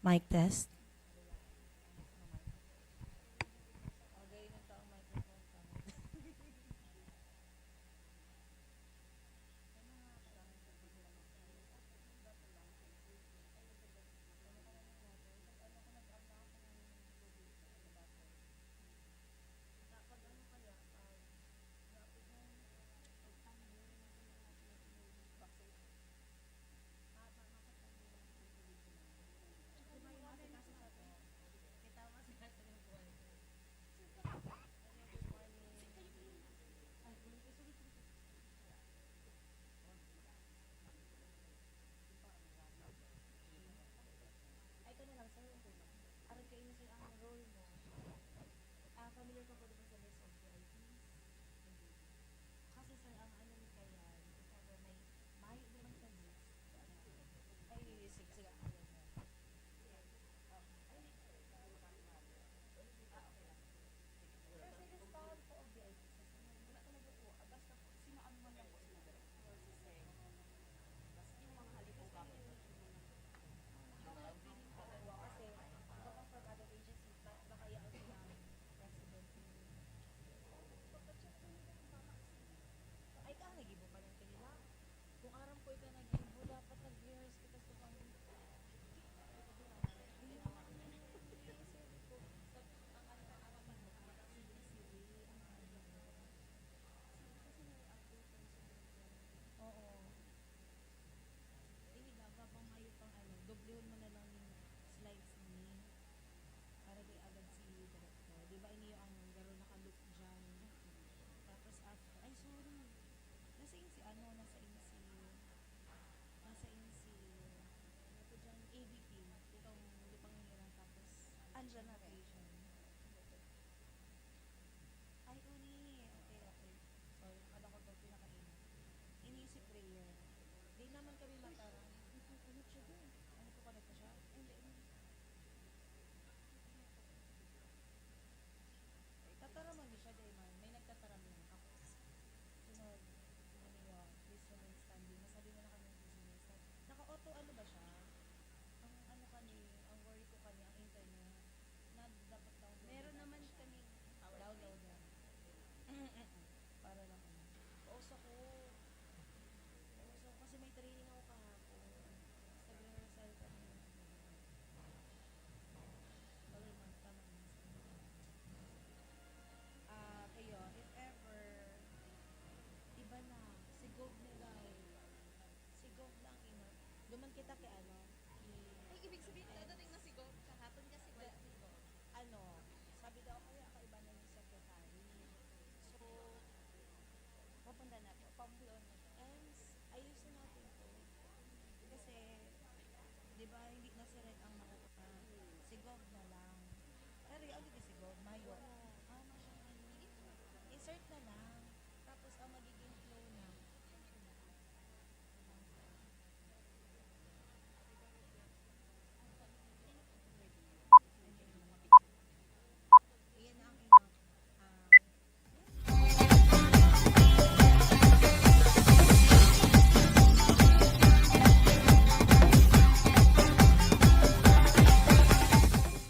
Mic test.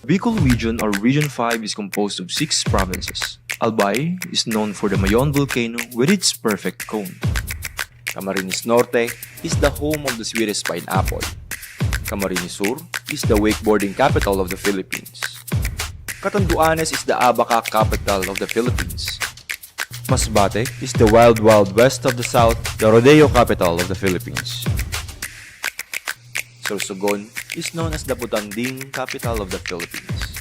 Bicol region or Region 5 is composed of 6 provinces. Albay is known for the Mayon volcano with its perfect cone. Camarines Norte is the home of the sweetest pineapple. Camarines Sur is the wakeboarding capital of the Philippines. Catanduanes is the abaca capital of the Philippines. Masbate is the wild west of the south, the rodeo capital of the Philippines. Sorsogon is known as the Butanding capital of the Philippines.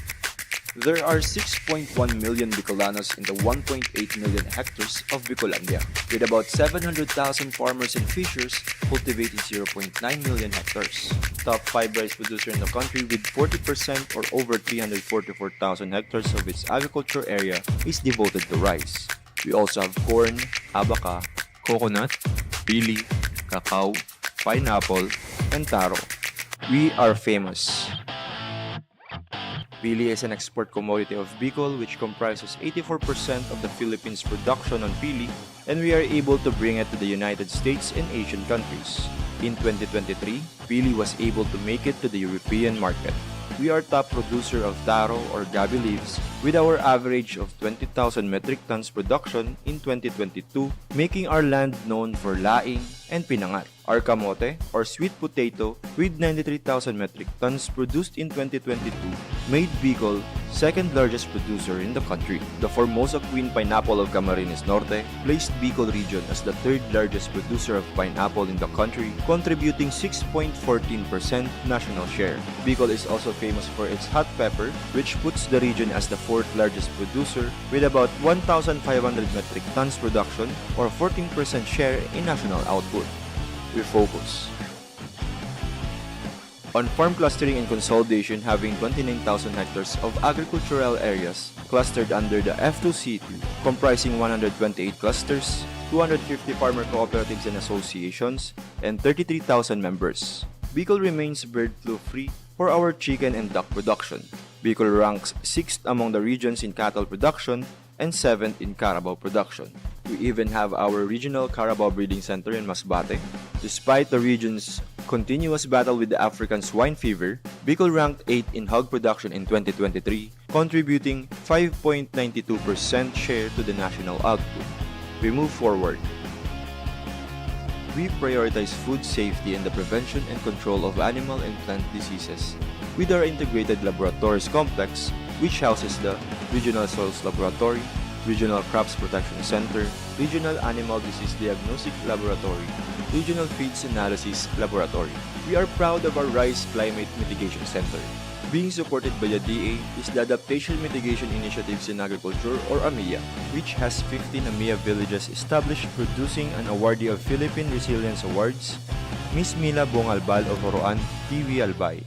There are 6.1 million Bicolanos in the 1.8 million hectares of Bicolandia, with about 700,000 farmers and fishers cultivating 0.9 million hectares. Top 5 rice producer in the country with 40% or over 344,000 hectares of its agriculture area is devoted to rice. We also have corn, abaca, coconut, pili, cacao, pineapple, and taro. We are famous. Pili is an export commodity of Bicol which comprises 84% of the Philippines' production on pili, and we are able to bring it to the United States and Asian countries. In 2023, pili was able to make it to the European market. We are top producer of taro or gabi leaves with our average of 20,000 metric tons production in 2022, making our land known for laing and pinangat. Our kamote or sweet potato with 93,000 metric tons produced in 2022 made Bicol second largest producer in the country. The Formosa Queen pineapple of Camarines Norte placed Bicol region as the third largest producer of pineapple in the country, contributing 6.14% national share. Bicol is also famous for its hot pepper, which puts the region as the fourth largest producer with about 1,500 metric tons production or 14% share in national output. We focus on farm clustering and consolidation, having 29,000 hectares of agricultural areas clustered under the F2C2, comprising 128 clusters, 250 farmer cooperatives and associations, and 33,000 members. Bicol remains bird flu free for our chicken and duck production. Bicol ranks 6th among the regions in cattle production and 7th in carabao production. We even have our regional carabao breeding center in Masbate. Despite the region's continuous battle with the African swine fever, Bicol ranked 8th in hog production in 2023, contributing 5.92% share to the national output. We move forward. We prioritize food safety and the prevention and control of animal and plant diseases with our integrated laboratories complex, which houses the Regional Soils Laboratory, Regional Crops Protection Center, Regional Animal Disease Diagnostic Laboratory, Regional Feeds Analysis Laboratory. We are proud of our Rice Climate Mitigation Center. Being supported by the DA is the Adaptation Mitigation Initiatives in Agriculture or AMIA, which has 15 AMIA villages established, producing an awardee of Philippine Resilience Awards, Miss Mila Bongalbal of Oroan, Tiwi Albay.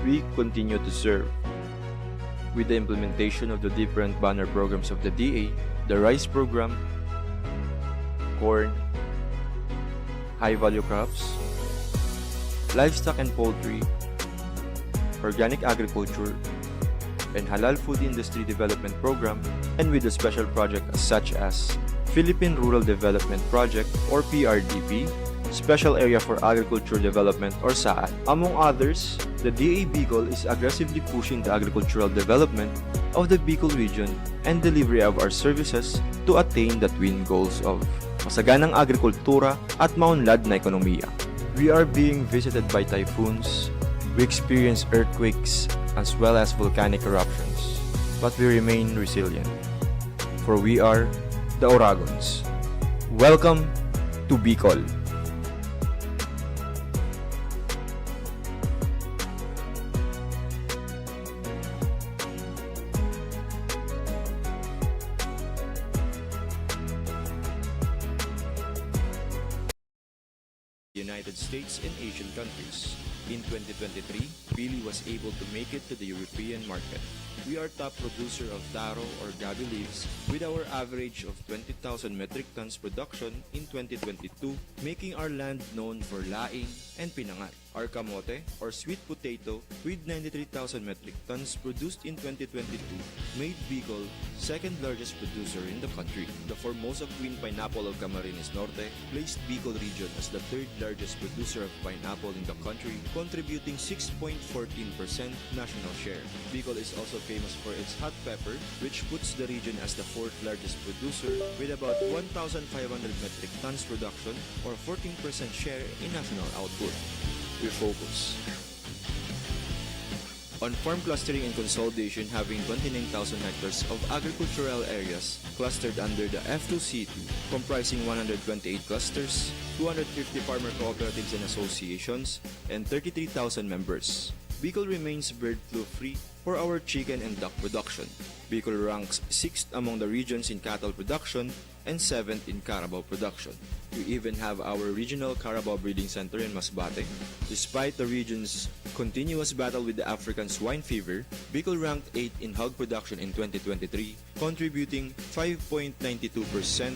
We continue to serve. With the implementation of the different banner programs of the DA, the rice program, corn, high-value crops, livestock and poultry, organic agriculture, and halal food industry development program, and with a special project such as Philippine Rural Development Project or PRDP, Special Area for Agriculture Development or SAAD. Among others, the DA Bicol is aggressively pushing the agricultural development of the Bicol region and delivery of our services to attain the twin goals of masaganang agrikultura at maunlad na ekonomiya. We are being visited by typhoons, we experience earthquakes as well as volcanic eruptions, but we remain resilient, for we are the Oragons. Welcome to Bicol. United States and Asian countries. In 2023, Pili was able to make it to the European market. We are top producer of taro or gabi leaves with our average of 20,000 metric tons production in 2022, making our land known for laing and pinangat. Our kamote or sweet potato with 93,000 metric tons produced in 2022 made Bicol second largest producer in the country. The Formosa Queen pineapple of Camarines Norte placed Bicol region as the third largest producer of pineapple in the country, contributing 6.14% national share. Bicol is also famous for its hot pepper, which puts the region as the fourth largest producer with about 1,500 metric tons production or 14% share in national output. We focus on farm clustering and consolidation, having 29,000 hectares of agricultural areas clustered under the F2C2, comprising 128 clusters, 250 farmer cooperatives and associations, and 33,000 members. Bicol remains bird flu free for our chicken and duck production. Bicol ranks 6th among the regions in cattle production and 7th in carabao production. We even have our regional carabao breeding center in Masbate. Despite the region's continuous battle with the African swine fever, Bicol ranked 8th in hog production in 2023, contributing 5.92%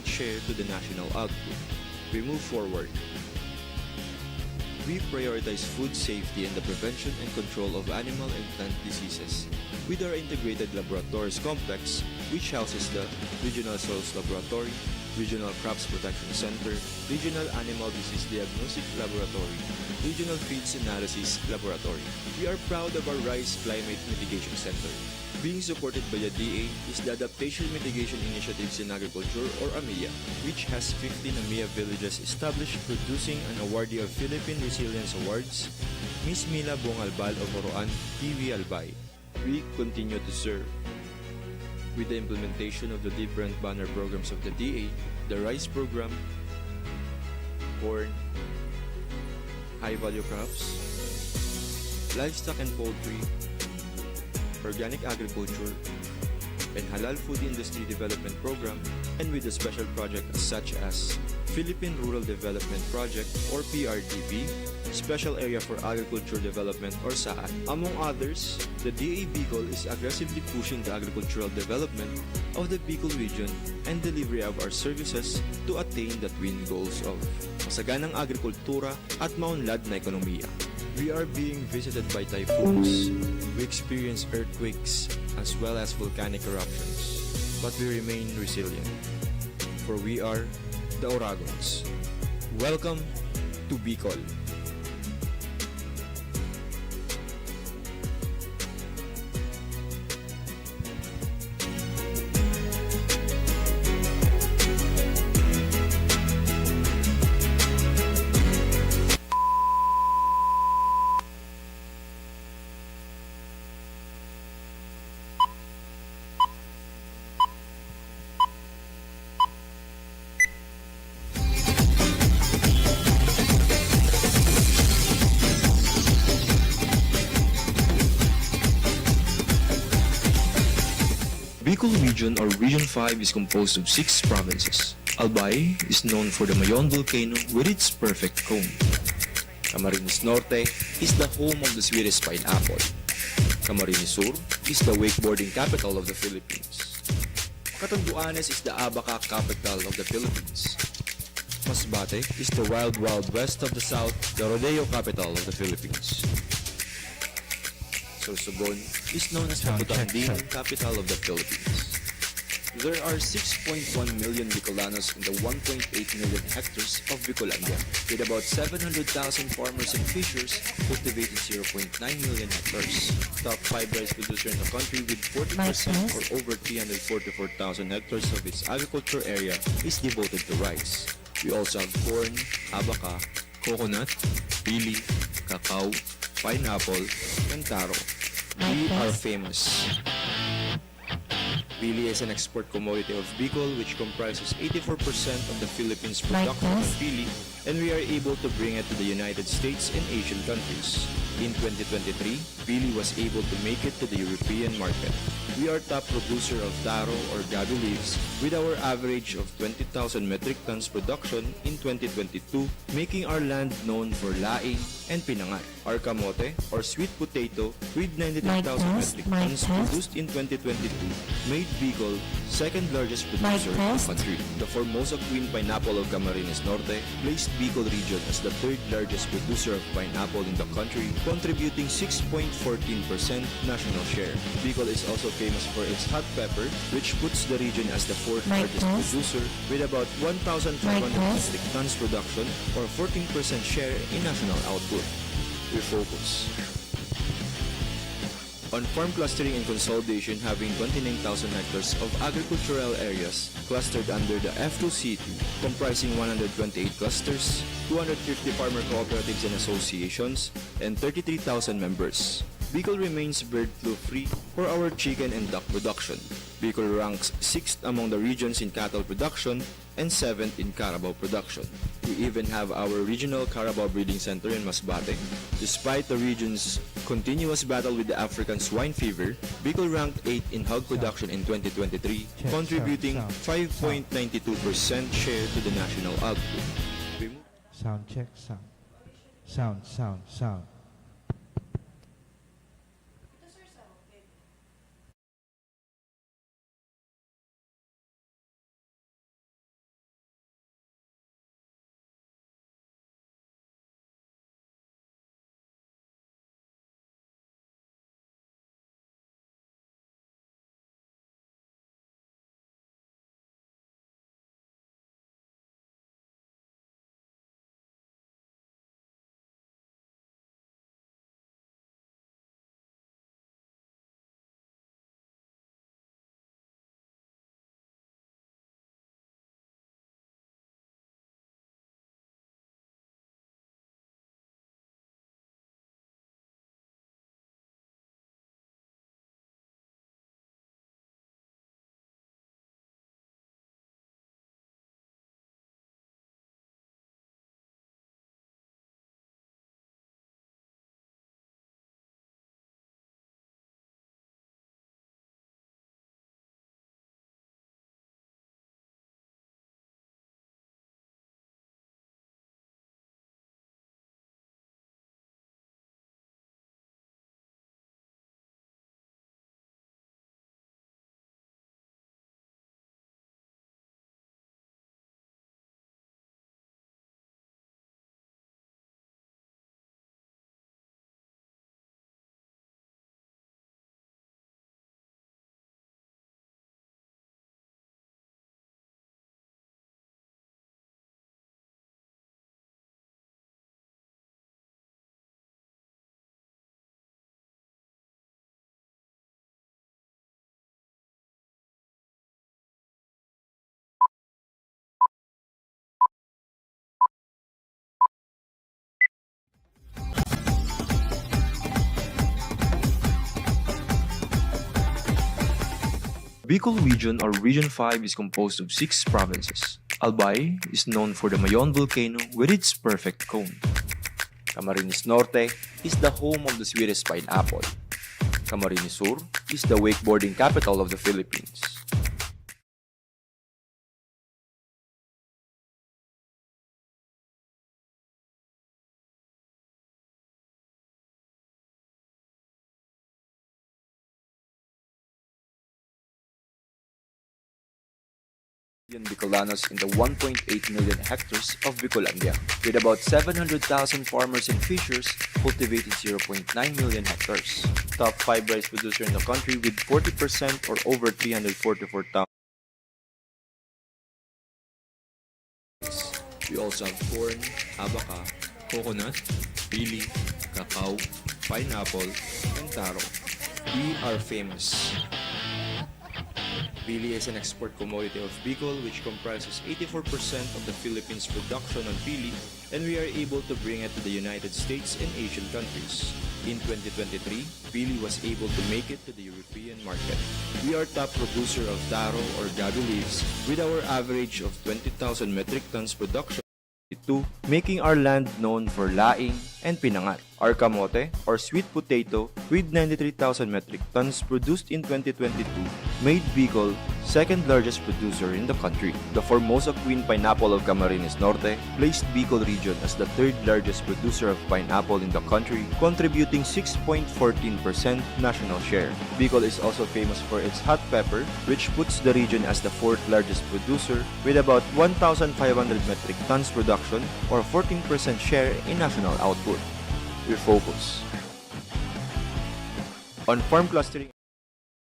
share to the national output. We move forward. We prioritize food safety and the prevention and control of animal and plant diseases with our integrated laboratories complex, which houses the Regional Soils Laboratory, Regional Crops Protection Center, Regional Animal Disease Diagnostic Laboratory, Regional Feeds Analysis Laboratory. We are proud of our Rice Climate Mitigation Center. Being supported by the DA is the Adaptation Mitigation Initiatives in Agriculture or AMIA, which has 15 AMIA villages established producing an awardee of Philippine Resilience Awards, Miss Mila Bongalbal of Oroan, TV Albay. We continue to serve. With the implementation of the different banner programs of the DA, the Rice Program, Corn, High Value Crops, Livestock and Poultry, Organic Agriculture, and Halal Food Industry Development Program, and with a special project such as Philippine Rural Development Project or PRDP, Special Area for Agriculture Development or SAAD. Among others, the DA Bicol is aggressively pushing the agricultural development of the Bicol region and delivery of our services to attain the twin goals of masaganang agrikultura at maunlad na ekonomiya. We are being visited by typhoons. We experience earthquakes as well as volcanic eruptions. But we remain resilient, for we are the Oragons. Welcome to Bicol. Bicol Region or Region 5 is composed of 6 provinces. Albay is known for the Mayon volcano with its perfect cone. Camarines Norte is the home of the sweetest pineapple. Camarines Sur is the wakeboarding capital of the Philippines. Catanduanes is the abaca capital of the Philippines. Masbate is the wild west of the south, the rodeo capital of the Philippines. Sorsogon is known as the Butanding capital of the Philippines. There are 6.1 million Bicolanos in the 1.8 million hectares of Bicolandia, with about 700,000 farmers and fishers cultivating 0.9 million hectares. Top 5 rice producer in the country with 40% or over 344,000 hectares of its agriculture area is devoted to rice. We also have corn, abaca, coconut, pili, cacao, pineapple, and taro. We are famous. Pili is an export commodity of Bicol which comprises 84% of the Philippines' production of pili, and we are able to bring it to the United States and Asian countries. In 2023, pili was able to make it to the European market. We are top producer of taro or gabi leaves with our average of 20,000 metric tons production in 2022, making our land known for laing and pinangat. Our kamote or sweet potato with 93,000 metric tons produced in 2022 made Bicol second largest producer in the country. The Formosa Queen pineapple of Camarines Norte placed Bicol region as the third largest producer of pineapple in the country, contributing 6.14% national share. Bicol is also famous for its hot pepper, which puts the region as the fourth largest producer with about 1,500 metric tons production or 14% share in national output. We focus on farm clustering and consolidation, having 29,000 hectares of agricultural areas clustered under the F2C2, comprising 128 clusters, 250 farmer cooperatives and associations, and 33,000 members. Bicol remains bird flu free for our chicken and duck production. Bicol ranks 6th among the regions in cattle production and 7th in carabao production. We even have our regional carabao breeding center in Masbate. Despite the region's continuous battle with the African swine fever, Bicol ranked 8th in hog production in 2023, contributing 5.92% share to the national output. Sound check, sound. Bicol region or Region 5 is composed of 6 provinces. Albay is known for the Mayon volcano with its perfect cone. Camarines Norte is the home of the sweetest pineapple. Camarines Sur is the wakeboarding capital of the Philippines. Bicolanos in the 1.8 million hectares of Bicolandia, with about 700,000 farmers and fishers cultivating 0.9 million hectares. Top 5 rice producer in the country with 40% or over 344,000. We also have corn, abaca, coconut, pili, cacao, pineapple, and taro. We are famous. Pili is an export commodity of Bicol which comprises 84% of the Philippines' production on pili, and we are able to bring it to the United States and Asian countries. In 2023, pili was able to make it to the European market. We are top producer of taro or gabi leaves with our average of 20,000 metric tons production, making our land known for laing and pinangat. Our kamote or sweet potato with 93,000 metric tons produced in 2022 made Bicol second largest producer in the country. The Formosa Queen pineapple of Camarines Norte placed Bicol region as the third largest producer of pineapple in the country, contributing 6.14% national share. Bicol is also famous for its hot pepper, which puts the region as the fourth largest producer with about 1,500 metric tons production or 14% share in national output. We focus on farm clustering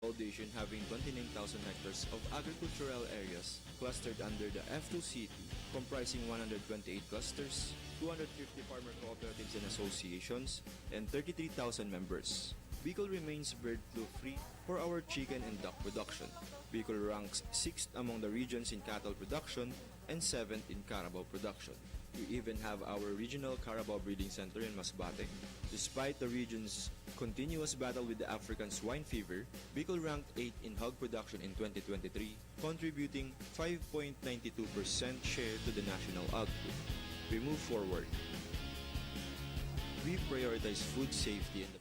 foundation having 29,000 hectares of agricultural areas clustered under the F2CT, comprising 128 clusters, 250 farmer cooperatives and associations, and 33,000 members. Bicol remains bird flu free for our chicken and duck production. Bicol ranks 6th among the regions in cattle production and 7th in carabao production. We even have our regional carabao breeding center in Masbate. Despite the region's continuous battle with the African swine fever, Bicol ranked 8th in hog production in 2023, contributing 5.92% share to the national output. We move forward. We prioritize food safety and the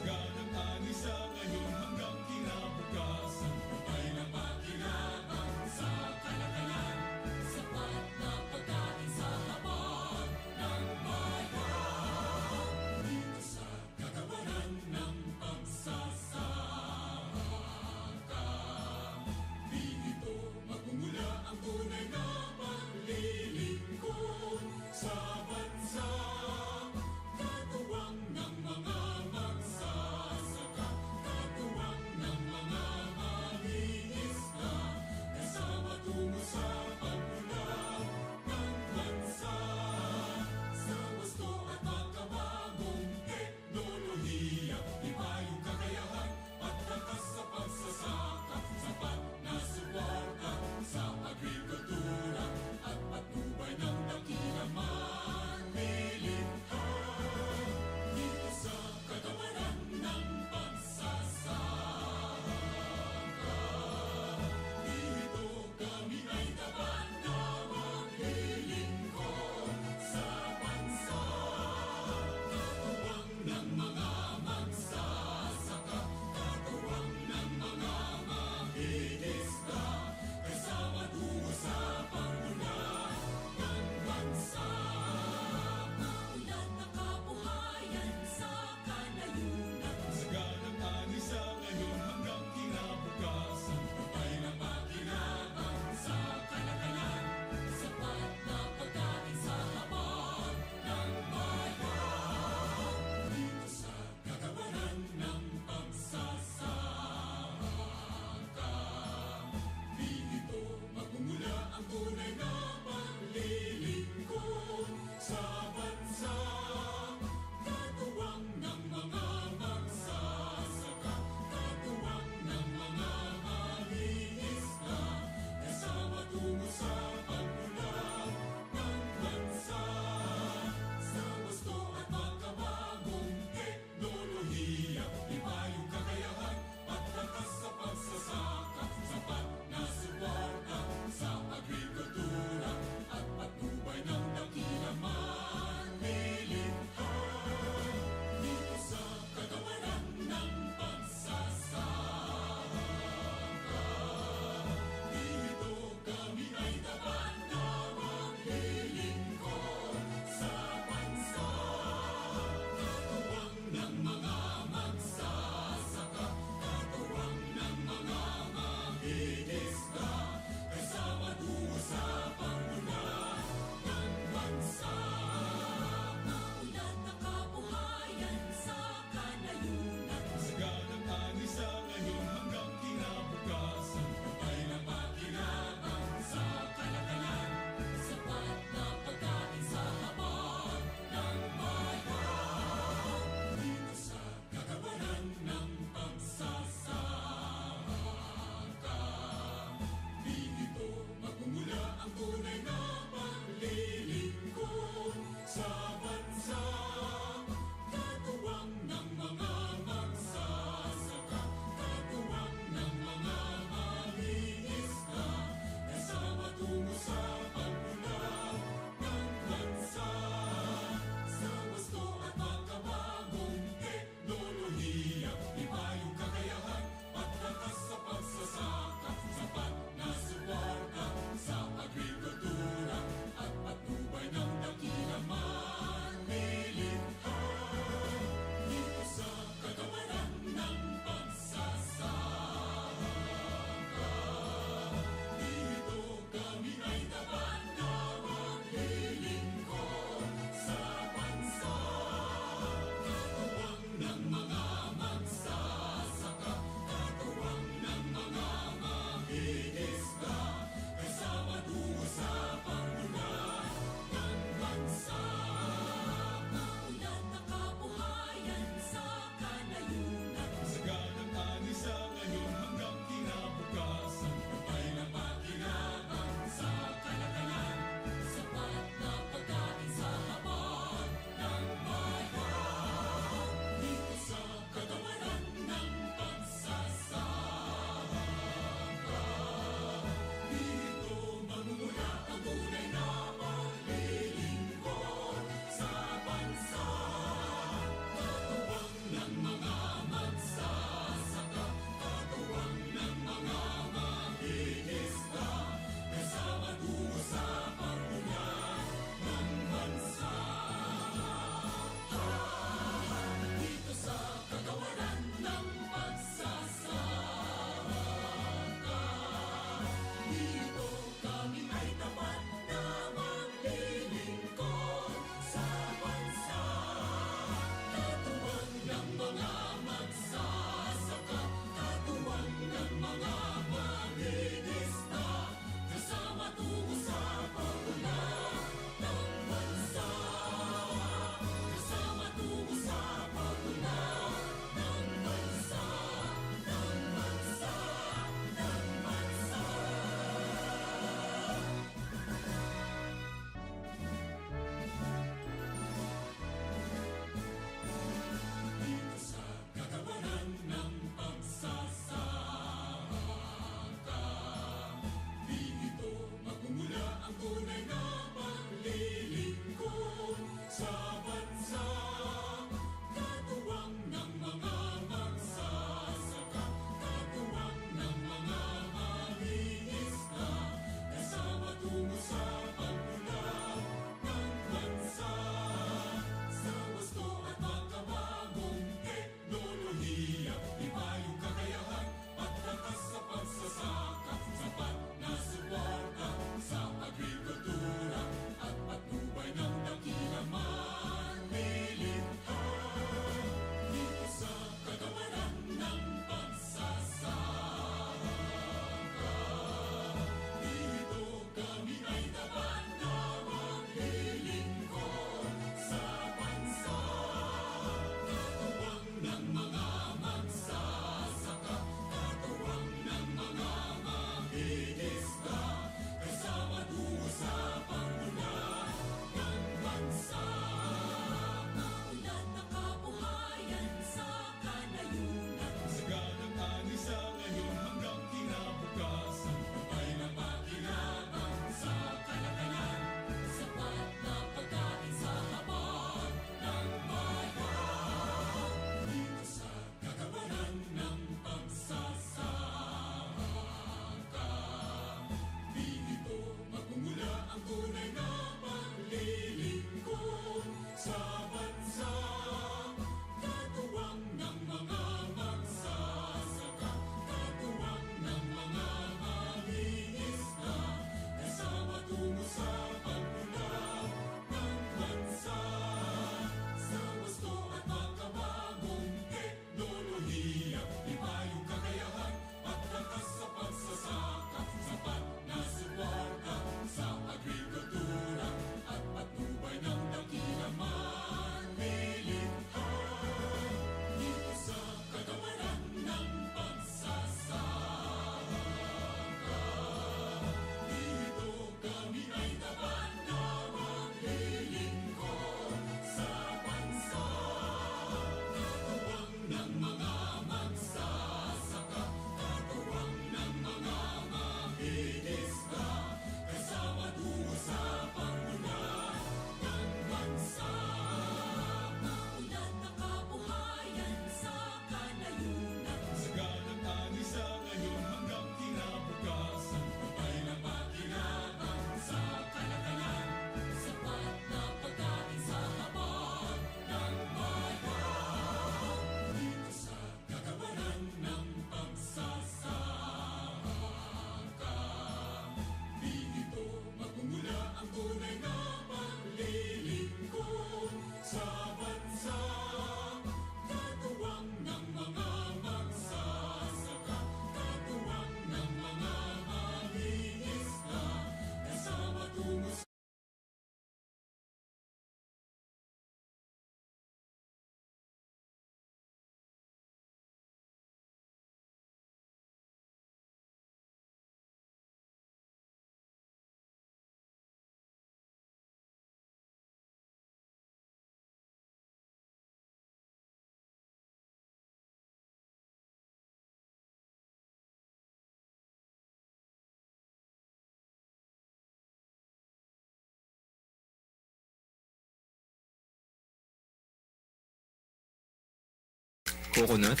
coconut,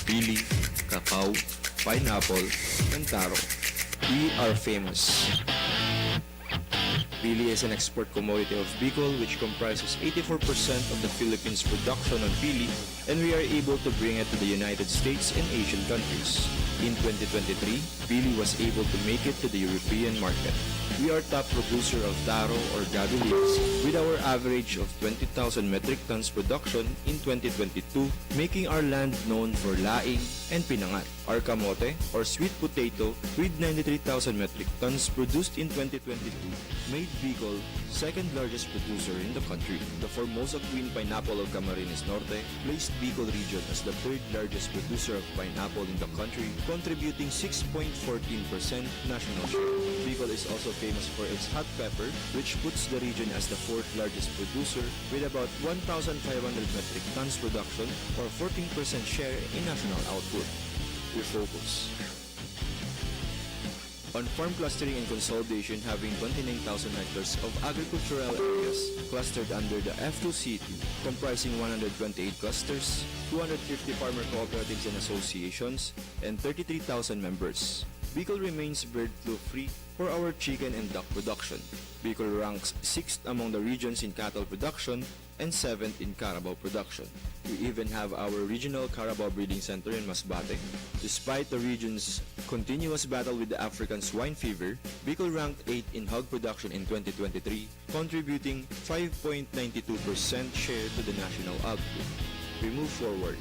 pili, cacao, pineapple, and taro. We are famous. Pili is an export commodity of Bicol which comprises 84% of the Philippines' production on pili, and we are able to bring it to the United States and Asian countries. In 2023, pili was able to make it to the European market. We are top producer of taro or gabi leaves with our average of 20,000 metric tons production in 2022, making our land known for laing and pinangat. Our kamote or sweet potato with 93,000 metric tons produced in 2022 made Bicol second largest producer in the country. The Formosa Queen pineapple of Camarines Norte placed Bicol region as the third largest producer of pineapple in the country, contributing 6.14% national share. Bicol is also famous for its hot pepper, which puts the region as the fourth largest producer with about 1,500 metric tons production or 14% share in national output. We focus on farm clustering and consolidation, having 29,000 hectares of agricultural areas clustered under the F2C2, comprising 128 clusters, 250 farmer cooperatives and associations, and 33,000 members. Bicol remains bird flu free for our chicken and duck production. Bicol ranks 6th among the regions in cattle production and 7th in carabao production. We even have our regional carabao breeding center in Masbate. Despite the region's continuous battle with the African swine fever, Bicol ranked 8th in hog production in 2023, contributing 5.92% share to the national output. We move forward.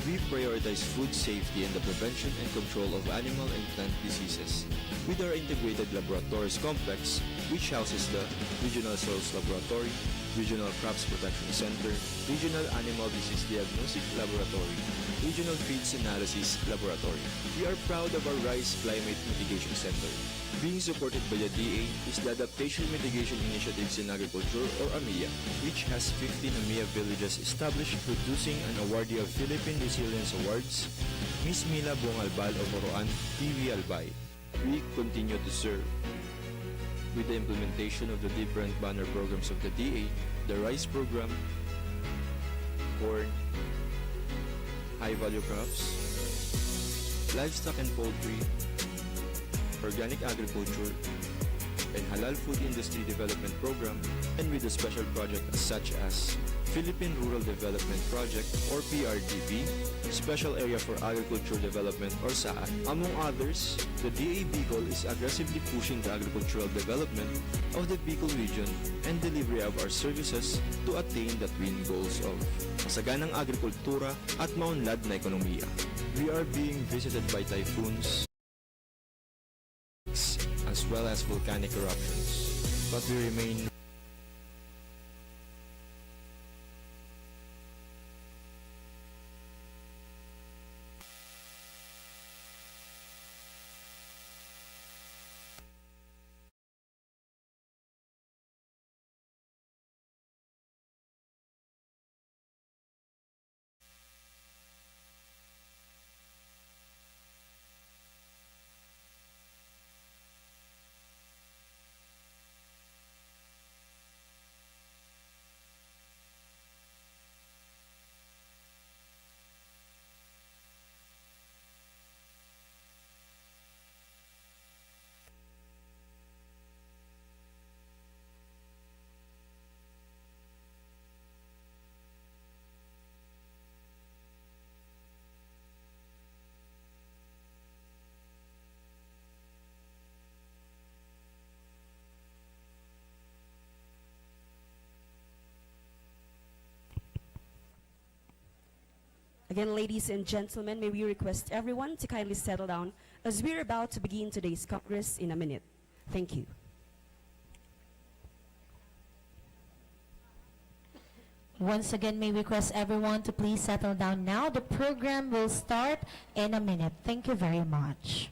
We prioritize food safety and the prevention and control of animal and plant diseases with our integrated laboratories complex, which houses the Regional Soils Laboratory, Regional Crops Protection Center, Regional Animal Disease Diagnostic Laboratory, Regional Feeds Analysis Laboratory. We are proud of our Rice Climate Mitigation Center. Being supported by the DA is the Adaptation Mitigation Initiatives in Agriculture or AMIA, which has 15 AMIA villages established, producing an awardee of Philippine Resilience Awards, Miss Mila Bongalbal of Oroan, TV Albay. We continue to serve. With the implementation of the different banner programs of the DA, the Rice Program, corn, high-value crops, livestock and poultry, organic agriculture, and halal food industry development program, and with a special project such as Philippine Rural Development Project or PRDP, Special Area for Agriculture Development or SAAD. Among others, the DA Bicol is aggressively pushing the agricultural development of the Bicol region and delivery of our services to attain the twin goals of masaganang agrikultura at maunlad na ekonomiya. We are being visited by typhoons as well as volcanic eruptions, but we remain Again, ladies and gentlemen, may we request everyone to kindly settle down as we're about to begin today's Congress in a minute. Thank you. Once again, may we request everyone to please settle down now. The program will start in a minute. Thank you very much.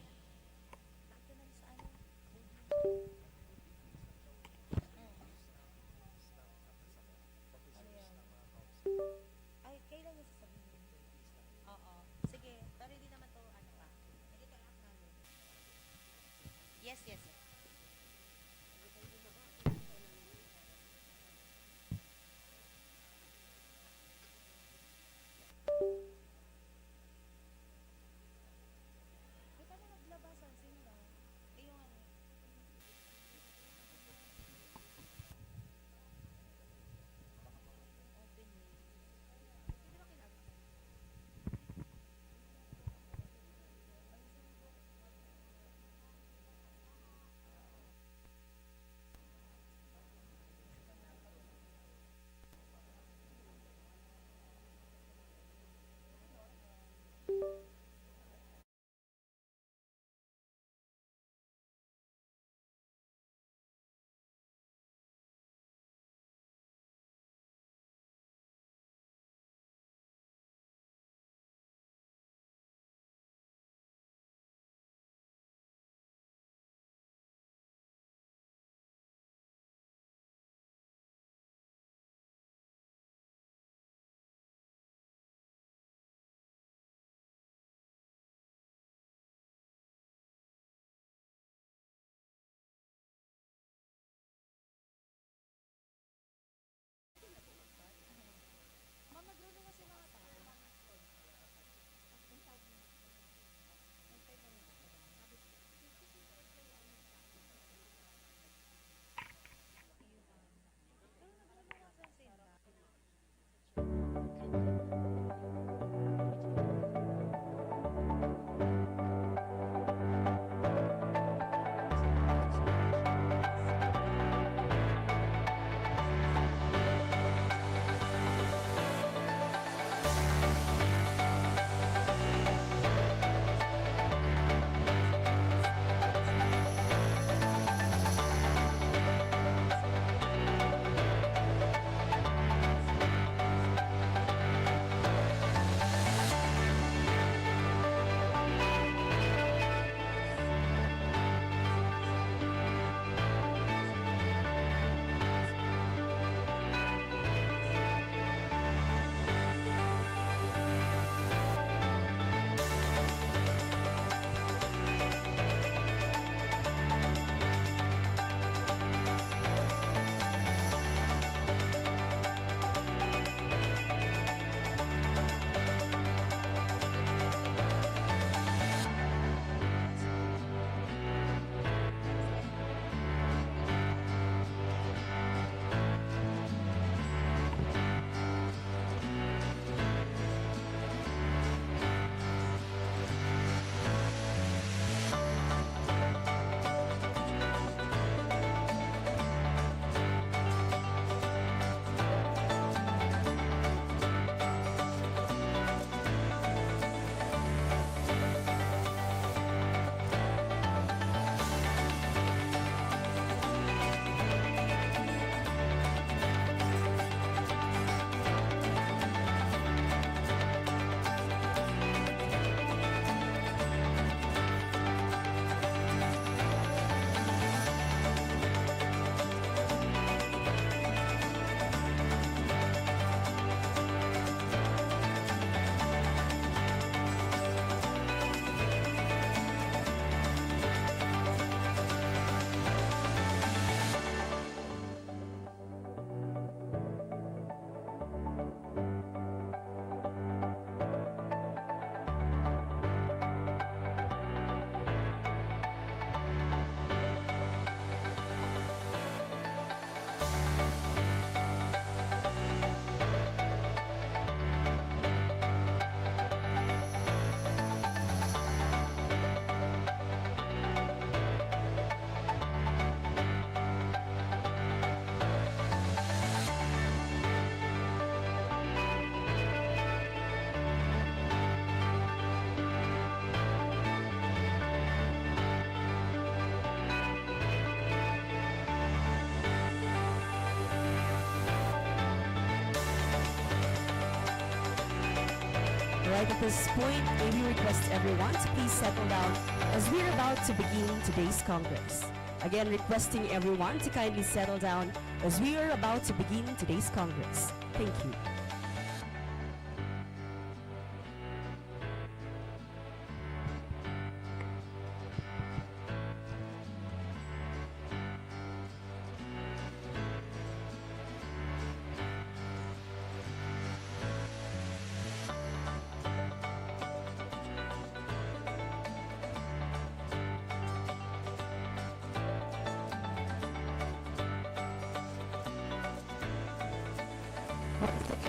Right at this point, may we request everyone to please settle down as we're about to begin today's Congress. Again, requesting everyone to kindly settle down as we are about to begin today's Congress. Thank you.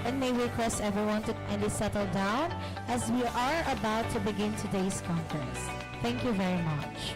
And may we request everyone to kindly settle down as we are about to begin today's Congress. Thank you very much.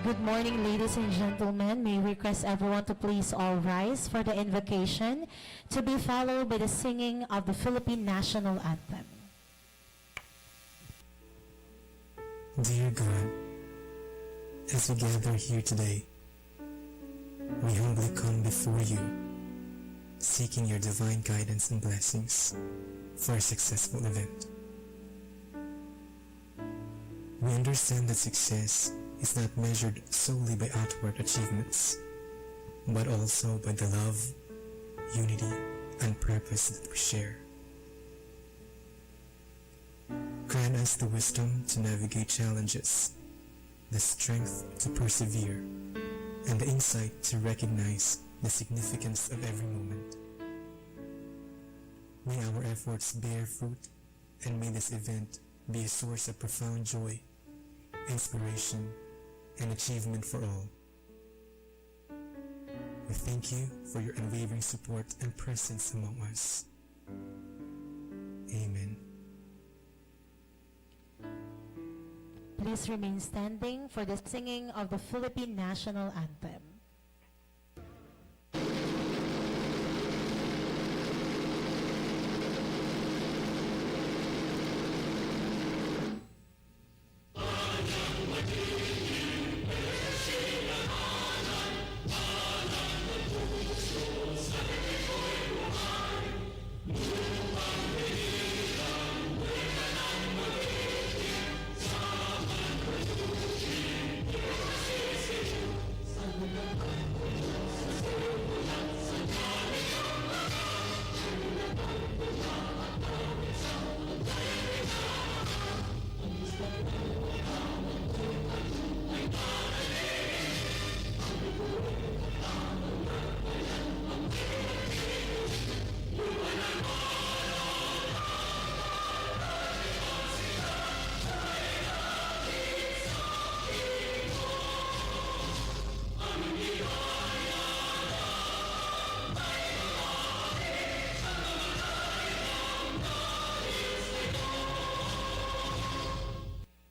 Good morning, ladies and gentlemen. May we request everyone to please all rise for the invocation to be followed by the singing of the Philippine National Anthem. Dear God, as we gather here today, we humbly come before you, seeking your divine guidance and blessings for a successful event. We understand that success is not measured solely by outward achievements, but also by the love, unity, and purpose that we share. Grant us the wisdom to navigate challenges, the strength to persevere, and the insight to recognize the significance of every moment. May our efforts bear fruit, and may this event be a source of profound joy, inspiration, and achievement for all. We thank you for your unwavering support and presence among us. Amen. Please remain standing for the singing of the Philippine National Anthem.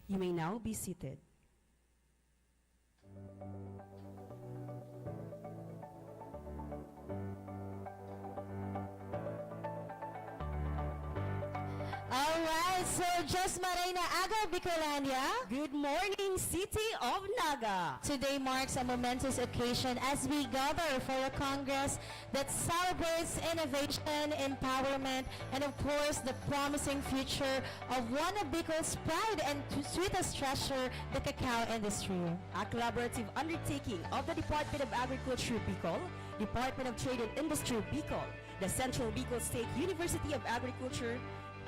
You may now be seated. All right, So, Diyos Maray na Aga, Bicolandia. Good morning, City of Naga. Today marks a momentous occasion as we gather for a Congress that celebrates innovation, empowerment, and of course, the promising future of one of Bicol's pride and sweetest treasure, the cacao industry. A collaborative undertaking of the Department of Agriculture Bicol, Department of Trade and Industry Bicol, the Central Bicol State University of Agriculture,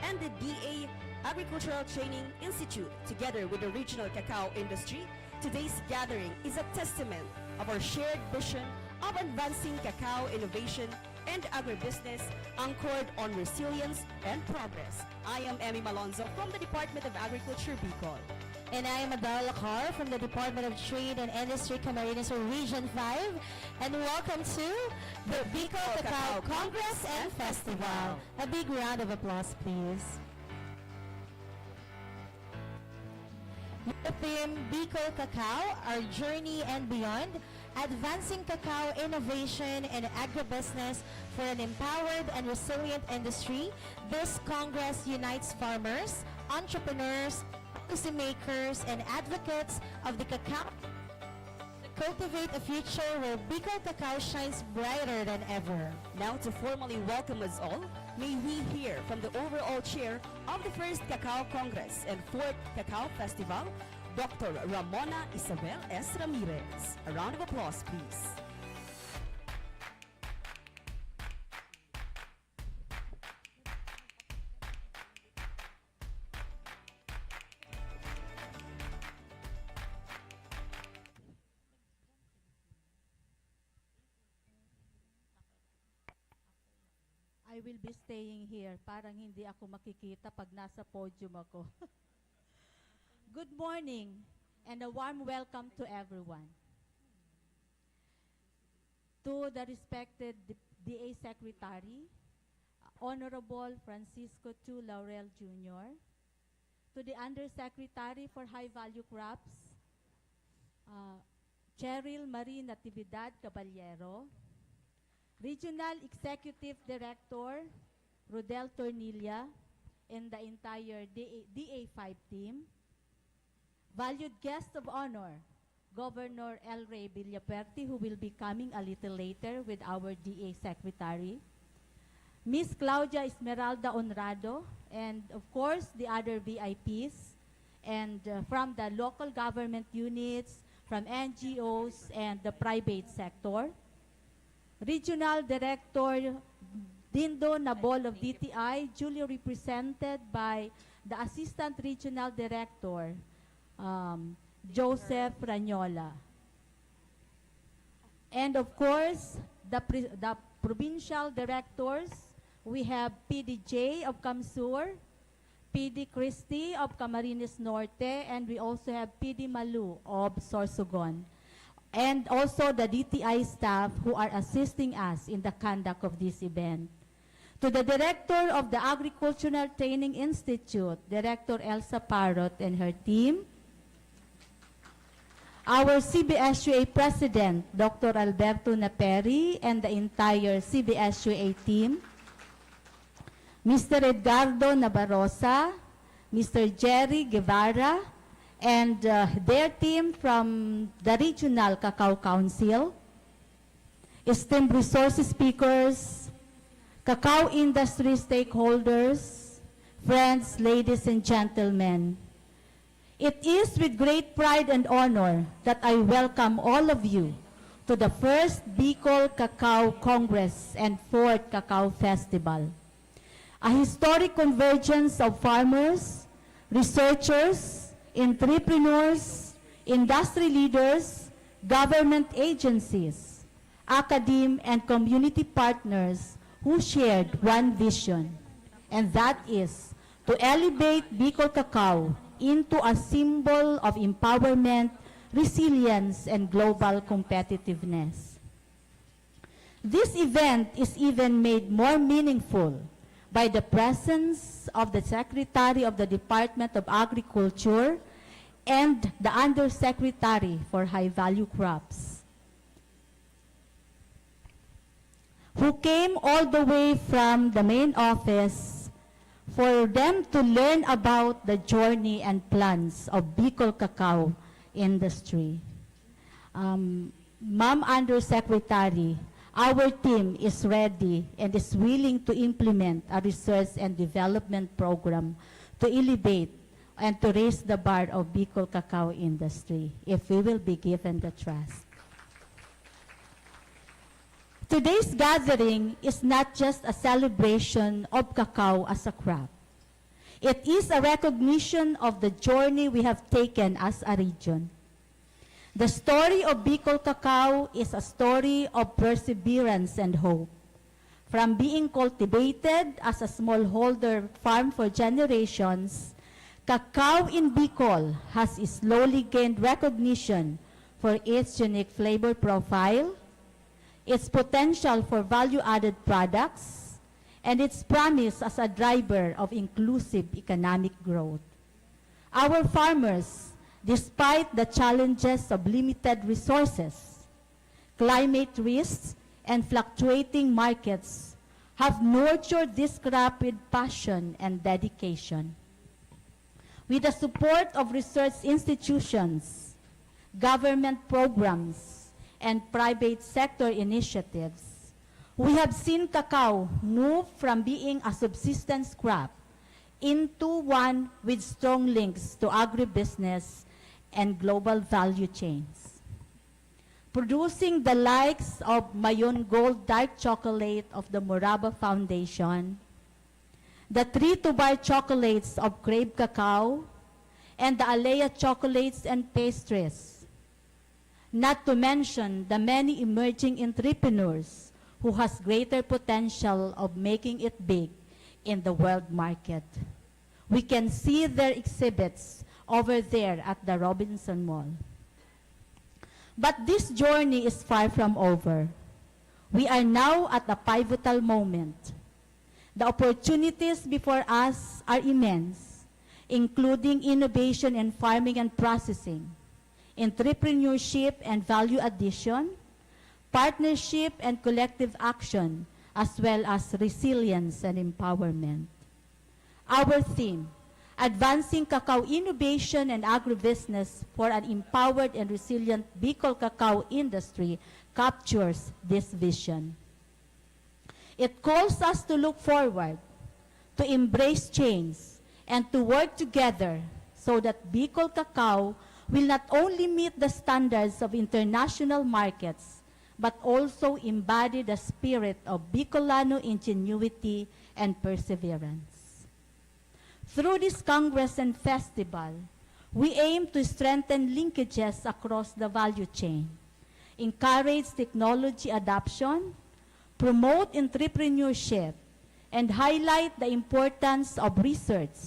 and the DA Agricultural Training Institute, together with the regional cacao industry. Today's gathering is a testament of our shared vision of advancing cacao innovation and agribusiness anchored on resilience and progress. I am Emmy Malonzo from the Department of Agriculture Bicol. And I am Adela Lacar from the Department of Trade and Industry, Camarines Sur Region 5. And welcome to the Bicol Cacao Congress and Festival. A big round of applause, please. With the theme Bicol Cacao, Our Journey and Beyond, advancing cacao innovation and agribusiness for an empowered and resilient industry, this Congress unites farmers, entrepreneurs, policymakers, and advocates of the cacao to cultivate a future where Bicol Cacao shines brighter than ever. Now to formally welcome us all, may we hear from the overall chair of the first Cacao Congress and fourth Cacao Festival, Dr. Ramona Isabel S. Ramirez. A round of applause, please. I will be staying here. Parang hindi ako makikita pag nasa podium ako. Good morning and a warm welcome to everyone. To the respected DA Secretary, Honorable Francisco Tu Laurel Jr., to the Undersecretary for High Value Crops, Cheryl Marie Natividad Caballero, Regional Executive Director Rodel Tornilla, and the entire DA5 team, valued guest of honor, Governor El Rey Villapuerte, who will be coming a little later with our DA Secretary, Miss Claudia Esmeralda Honrado, and of course the other VIPs, and from the local government units, from NGOs and the private sector, Regional Director Dindo Nabol of DTI, duly represented by the Assistant Regional Director, Joseph Ranyola. And of course, the provincial directors, we have PDJ of Kamsur, PD Christie of Camarines Norte, and we also have PD Malu of Sorsogon. And also the DTI staff who are assisting us in the conduct of this event. To the Director of the Agricultural Training Institute, Director Elsa Parrot and her team, our CBSUA President, Dr. Alberto Naperi, and the entire CBSUA team, Mr. Edgardo Nabarosa, Mr. Jerry Guevara, and their team from the Regional Cacao Council, esteemed resource speakers, cacao industry stakeholders, friends, ladies and gentlemen. It is with great pride and honor that I welcome all of you to the first Bicol Cacao Congress and fourth Cacao Festival, a historic convergence of farmers, researchers, entrepreneurs, industry leaders, government agencies, academe, and community partners who shared one vision, and that is to elevate Bicol Cacao into a symbol of empowerment, resilience, and global competitiveness. This event is even made more meaningful by the presence of the Secretary of the Department of Agriculture and the Undersecretary for High Value Crops, who came all the way from the main office for them to learn about the journey and plans of Bicol Cacao industry. Ma'am Undersecretary, our team is ready and is willing to implement a research and development program to elevate and to raise the bar of Bicol Cacao industry if we will be given the trust. Today's gathering is not just a celebration of cacao as a crop. It is a recognition of the journey we have taken as a region. The story of Bicol Cacao is a story of perseverance and hope. From being cultivated as a smallholder farm for generations, cacao in Bicol has slowly gained recognition for its unique flavor profile, its potential for value-added products, and its promise as a driver of inclusive economic growth. Our farmers, despite the challenges of limited resources, climate risks, and fluctuating markets, have nurtured this crop with passion and dedication. With the support of research institutions, government programs, and private sector initiatives, we have seen cacao move from being a subsistence crop into one with strong links to agribusiness and global value chains. Producing the likes of Mayon Gold Dark Chocolate of the Moraba Foundation, the Tree to Bar chocolates of Crave Cacao, and the Alea chocolates and pastries. Not to mention the many emerging entrepreneurs who has greater potential of making it big in the world market. We can see their exhibits over there at the Robinson Mall. But this journey is far from over. We are now at a pivotal moment. The opportunities before us are immense, including innovation in farming and processing, entrepreneurship and value addition, partnership and collective action, as well as resilience and empowerment. Our theme, Advancing Cacao Innovation and Agribusiness for an Empowered and Resilient Bicol Cacao Industry, captures this vision. It calls us to look forward, to embrace change, and to work together so that Bicol Cacao will not only meet the standards of international markets, but also embody the spirit of Bicolano ingenuity and perseverance. Through this Congress and Festival, we aim to strengthen linkages across the value chain, encourage technology adoption, promote entrepreneurship, and highlight the importance of research,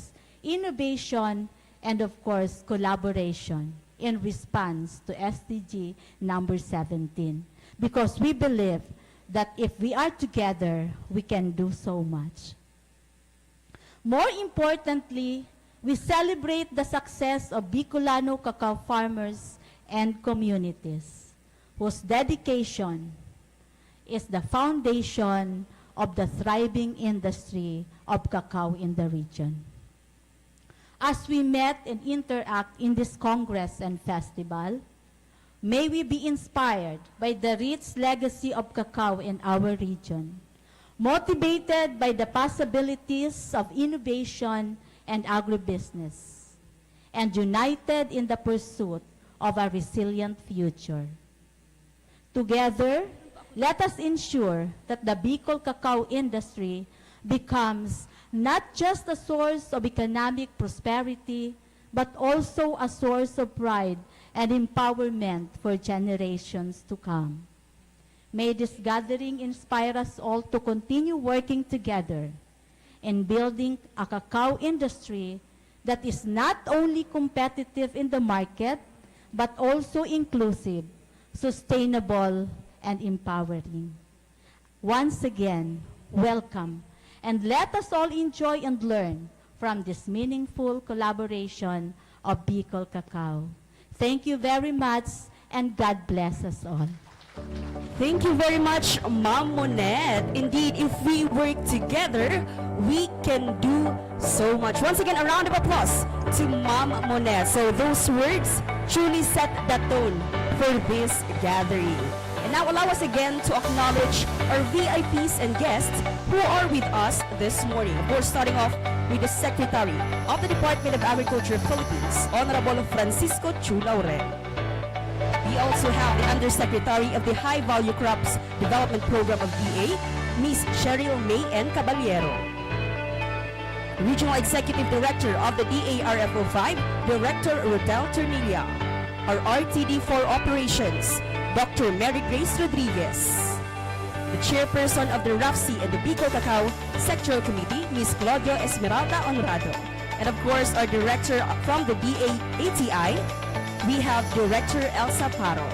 innovation, and of course, collaboration in response to SDG number 17. Because we believe that if we are together, we can do so much. More importantly, we celebrate the success of Bicolano cacao farmers and communities, whose dedication is the foundation of the thriving industry of cacao in the region. As we met and interact in this Congress and Festival, may we be inspired by the rich legacy of cacao in our region, motivated by the possibilities of innovation and agribusiness, and united in the pursuit of a resilient future. Together, let us ensure that the Bicol cacao industry becomes not just a source of economic prosperity, but also a source of pride and empowerment for generations to come. May this gathering inspire us all to continue working together in building a cacao industry that is not only competitive in the market, but also inclusive, sustainable, and empowering. Once again, welcome, and let us all enjoy and learn from this meaningful collaboration of Bicol Cacao. Thank you very much, and God bless us all. Thank you very much, Ma'am Monette. Indeed, if we work together, we can do so much. Once again, a round of applause to Ma'am Monette. So those words truly set the tone for this gathering. And now allow us again to acknowledge our VIPs and guests who are with us this morning. Of course, starting off with the Secretary of the Department of Agriculture Philippines, Honorable Francisco Chu Laurel. We also have the Undersecretary of the High Value Crops Development Program of DA, Ms. Cheryl May N. Caballero. Regional Executive Director of the DARFO 5, Director Rodel Ternilla. Our RTD for Operations, Dr. Mary Grace Rodriguez. The Chairperson of the RAFC and the Bicol Cacao Sectoral Committee, Ms. Claudia Esmeralda Honrado. And of course, our Director from the DA-ATI, we have Director Elsa Paro.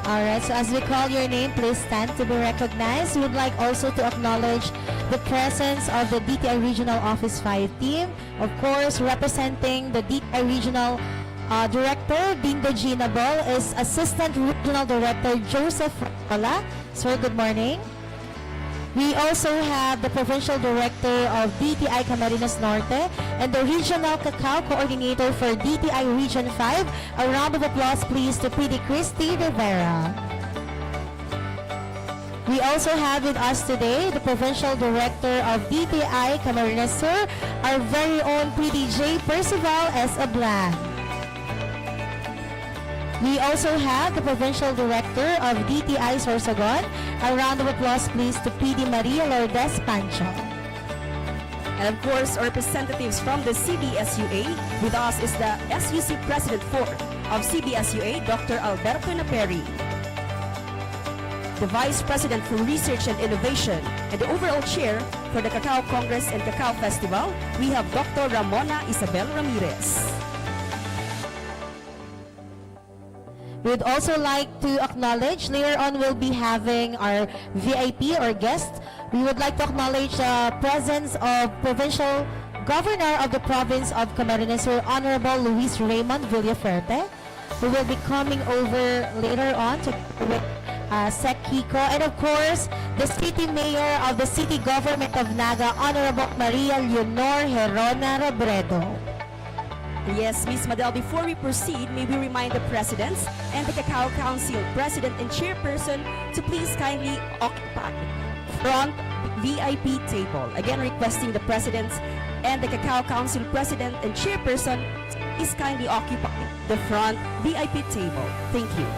Alright, so as we call your name, please stand to be recognized. We would like also to acknowledge the presence of the DTI Regional Office 5 team. Of course, representing the DTI Regional Director, Dindo Gina Bol, is Assistant Regional Director Joseph Rola. Sir, good morning. We also have the Provincial Director of DTI Camarines Norte and the Regional Cacao Coordinator for DTI Region 5. A round of applause please to PD Christy Rivera. We also have with us today the Provincial Director of DTI Camarines Sur, our very own PDJ Percival S. Ablan. We also have the Provincial Director of DTI Sorsogon. A round of applause please to PD Maria Lourdes Pancho. And of course, our representatives from the CBSUA. With us is the SUC President 4 of CBSUA, Dr. Alberto Naperi. The Vice President for Research and Innovation and the overall chair for the Cacao Congress and Cacao Festival, we have Dr. Ramona Isabel Ramirez. We'd also like to acknowledge, later on we'll be having our VIP or guest. We would like to acknowledge the presence of Provincial Governor of the Province of Camarines Sur, Honorable Luis Raymond Villaferte, who will be coming over later on to with Sec Kiko, and of course, the City Mayor of the City Government of Naga, Honorable Maria Leonor Herona Robredo. Yes, Ms. Madel, before we proceed, may we remind the presidents and the Cacao Council President and Chairperson to please kindly occupy front VIP table. Again, requesting the presidents and the Cacao Council President and Chairperson is kindly occupy the front VIP table. Thank you.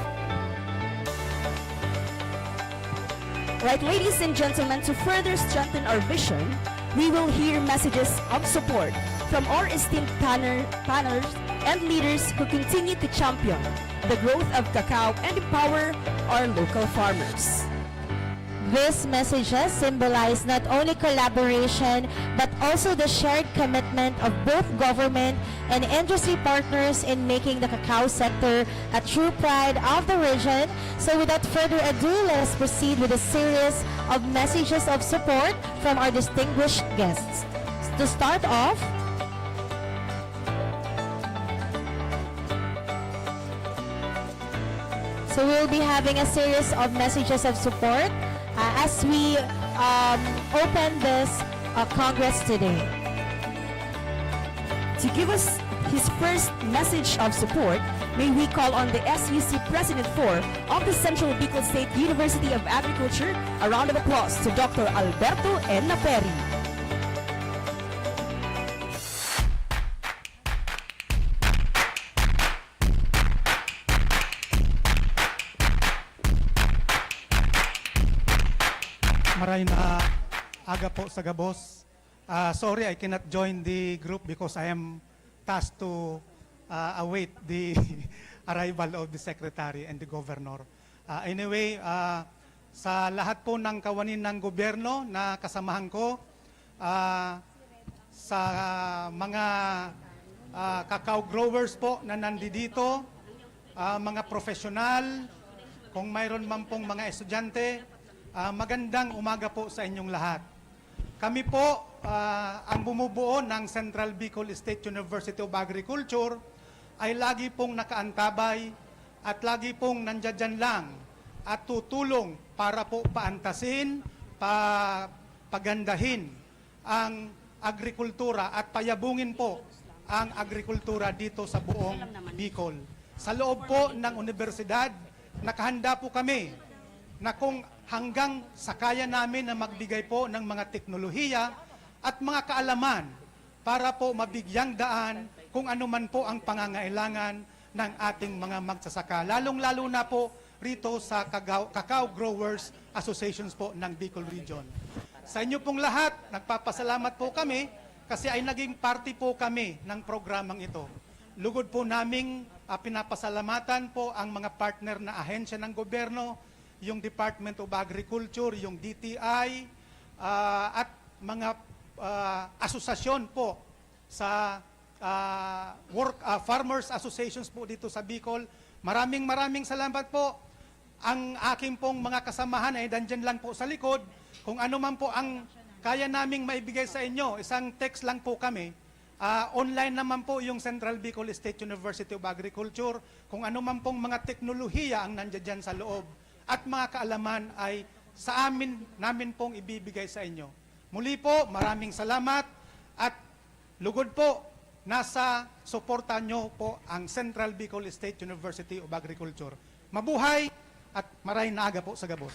Right, ladies and gentlemen, to further strengthen our vision, we will hear messages of support from our esteemed panelists and leaders who continue to champion the growth of cacao and empower our local farmers. These messages symbolize not only collaboration but also the shared commitment of both government and industry partners in making the cacao sector a true pride of the region. So without further ado, let us proceed with a series of messages of support from our distinguished guests. To start off, so we'll be having a series of messages of support as we open this Congress today. To give us his first message of support, may we call on the SUC President 4 of the Central Bicol State University of Agriculture. A round of applause to Dr. Alberto N. Naperi. Maray na aga po sa Gabos. Sorry, I cannot join the group because I am tasked to await the arrival of the Secretary and the Governor. Anyway, sa lahat po ng kawanin ng gobyerno na kasamahan ko, sa mga cacao growers po na nandito, mga profesional, kung mayroon man pong mga estudyante, magandang umaga po sa inyong lahat. Kami po ang bumubuo ng Central Bicol State University of Agriculture ay lagi pong nakaantabay at lagi pong nandiyan lang at tutulong para po paantasin, pagandahin ang agrikultura at payabungin po ang agrikultura dito sa buong Bicol. Sa loob po ng universidad, nakahanda po kami na kung hanggang sa kaya namin na magbigay po ng mga teknolohiya at mga kaalaman para po mabigyang daan kung ano man po ang pangangailangan ng ating mga magsasaka. Lalong-lalo na po rito sa Cacao Growers Associations po ng Bicol Region. Sa inyo pong lahat, nagpapasalamat po kami kasi ay naging party po kami ng programang ito. Lugod po naming pinapasalamatan po ang mga partner na ahensya ng gobyerno, yung Department of Agriculture, yung DTI, at mga asosasyon po sa Farmers Associations po dito sa Bicol. Maraming salamat po. Ang aking pong mga kasamahan ay dandyan lang po sa likod. Kung ano man po ang kaya naming maibigay sa inyo, isang text lang po kami. Online naman po yung Central Bicol State University of Agriculture. Kung ano man pong mga teknolohiya ang nandiyan dyan sa loob at mga kaalaman ay sa namin pong ibibigay sa inyo. Muli po, maraming salamat at lugod po, nasa suporta nyo po ang Central Bicol State University of Agriculture. Mabuhay at maraming naaga po sa gabos.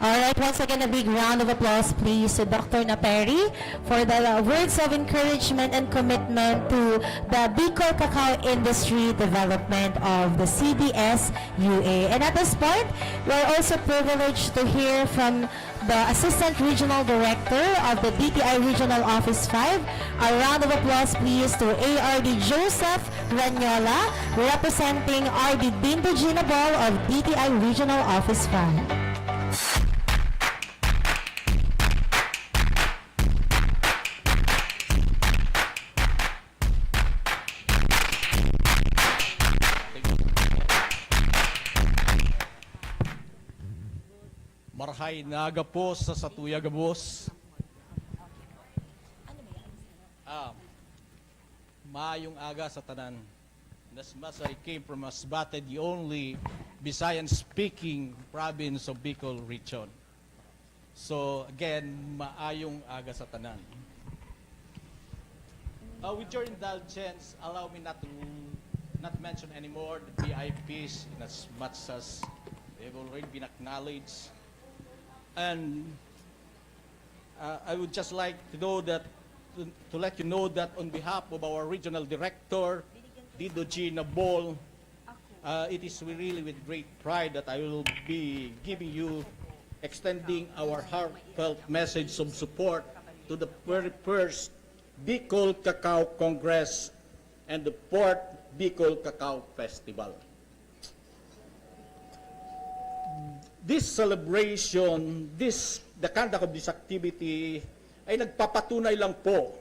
All right, once again, a big round of applause, please, to Dr. Naperi for the words of encouragement and commitment to the Bicol Cacao industry development of the CBS-UA. And at this point, we're also privileged to hear from the Assistant Regional Director of the DTI Regional Office 5. A round of applause, please, to ARD Joseph Ranyola, representing RD Dindo Ginabol of DTI Regional Office 5. Marhay Naga po sa Satuya Gabos. Maayong aga sa tanan. As much I came from Masbate, the only Visayan-speaking province of Bicol region. So again, maayong aga sa tanan. With your indulgence, allow me not mention anymore the VIPs in as much as they've already been acknowledged. And I would just like to know that, to let you know that on behalf of our regional director, Dindo Ginabol, it is really with great pride that I will be giving you, extending our heartfelt message of support to the very first Bicol Cacao Congress and the 4th Bicol Cacao Festival. This celebration, the conduct of this activity ay nagpapatunay lang po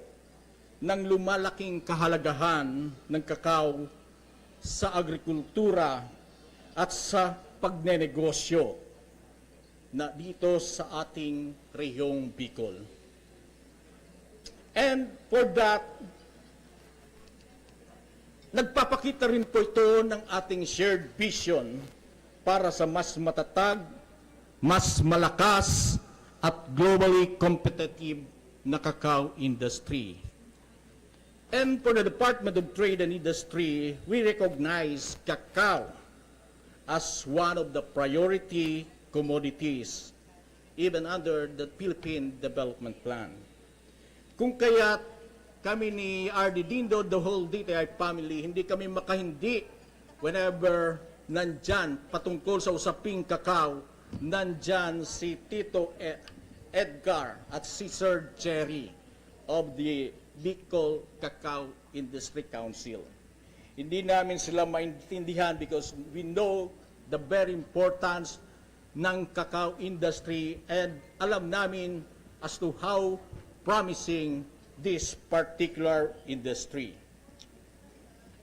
ng lumalaking kahalagahan ng kakao sa agrikultura at sa pagnenegosyo na dito sa ating rehiyong Bicol. And for that, nagpapakita rin po ito ng ating shared vision para sa mas matatag, mas malakas at globally competitive na cacao industry. And for the Department of Trade and Industry, we recognize cacao as one of the priority commodities even under the Philippine Development Plan. Kung kaya kami ni RD Dindo, the whole DTI family, hindi kami makahindi whenever nandyan patungkol sa usaping cacao, nandyan si Tito Edgar at si Sir Jerry of the Bicol Cacao Industry Council. Hindi namin sila maintindihan because we know the very importance ng cacao industry and alam namin as to how promising this particular industry.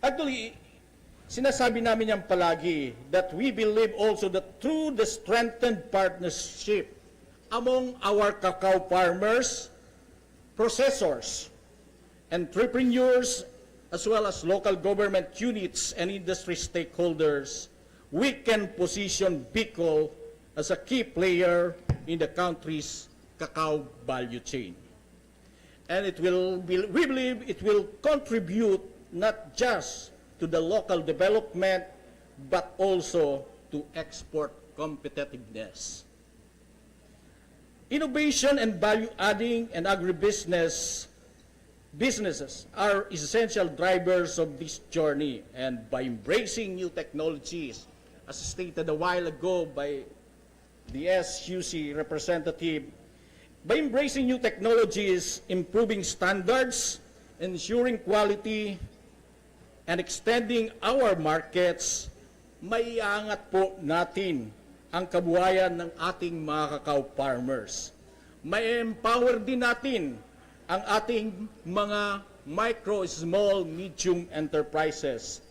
Actually, sinasabi namin yan palagi that we believe also that through the strengthened partnership among our cacao farmers, processors, entrepreneurs, as well as local government units and industry stakeholders, we can position Bicol as a key player in the country's cacao value chain. And we believe it will contribute not just to the local development, but also to export competitiveness. Innovation and value-adding and agribusiness businesses are essential drivers of this journey, and by embracing new technologies, as stated a while ago by the SUC representative, by embracing new technologies, improving standards, ensuring quality, and extending our markets, maiangat po natin ang kabuhayan ng ating mga cacao farmers. May empower din natin ang ating mga micro, small, medium enterprises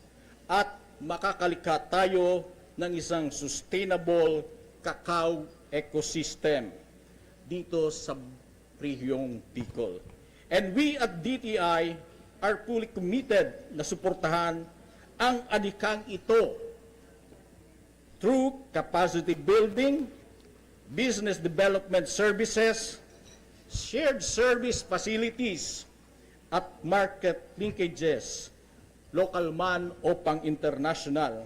at makakalikha tayo ng isang sustainable cacao ecosystem dito sa rehiyong Bicol. And we at DTI are fully committed na suportahan ang adhikang ito through capacity building, business development services, shared service facilities, at market linkages, local man o pang-international.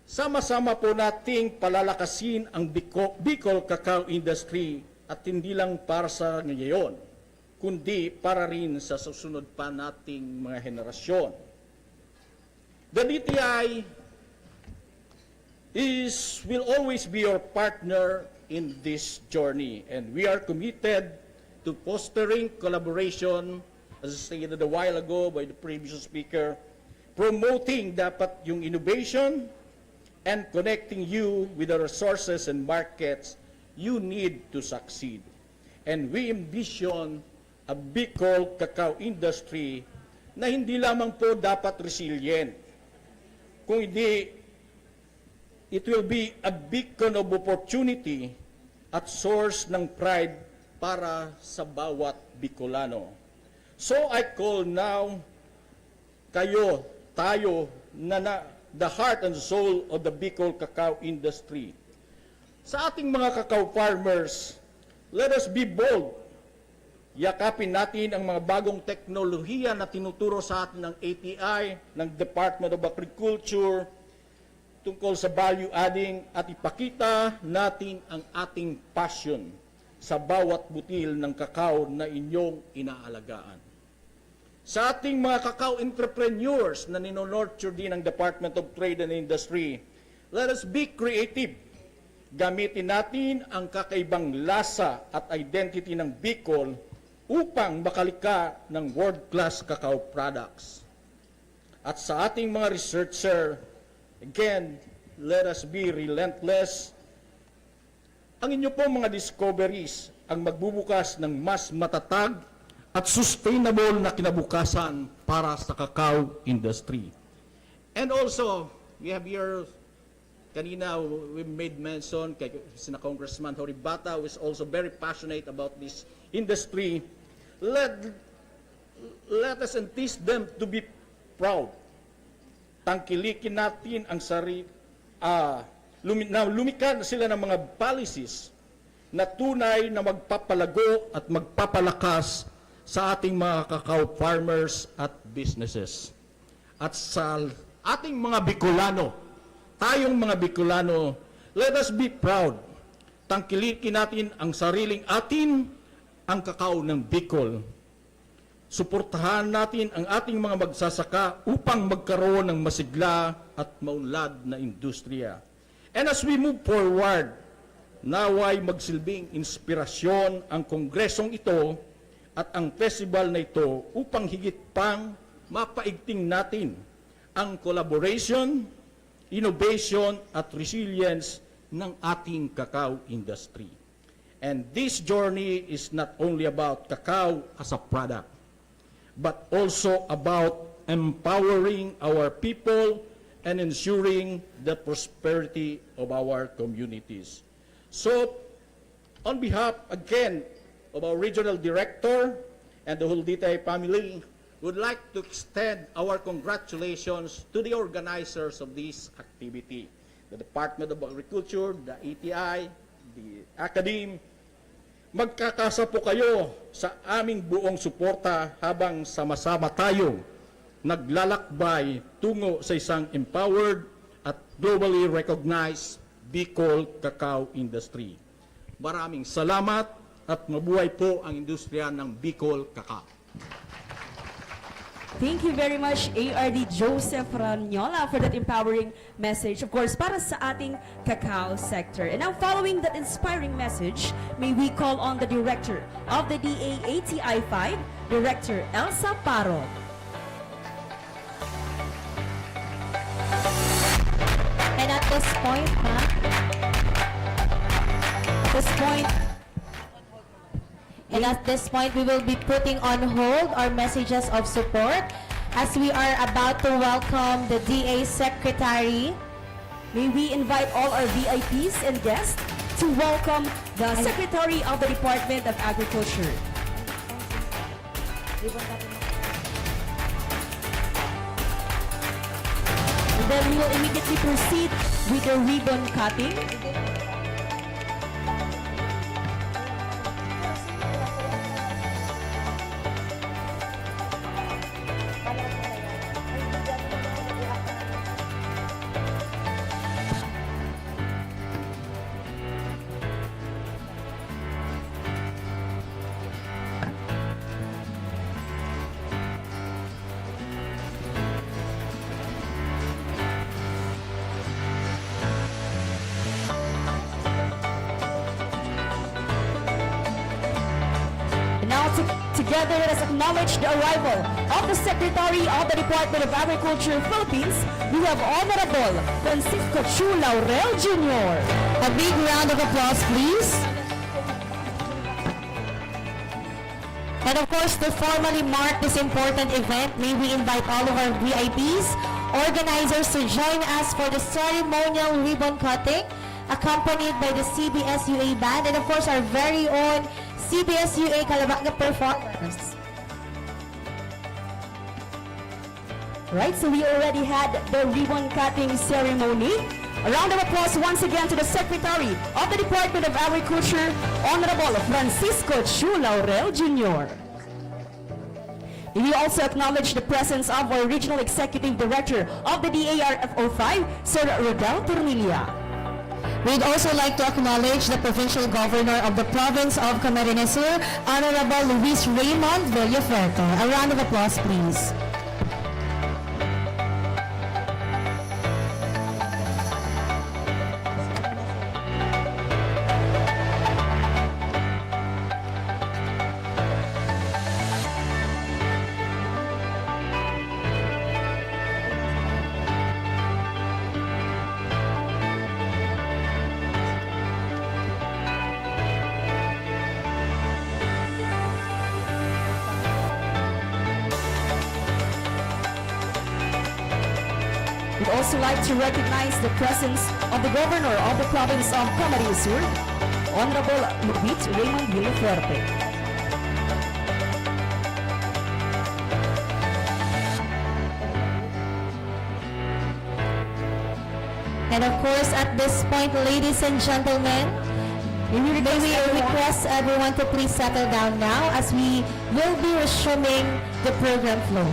Sama-sama po nating palalakasin ang Bicol cacao industry at hindi lang para sa ngayon, kundi para rin sa susunod pa nating mga henerasyon. The DTI will always be your partner in this journey, and we are committed to fostering collaboration, as stated a while ago by the previous speaker, promoting dapat yung innovation and connecting you with the resources and markets you need to succeed. And we envision a Bicol cacao industry na hindi lamang po dapat resilient, kung hindi it will be a beacon of opportunity at source ng pride para sa bawat Bicolano. So I call now tayo na the heart and soul of the Bicol cacao industry. Sa ating mga cacao farmers, let us be bold. Yakapin natin ang mga bagong teknolohiya na tinuturo sa atin ng ATI, ng Department of Agriculture, tungkol sa value adding, at ipakita natin ang ating passion sa bawat butil ng kakao na inyong inaalagaan. Sa ating mga cacao entrepreneurs na ninonurture din ng Department of Trade and Industry, let us be creative. Gamitin natin ang kakaibang lasa at identity ng Bicol upang makalika ng world-class cacao products. At sa ating mga researcher, again, let us be relentless. Ang inyo po mga discoveries ang magbubukas ng mas matatag at sustainable na kinabukasan para sa cacao industry. And also, we have here, kanina we made mention kay Sina Congressman Horibata, who is also very passionate about this industry. Let us enthuse them to be proud. Tangkilikin natin ang lumikha na sila ng mga policies na tunay na magpapalago at magpapalakas sa ating mga cacao farmers at businesses. At sa ating mga Bicolano, tayong mga Bicolano, let us be proud. Tangkilikin natin ang sariling atin, ang kakao ng Bicol. Suportahan natin ang ating mga magsasaka upang magkaroon ng masigla at maunlad na industriya. And as we move forward, naway magsilbing inspirasyon ang kongresong ito at ang festival na ito upang higit pang mapaigting natin ang collaboration, innovation at resilience ng ating cacao industry. And this journey is not only about cacao as a product, but also about empowering our people and ensuring the prosperity of our communities. So, on behalf, again, of our regional director and the whole DTI family, would like to extend our congratulations to the organizers of this activity, the Department of Agriculture, the ATI, Academe, magkakasa po kayo sa aming buong suporta habang sama-sama tayo naglalakbay tungo sa isang empowered at globally recognized Bicol cacao industry. Maraming salamat at mabuhay po ang industriya ng Bicol cacao. Thank you very much, ARD Joseph Ranyola, for that empowering message, of course, para sa ating cacao sector. And now, following that inspiring message, may we call on the Director of the DA-ATI 5, Director Elsa Paro. And at this point, we will be putting on hold our messages of support as we are about to welcome the DA Secretary. May we invite all our VIPs and guests to welcome the Secretary of the Department of Agriculture. And then we will immediately proceed with the ribbon cutting. Now, together, let us acknowledge the arrival of the Secretary of the Department of Agriculture, Philippines. We have Honorable Francisco Chu Laurel Jr. A big round of applause, please. And of course, to formally mark this important event, may we invite all of our VIPs, organizers to join us for the ceremonial ribbon cutting, accompanied by the CBS-UA band, and of course, our very own CBS-UA Calabanga performers. Right, so we already had the ribbon cutting ceremony. A round of applause once again to the Secretary of the Department of Agriculture, Honorable Francisco Chu Laurel Jr. We also acknowledge the presence of our Regional Executive Director of the DARFO 5, Sir Rodel Tornilla. We'd also like to acknowledge the Provincial Governor of the Province of Camarines Sur, Honorable Luis Raymond Villafuerte. A round of applause, please. We'd also like to recognize the presence of the Governor of the Province of Camarines Sur, Honorable Luis Raymond Villafuerte. And of course, at this point, ladies and gentlemen, may we request everyone to please settle down now as we will be resuming the program flow.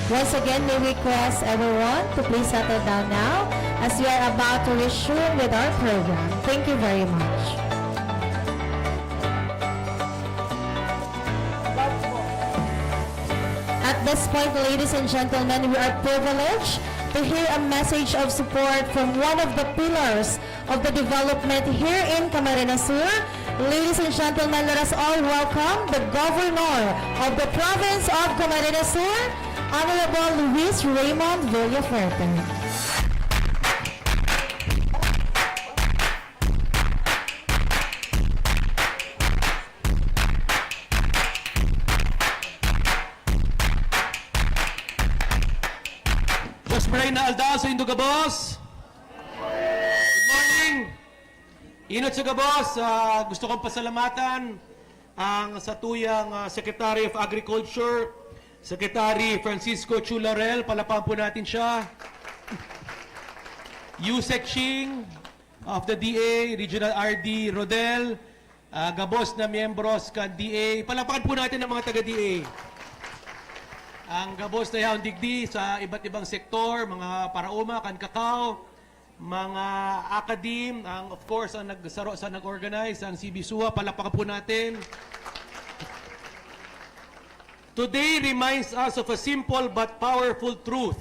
Once again, may we request everyone to please settle down now as we are about to resume with our program. Thank you very much. At this point, ladies and gentlemen, we are privileged to hear a message of support from one of the pillars of the development here in Camarines Sur. Ladies and gentlemen, let us all welcome the Governor of the Province of Camarines Sur, Honorable Luis Raymond Villafuerte. Marina Aldao sa Indugabos. Good morning. Inot sa Gabos, gusto kong pasalamatan ang satuyang Secretary of Agriculture, Secretary Francisco Chu Laurel, palapan po natin siya. Yusek Ching, of the DA, Regional RD Rodel, gabos na miyembros kan DA. Palapakan po natin ang mga taga-DA. Ang gabos na yaong digdi sa iba't ibang sektor, mga parauma, kan Cacao, mga akadim, ang of course ang nagsaro sa nag-organize, ang CB-SUA, palapakan po natin. Today reminds us of a simple but powerful truth.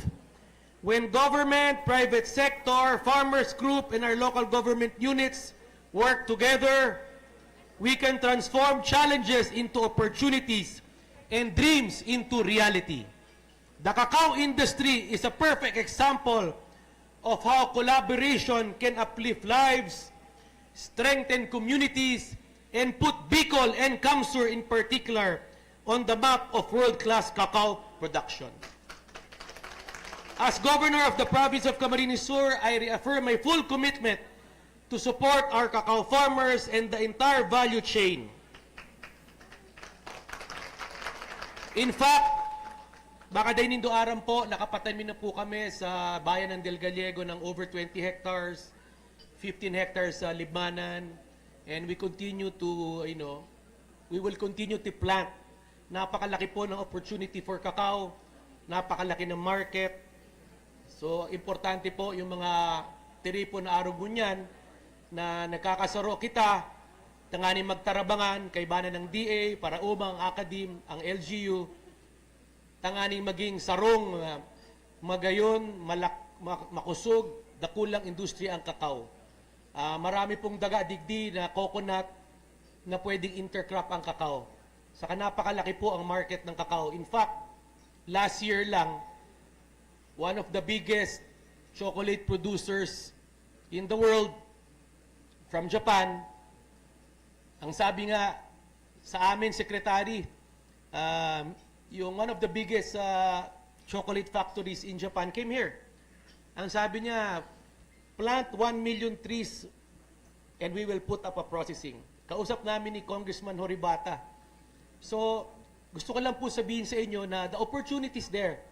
When government, private sector, farmers group, and our local government units work together, we can transform challenges into opportunities and dreams into reality. The cacao industry is a perfect example of how collaboration can uplift lives, strengthen communities, and put Bicol and Kamsur in particular on the map of world-class cacao production. As Governor of the Province of Camarines Sur, I reaffirm my full commitment to support our cacao farmers and the entire value chain. In fact, baka day nindo aram po, nakapatanim na po kami sa bayan ng Del Gallego ng over 20 hectares, 15 hectares sa Libmanan, and we continue to, we will continue to plant. Napakalaki po ng opportunity for cacao, napakalaki ng market. So, importante po yung mga tiripo na arugunyan na nakakasaro kita, tangani magtarabangan, kaibanan ng DA, para umang akadim, ang LGU, tangani maging sarong, magayon, makusog, dakulang industriya ang kakao. Marami pong daga-digdi na coconut na pwedeng intercrop ang kakao. Saka napakalaki po ang market ng kakao. In fact, last year lang, one of the biggest chocolate producers in the world from Japan, ang sabi nga sa amin, Secretary, yung one of the biggest chocolate factories in Japan came here. Ang sabi niya, plant 1 million trees and we will put up a processing. Kausap namin ni Congressman Horibata. So, gusto ko lang po sabihin sa inyo na the opportunities there.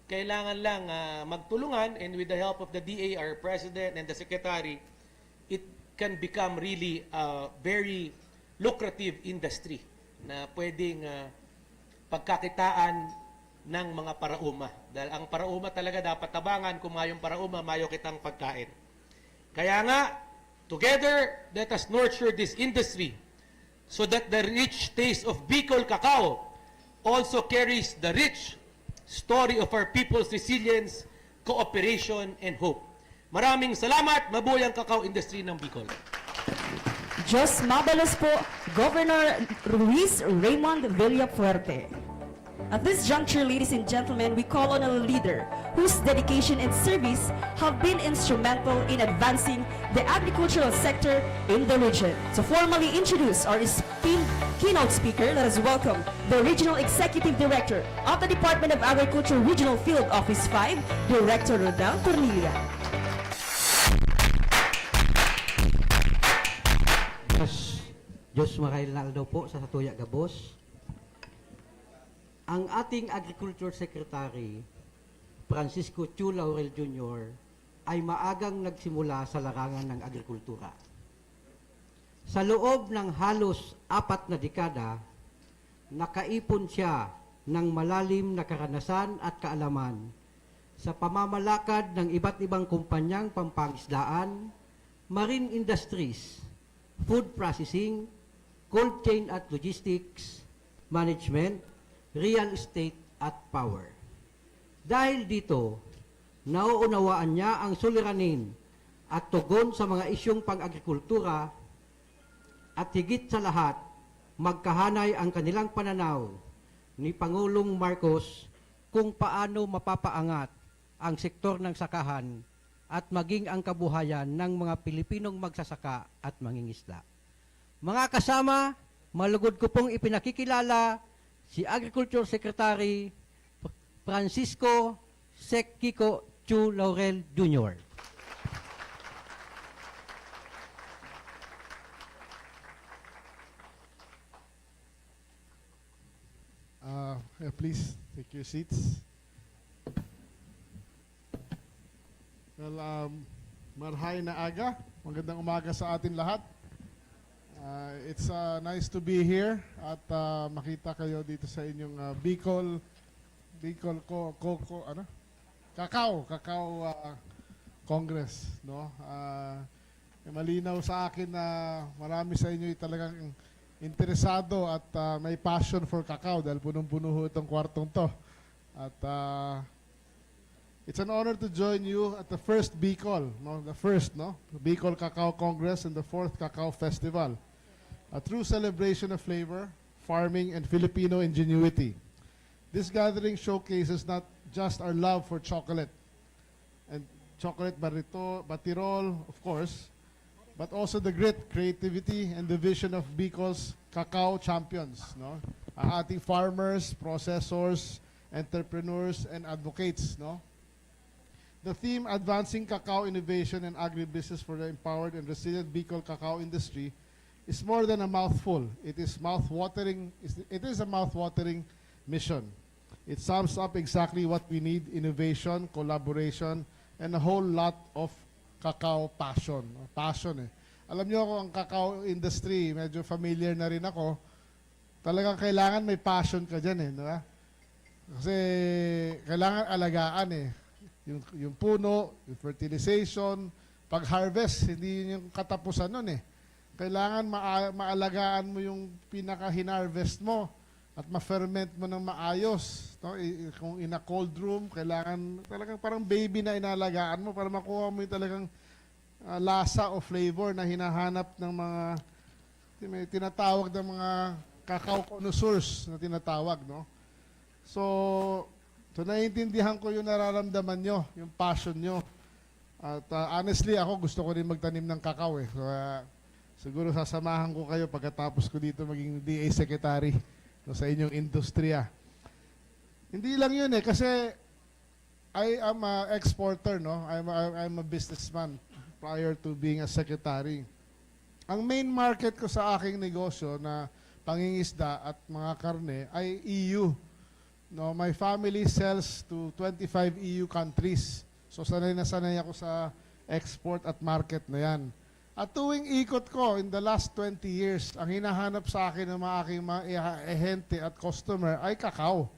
Kailangan lang magtulungan, and with the help of the DA, our President, and the Secretary, it can become really a very lucrative industry na pwedeng pagkakitaan ng mga parauma. Dahil ang parauma talaga dapat tabangan, kung mayong parauma, mayo kitang pagkain. Kaya nga, together, let us nurture this industry so that the rich taste of Bicol cacao also carries the rich story of our people's resilience, cooperation, and hope. Maraming salamat. Mabuhay ang cacao industry ng Bicol. Diyos mabalos po, Governor Ruiz Raymond Villafuerte. At this juncture, ladies and gentlemen, we call on a leader whose dedication and service have been instrumental in advancing the agricultural sector in the region. To formally introduce our esteemed keynote speaker, let us welcome the Regional Executive Director of the Department of Agriculture Regional Field Office 5, Director Rodel Cornelia. Diyos makailal daw po sa Satuya Gabos. Ang ating Agriculture Secretary, Francisco Chu Laurel Jr., ay maagang nagsimula sa larangan ng agrikultura. Sa loob ng halos 4 na dekada, nakaipon siya ng malalim na karanasan at kaalaman sa pamamalakad ng iba't ibang kumpanyang pampangisdaan, marine industries, food processing, cold chain at logistics, management, real estate at power. Dahil dito, nauunawaan niya ang suliranin at tugon sa mga isyong pang-agrikultura at higit sa lahat, magkahanay ang kanilang pananaw ni Pangulong Marcos kung paano mapapaangat ang sektor ng sakahan at maging ang kabuhayan ng mga Pilipinong magsasaka at mangingisda. Mga kasama, malugod ko pong ipinakikilala si Agriculture Secretary Francisco Sec Kiko Chu Laurel Jr. Please take your seats. Well, marhay na aga, Magandang umaga sa atin lahat. It's nice to be here at makita kayo dito sa inyong Cacao Congress, no? Malinaw sa akin na marami sa inyo talagang interesado at may passion for cacao dahil punong-puno ho itong kwartong to. At it's an honor to join you at the first Bicol, no? The first, no? Bicol Cacao Congress and the fourth Cacao Festival. A true celebration of flavor, farming, and Filipino ingenuity. This gathering showcases not just our love for chocolate and chocolate batirol, of course, but also the grit, creativity, and the vision of Bicol's cacao champions, no? Ang ating farmers, processors, entrepreneurs, and advocates, no? The theme, Advancing Cacao Innovation and Agribusiness for the Empowered and Resilient Bicol Cacao Industry, is more than a mouthful. It is mouth-watering. It is a mouth-watering mission. It sums up exactly what we need: innovation, collaboration, and a whole lot of cacao passion. Passion eh. Alam niyo ako, ang cacao industry, medyo familiar na rin ako. Talagang kailangan may passion ka dyan eh, di ba? Kasi kailangan alagaan eh. Yung puno, yung fertilization, pag-harvest, hindi yun yung katapusan nun eh. Kailangan maalagaan mo yung pinaka-hinarvest mo at ma-ferment mo ng maayos. No? Kung in a cold room, kailangan talagang parang baby na inalagaan mo para makuha mo yung talagang lasa o flavor na hinahanap ng mga tinatawag ng mga cacao connoisseurs na tinatawag, no? So naiintindihan ko yung nararamdaman nyo, yung passion nyo. At honestly, ako gusto ko rin magtanim ng cacao eh. So, siguro sasamahan ko kayo pagkatapos ko dito maging DA Secretary, no, sa inyong industriya. Hindi lang yun eh, kasi I am an exporter, no? I'm a businessman prior to being a secretary. Ang main market ko sa aking negosyo na pangingisda at mga karne ay EU. No, my family sells to 25 EU countries. So sanay na sanay ako sa export at market na yan. At tuwing ikot ko in the last 20 years, ang hinahanap sa akin ng mga aking mga ehente at customer ay cacao,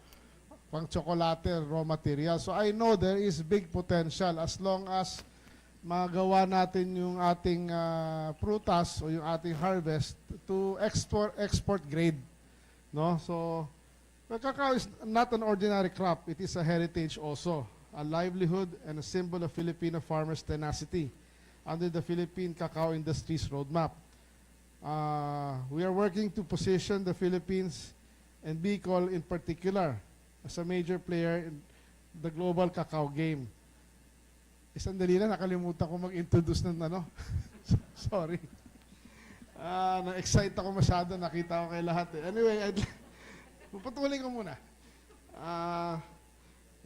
pang tsokolate, raw material. So I know there is big potential as long as magawa natin yung ating prutas o yung ating harvest to export grade. No? So the cacao is not an ordinary crop. It is a heritage also, a livelihood and a symbol of Filipino farmers' tenacity under the Philippine cacao industry's roadmap. We are working to position the Philippines and Bicol in particular as a major player in the global cacao game. Sandali na, nakalimutan ko mag-introduce ng ano. Sorry. Na-excite ako masyado, nakita ko kay lahat eh. Anyway, pupatuloy ko muna.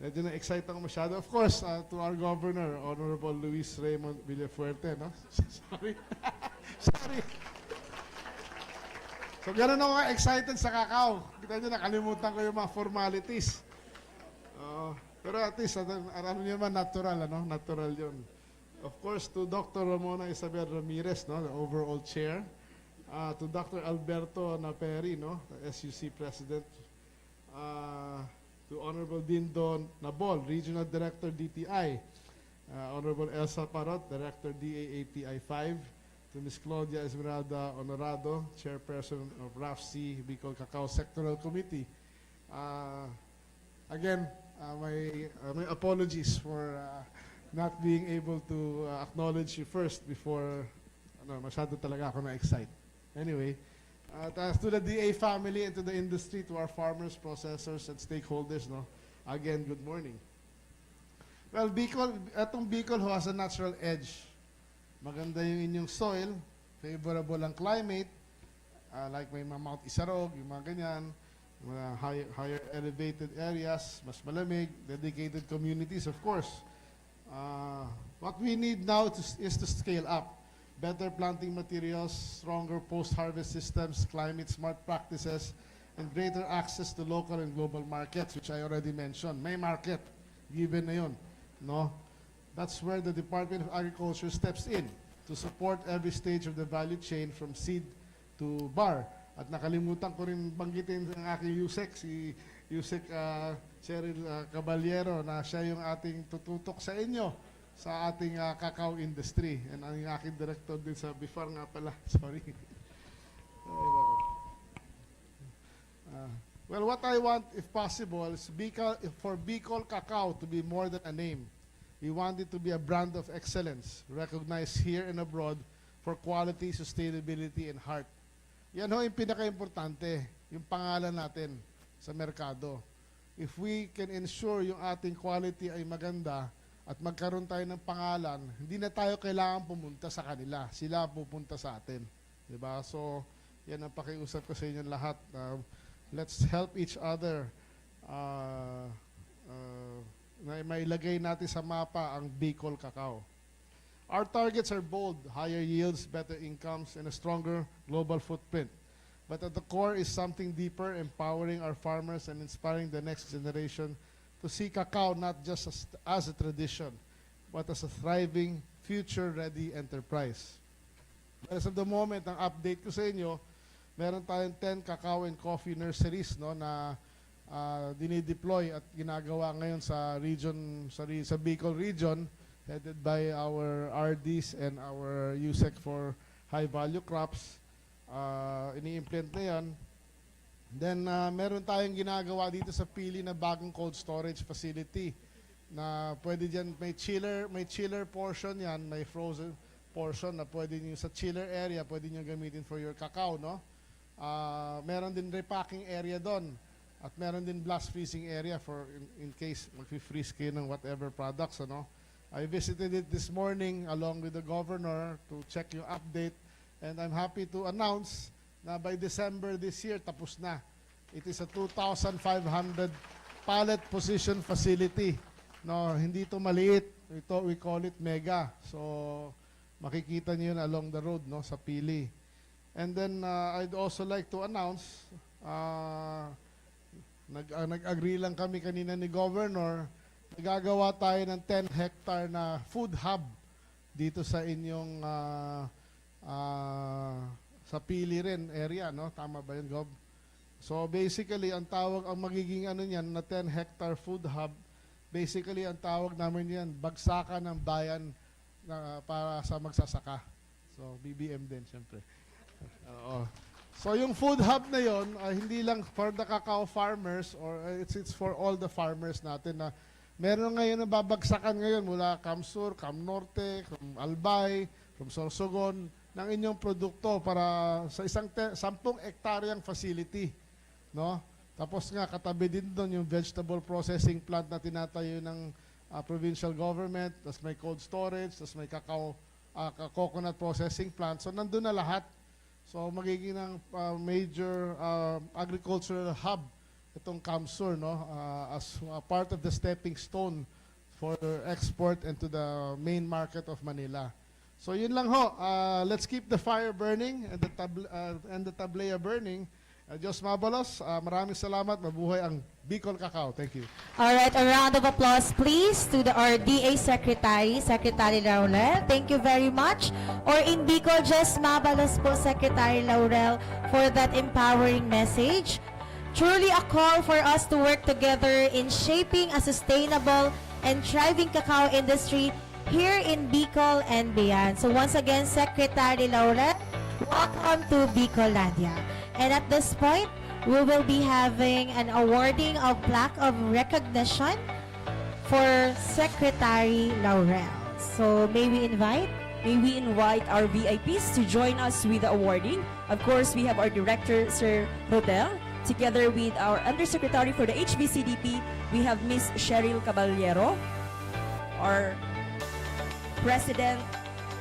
Medyo na-excite ako masyado. Of course, to our Governor, Honorable Luis Raymond Villafuerte, no? Sorry. Sorry. So, gano'n ako excited sa cacao. Kita nyo, nakalimutan ko yung mga formalities. Pero at least, ano nyo naman, natural, ano? Natural yun. Of course, to Dr. Ramona Isabel Ramirez, no? The overall chair. To Dr. Alberto Naperi, no? The SUC President. To Honorable Dindo Nabol, Regional Director DTI. Honorable Elsa Parot, Director DAATI 5. To Ms. Claudia Esmeralda Honorado, Chairperson of RAFC Bicol Cacao Sectoral Committee. Again, my apologies for not being able to acknowledge you first before masyado talaga ako na-excite. Anyway, to the DA family and to the industry, to our farmers, processors, and stakeholders, no? Again, good morning. Well, itong Bicol has a natural edge. Maganda yung inyong soil, favorable ang climate, like may mga Mount Isarog, yung mga ganyan, mga higher elevated areas, mas malamig, dedicated communities, of course. What we need now is to scale up. Better planting materials, stronger post-harvest systems, climate-smart practices, and greater access to local and global markets, which I already mentioned. May market, given na yun. No? That's where the Department of Agriculture steps in. to support every stage of the value chain from seed to bar. At nakalimutan ko rin banggitin ang aking USEC, si USEC Cheryl Caballero, na siya yung ating tututok sa inyo sa ating cacao industry. And ang aking director din sa BIFAR nga pala. Sorry. Well, what I want, if possible, is for Bicol Cacao to be more than a name. We want it to be a brand of excellence, recognized here and abroad for quality, sustainability, and heart. Yan ho yung pinaka-importante, yung pangalan natin sa merkado. If we can ensure yung ating quality ay maganda at magkaroon tayo ng pangalan, hindi na tayo kailangan pumunta sa kanila. Sila pupunta sa atin. Diba? So, yan ang pakiusap ko sa inyo lahat. Let's help each other na mailagay natin sa mapa ang Bicol Cacao. Our targets are bold: higher yields, better incomes, and a stronger global footprint. But at the core is something deeper, empowering our farmers and inspiring the next generation to see cacao not just as a tradition, but as a thriving, future-ready enterprise. As of the moment, ang update ko sa inyo, meron tayong 10 cacao and coffee nurseries, no, na dinideploy at ginagawa ngayon sa region, sa Bicol region, headed by our RDs and our USEC for high-value crops. Ini-implement na yan. Then, meron tayong ginagawa dito sa Pili na bagong cold storage facility na pwede dyan, may chiller portion yan, may frozen portion na pwede nyo sa chiller area, pwede nyo gamitin for your cacao, no? Meron din repacking area doon at meron din blast freezing area for in case mag-freeze kayo ng whatever products, ano? I visited it this morning along with the governor to check yung update, and I'm happy to announce na by December this year, tapos na. It is a 2,500 pallet position facility. No, hindi ito maliit. Ito, we call it mega. So, makikita niyo yun along the road, no, sa Pili. And then, I'd also like to announce, nag-agree lang kami kanina ni Governor, nagagawa tayo ng 10 hectare na food hub dito sa inyong sa Pili rin area, no? Tama ba yun, Gov? So basically, ang magiging ano niyan na 10 hectare food hub, basically ang tawag namin yan, bagsakan ng bayan para sa magsasaka. So BBM din, syempre. Oo. So yung food hub na yon, hindi lang for the cacao farmers, or it's for all the farmers natin na meron ngayon na babagsakan ngayon mula Camsur, Camnorte, from Albay, from Sorsogon, ng inyong produkto para sa isang 10 hektaryang facility, no? Tapos nga katabi din doon yung vegetable processing plant na tinatayo ng provincial government, tapos may cold storage, tapos may cacao coconut processing plant. So nandun na lahat. So magiging ng major agricultural hub itong Camsur, no? As part of the stepping stone for export into the main market of Manila. So yun lang ho. Let's keep the fire burning and the tablea burning. Diyos mabalos. Maraming salamat. Mabuhay ang Bicol Cacao. Thank you. All right, a round of applause please to our DA Secretary, Secretary Laurel. Thank you very much. Or in Bicol, just mabalos po, Secretary Laurel, for that empowering message. Truly a call for us to work together in shaping a sustainable and thriving cacao industry here in Bicol and beyond. So once again, Secretary Laurel, welcome to Bicolandia. And at this point, we will be having an awarding of plaque of recognition for Secretary Laurel. So may we invite our VIPs to join us with the awarding. Of course, we have our Director, Sir Rodel, together with our Undersecretary for the HBCDP, we have Ms. Cheryl Caballero, our President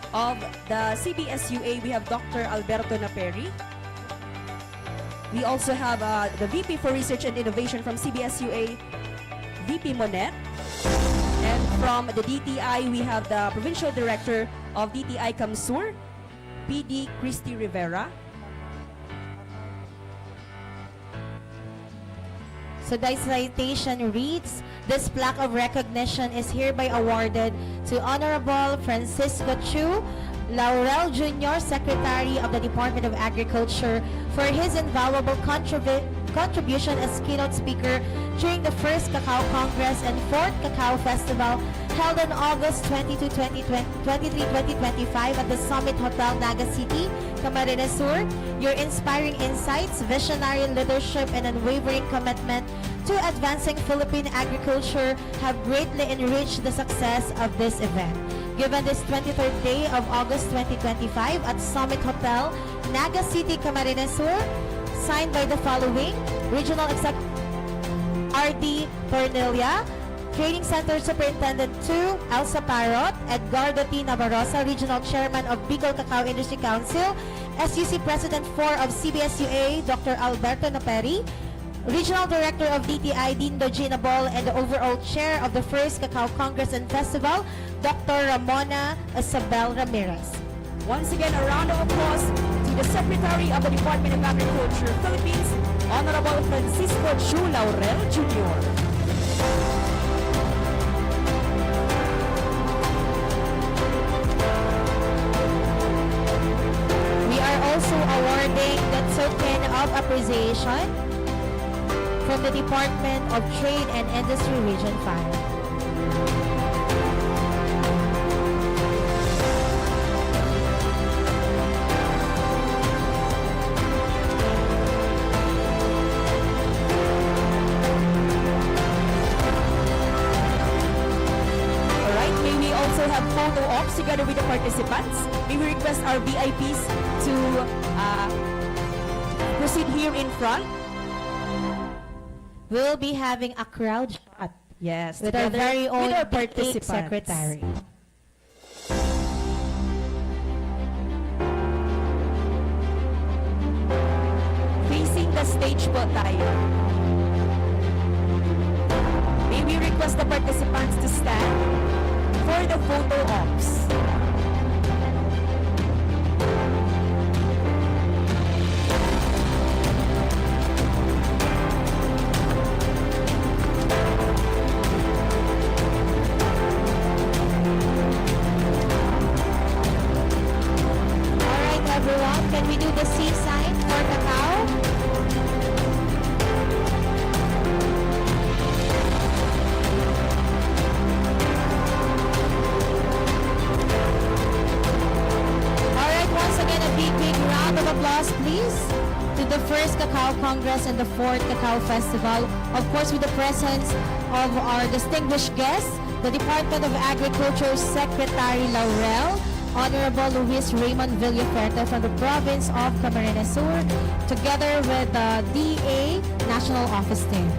of the CBSUA, we have Dr. Alberto Naperi. We also have the VP for Research and Innovation from CBSUA, VP Monet. And from the DTI, we have the Provincial Director of DTI Camsur, PD Christy Rivera. So the citation reads, this plaque of recognition is hereby awarded to Honorable Francisco Chu, Laurel Jr., Secretary of the Department of Agriculture, for his invaluable contribution as keynote speaker during the first Cacao Congress and fourth Cacao Festival held on August 22, 2025 at the Summit Hotel, Naga City, Camarines Sur. Your inspiring insights, visionary leadership, and unwavering commitment to advancing Philippine agriculture have greatly enriched the success of this event. Given this 23rd day of August 2025 at Summit Hotel, Naga City, Camarines Sur, signed by the following: Regional Executive R.D. Tornelia, Training Center Superintendent 2, Elsa Parrot, Edgardo T. Navarrosa, Regional Chairman of Bicol Cacao Industry Council, SUC President 4 of CBSUA, Dr. Alberto Naperi, Regional Director of DTI, Dindo Ginabol, and the overall Chair of the first Cacao Congress and Festival, Dr. Ramona Isabel Ramirez. Once again, a round of applause to the Secretary of the Department of Agriculture, Philippines, Honorable Francisco Chu Laurel Jr. We are also awarding the token of appreciation from the Department of Trade and Industry Region 5. Alright, may we also have photo ops together with the participants. May we request our VIPs to proceed here in front. We'll be having a crowd shot Yes, with our together very own with our D8 participants. secretary. Facing the stage po tayo. May we request the participants to stand for the photo ops. Alright everyone, can we do the C sign for Cacao? Alright, once again a big round of applause please to the first Cacao Congress and the fourth Cacao Festival. Of course with the presence of our distinguished guests, the Department of Agriculture Secretary Laurel, Honorable Luis Raymond Villaferte from the province of Camarines Sur, together with the DA National Office team.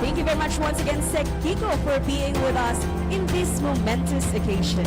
Thank you very much once again, Sec Kiko, for being with us in this momentous occasion.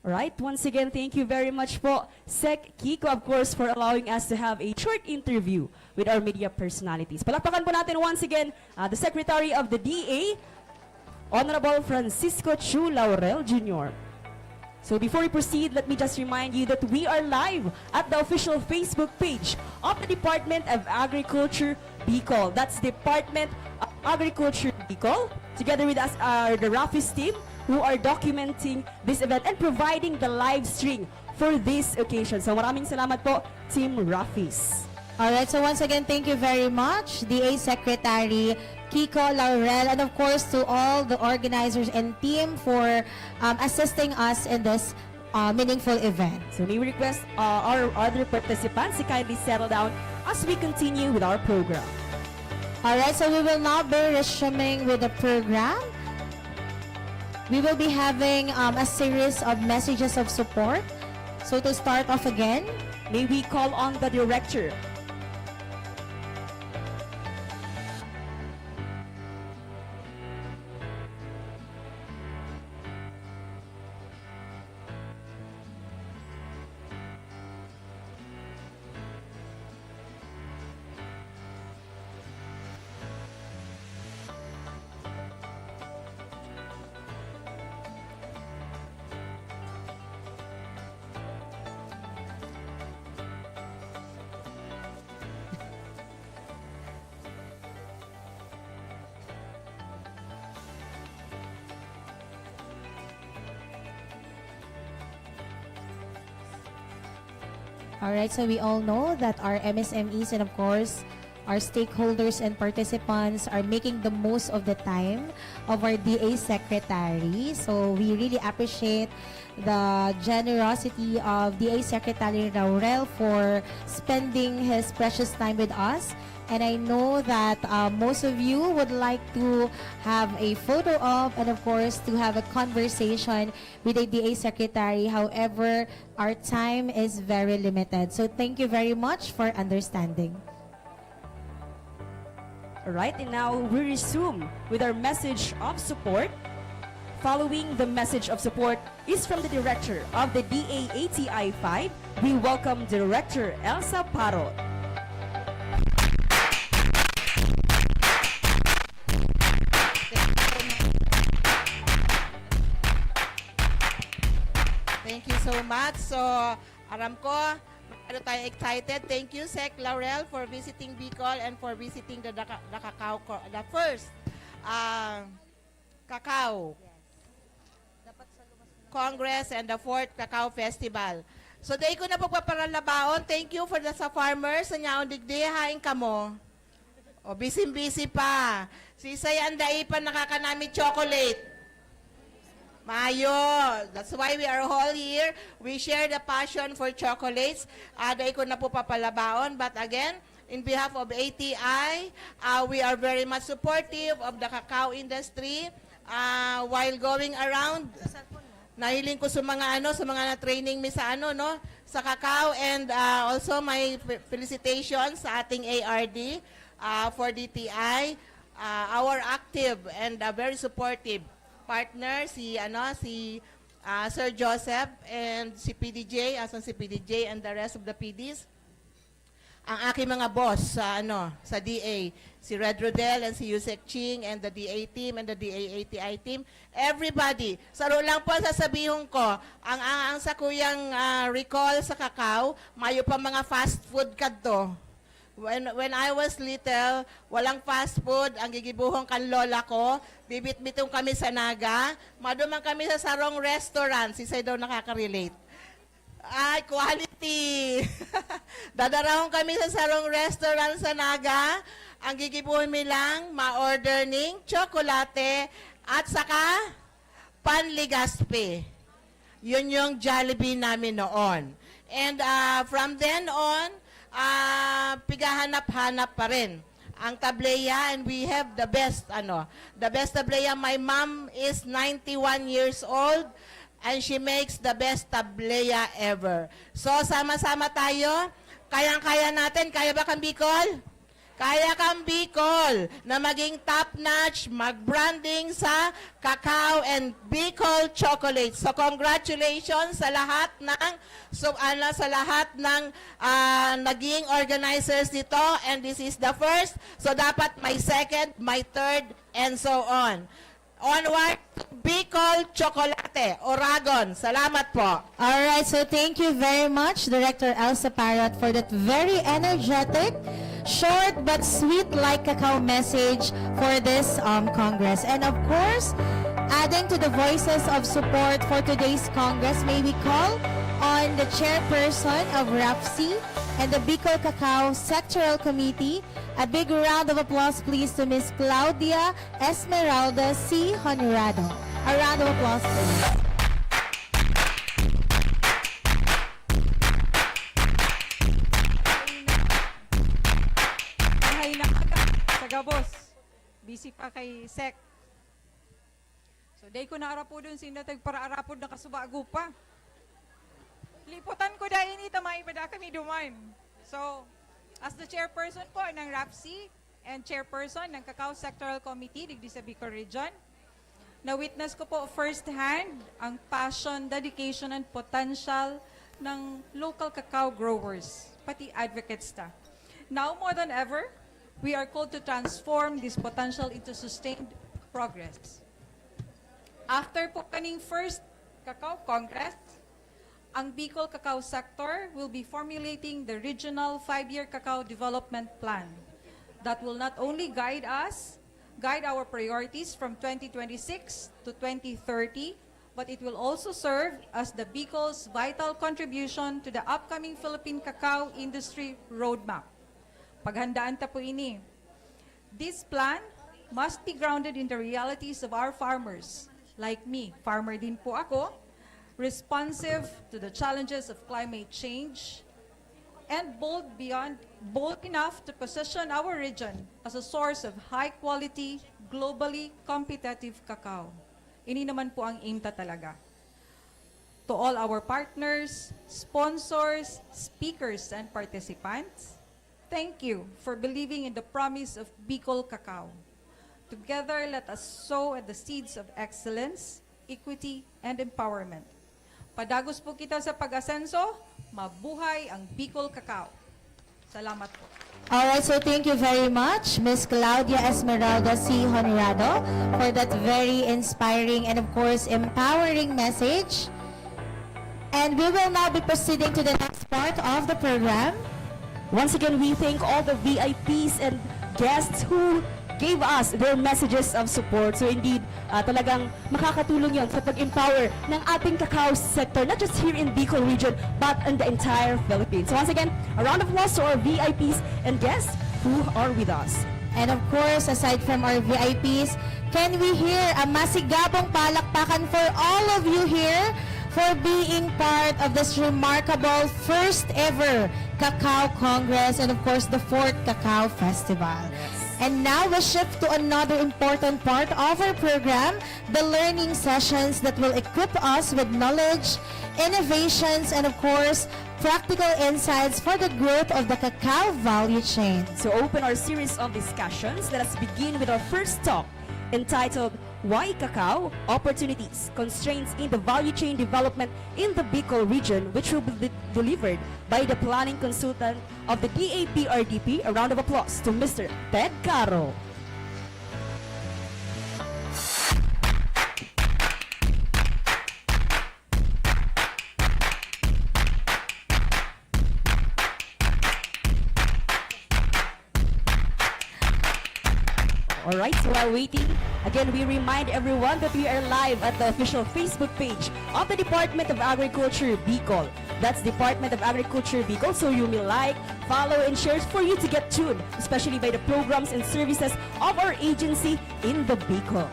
Alright, once again, thank you very much po, Sec Kiko, of course, for allowing us to have a short interview with our media personalities. Palakpakan po natin once again the Secretary of the DA, Honorable Francisco Chu Laurel Jr. So before we proceed, let me just remind you that we are live at the official Facebook page of the Department of Agriculture Bicol. That's Department of Agriculture Bicol. Together with us are the Rafis team who are documenting this event and providing the live stream for this occasion. So maraming salamat po, Team Rafis. Alright, so once again, thank you very much, DA Secretary Kiko Laurel, and of course to all the organizers and team for assisting us in this meaningful event. So may we request our other participants to kindly settle down as we continue with our program. Alright, so we will now be resuming with the program. We will be having a series of messages of support. So to start off again, May we call on the director. alright, so we all know that our MSMEs and of course our stakeholders and participants are making the most of the time of our DA Secretary. So we really appreciate the generosity of DA Secretary Laurel for spending his precious time with us. And I know that most of you would like to have a photo of and of course to have a conversation with the DA Secretary. However, our time is very limited. So thank you very much for understanding. Alright, and now we resume with our message of support. Following the message of support is from the director of the DAATI 5. We welcome Director Elsa Parot. Thank you so much. So, aram ko, ano tayo excited. Thank you, Sec Laurel, for visiting Bicol and for visiting the Cacao, the first Cacao Congress and the fourth Cacao Festival. So, day ko na pagpaparalabaon. Thank you for sa farmers. Sa nyaon digdi, haing kamo. O, busy pa. Si Isay Anday pa nakakanami chocolate. Mayo. That's why we are all here. We share the passion for chocolates. Day ko na po papalabaon. But again, in behalf of ATI, we are very much supportive of the cacao industry. While going around, nahiling ko sa mga sa mga na-training mi sa sa cacao, and also my felicitations sa ating ARD for DTI, our active and very supportive partner si Sir Joseph and si PDJ, si PDJ and the rest of the PDs. Ang aking mga boss sa DA, si Red Rodel and si Yusek Ching and the DA team and the DAATI team. Everybody, saro lang po sasabihin ko, ang sa kuyang recall sa cacao, mayo pa mga fast food kadto. When I was little, walang fast food, ang gigibuhong kan lola ko, bibit-bitong kami sa Naga, madumang kami sa sarong restaurant, si Say daw nakaka-relate. Ay, quality! Dadarahon kami sa sarong restaurant sa Naga, ang gigibuhon mi lang, ma-order ning tsokolate at saka panligaspe. Yun yung Jollibee namin noon. And from then on, pigahanap-hanap pa rin ang tableya, and we have the best the best tableya. My mom is 91 years old and she makes the best tableya ever. So sama-sama tayo, kayang-kaya natin. Kaya ba kang Bicol? Kaya kang Bicol na maging top-notch, mag-branding sa Cacao and Bicol chocolate. So congratulations sa lahat ng naging organizers nito, and this is the first. So dapat may second, may third, and so on. Onward, Bicol Chocolate, Oragon. Salamat po. All right, so thank you very much, Director Elsa Parrot, for that very energetic, short but sweet like cacao message for this Congress. And of course, adding to the voices of support for today's Congress, may we call on the chairperson of RAFC and the Bicol Cacao Sectoral Committee. A big round of applause please to Ms. Claudia Esmeralda C. Honorado. A round of applause please. Bahay Naga sa Gabos. Busy pa kay Sec. So, day ko naara po dun sinatag para arapod na kasubago pa. Liputan ko dahil ita maibada kami duman. So, as the chairperson po ng RAPC and chairperson ng Cacao Sectoral Committee digdi sa Bicol Region, na-witness ko po first-hand ang passion, dedication, and potential ng local cacao growers, pati advocates ta. Now more than ever, we are called to transform this potential into sustained progress. After po kaning first Cacao Congress, ang Bicol Cacao Sector will be formulating the Regional 5-Year Cacao Development Plan that will not only guide our priorities from 2026 to 2030, but it will also serve as the Bicol's vital contribution to the upcoming Philippine cacao industry roadmap. Paghandaan ta po ini. This plan must be grounded in the realities of our farmers. Like me, farmer din po ako, responsive to the challenges of climate change, and bold enough to position our region as a source of high-quality, globally competitive cacao. Ini naman po ang aim ta talaga. To all our partners, sponsors, speakers, and participants, thank you for believing in the promise of Bicol Cacao. Together, let us sow at the seeds of excellence, equity, and empowerment. Padagos po kita sa pag-asenso, mabuhay ang Bicol Cacao. Salamat po. Alright, so thank you very much, Ms. Claudia Esmeralda C. Honorado, for that very inspiring and of course empowering message. And we will now be proceeding to the next part of the program. Once again, we thank all the VIPs and guests who gave us their messages of support. So indeed, talagang makakatulong yon sa pag-empower ng ating cacao sector, not just here in Bicol region, but in the entire Philippines. So once again, a round of applause to our VIPs and guests who are with us. And of course, aside from our VIPs, can we hear a masigabong palakpakan for all of you here for being part of this remarkable first ever Cacao Congress and of course the 4th Cacao Festival. And now we shift to another important part of our program, the learning sessions that will equip us with knowledge, innovations, and of course, practical insights for the growth of the cacao value chain. To open our series of discussions, let us begin with our first talk entitled Why Cacao? Opportunities, Constraints in the Value Chain Development in the Bicol Region, which will be delivered by the Planning Consultant of the DAPRDP. A round of applause to Mr. Ted Caro. Alright, so while waiting, again, we remind everyone that we are live at the official Facebook page of the Department of Agriculture, Bicol. That's Department of Agriculture, Bicol, so you may like, follow, and share for you to get tuned, especially by the programs and services of our agency in the Bicol.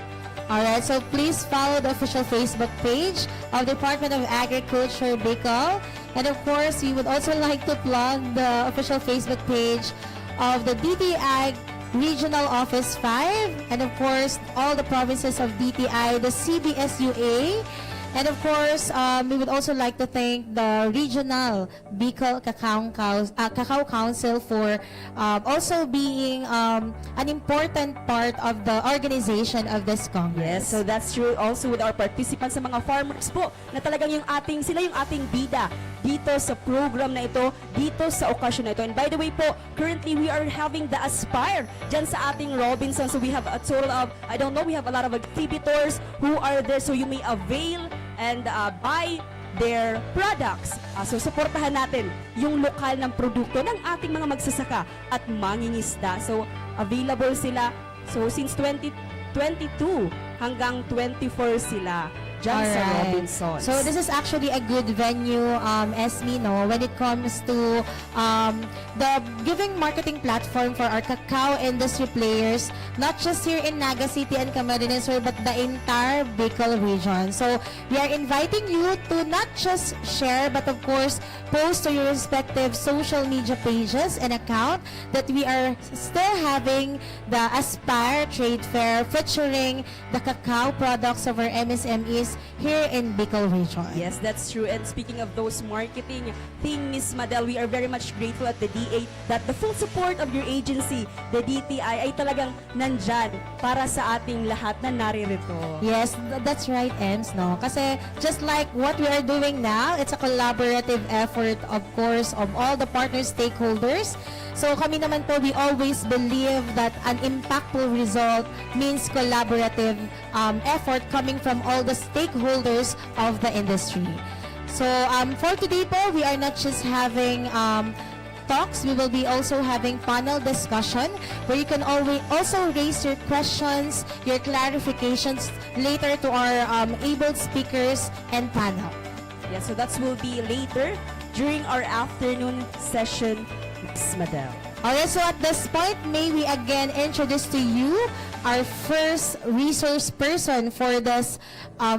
Alright, so please follow the official Facebook page of Department of Agriculture, Bicol. And of course, we would also like to plug the official Facebook page of the DTI Regional Office 5, and of course, all the provinces of DTI, the CBSUA, And of course, we would also like to thank the regional Bicol Cacao Council for also being an important part of the organization of this Congress. Yes, so that's true also with our participants sa mga farmers po na talagang sila yung ating bida dito sa program na ito, dito sa okasyon na ito. And by the way po, currently we are having the Aspire dyan sa ating Robinson. So we have a total of, I don't know, we have a lot of exhibitors who are there, so you may avail and buy their products. So supportahan natin yung lokal ng produkto ng ating mga magsasaka at mangingisda. So available sila. So since 2022 hanggang 24 sila dyan sa Alright. Robinsons. So this is actually a good venue, Esme, no, when it comes to the giving marketing platform for our cacao industry players, not just here in Naga City and Camarines Sur, but the entire Bicol region. So we are inviting you to not just share, but of course, post to your respective social media pages and account that we are still having the Aspire Trade Fair featuring the cacao products of our MSMEs here in Bicol region. Yes, that's true. And speaking of those marketing thing, Miss Madel, we are very much grateful at the DA that the full support of your agency, the DTI, ay talagang nandyan para sa ating lahat na naririto. Yes, that's right, Ems, no? Kasi just like what we are doing now, it's a collaborative effort, of course, of all the partner stakeholders. So kami naman po, we always believe that an impactful result means collaborative effort coming from all the stakeholders of the industry. So for today po, we are not just having talks, we will be also having panel discussion where you can always also raise your questions, your clarifications later to our able speakers and panel. Yeah, so that will be later during our afternoon session, Miss Madel. Alright, so at this point, may we again introduce to you our first resource person for this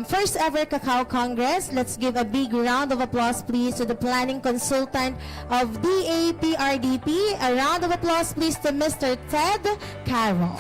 first ever Cacao Congress. Let's give a big round of applause, please, to the planning consultant of DAPRDP. A round of applause, please, to Mr. Ted Carroll.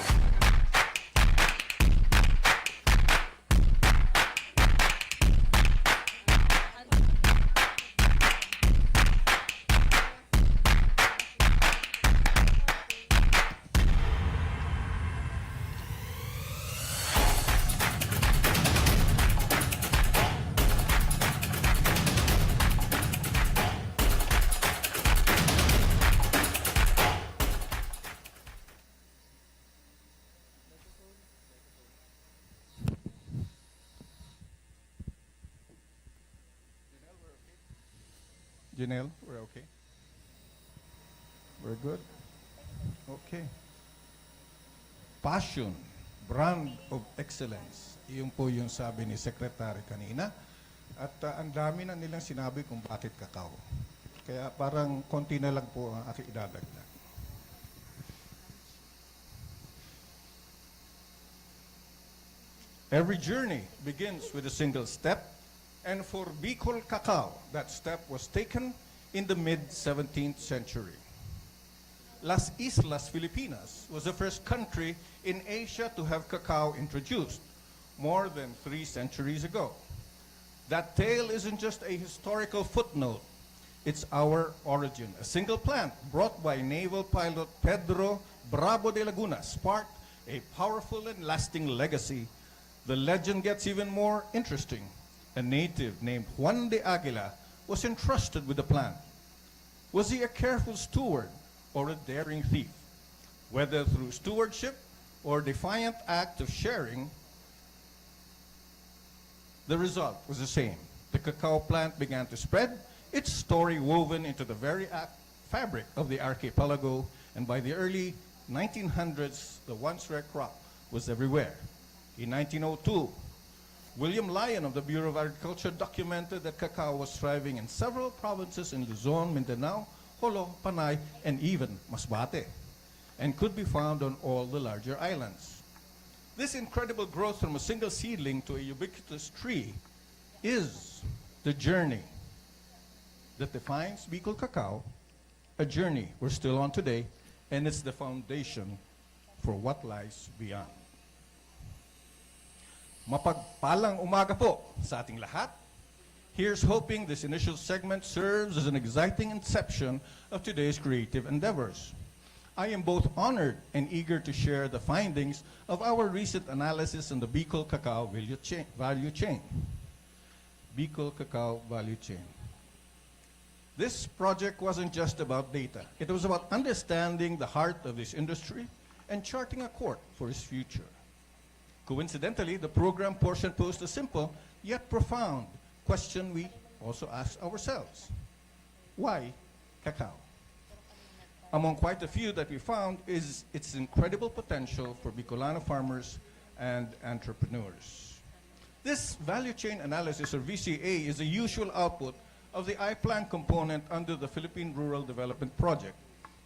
Janelle, we're okay? We're good? Okay. Passion, brand of excellence. Iyon po yung sabi ni Secretary kanina. At ang dami na nilang sinabi kung bakit cacao. Kaya parang konti na lang po ang aking idadagdag. Every journey begins with a single step. And for Bicol Cacao, that step was taken in the mid-17th century. Las Islas Filipinas was the first country in Asia to have cacao introduced more than 3 centuries ago. That tale isn't just a historical footnote. It's our origin. A single plant brought by naval pilot Pedro Bravo de Laguna sparked a powerful and lasting legacy. The legend gets even more interesting. A native named Juan de Aguila was entrusted with the plant. Was he a careful steward or a daring thief? Whether through stewardship or defiant act of sharing, the result was the same. The cacao plant began to spread, its story woven into the very fabric of the archipelago, and by the early 1900s, the once rare crop was everywhere. In 1902, William Lyon of the Bureau of Agriculture documented that cacao was thriving in several provinces in Luzon, Mindanao, Jolo, Panay, and even Masbate, and could be found on all the larger islands. This incredible growth from a single seedling to a ubiquitous tree is the journey that defines Bicol Cacao, a journey we're still on today, and it's the foundation for what lies beyond. Mapagpalang umaga po sa ating lahat. Here's hoping this initial segment serves as an exciting inception of today's creative endeavors. I am both honored and eager to share the findings of our recent analysis on the Bicol Cacao value chain. Bicol Cacao value chain. This project wasn't just about data. It was about understanding the heart of this industry and charting a course for its future. Coincidentally, the program portion posed a simple yet profound question we also asked ourselves. Why cacao? Among quite a few that we found is its incredible potential for Bicolano farmers and entrepreneurs. This value chain analysis, or VCA, is the usual output of the I-Plan component under the Philippine Rural Development Project.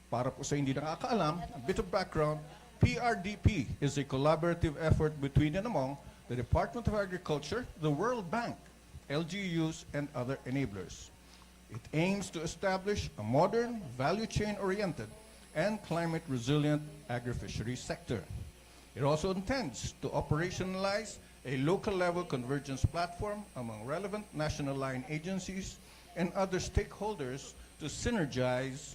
Para po sa hindi nakakaalam, a bit of background, PRDP is a collaborative effort between and among the Department of Agriculture, the World Bank, LGUs, and other enablers. It aims to establish a modern, value chain-oriented, and climate-resilient agri-fisheries sector. It also intends to operationalize a local-level convergence platform among relevant national line agencies and other stakeholders to synergize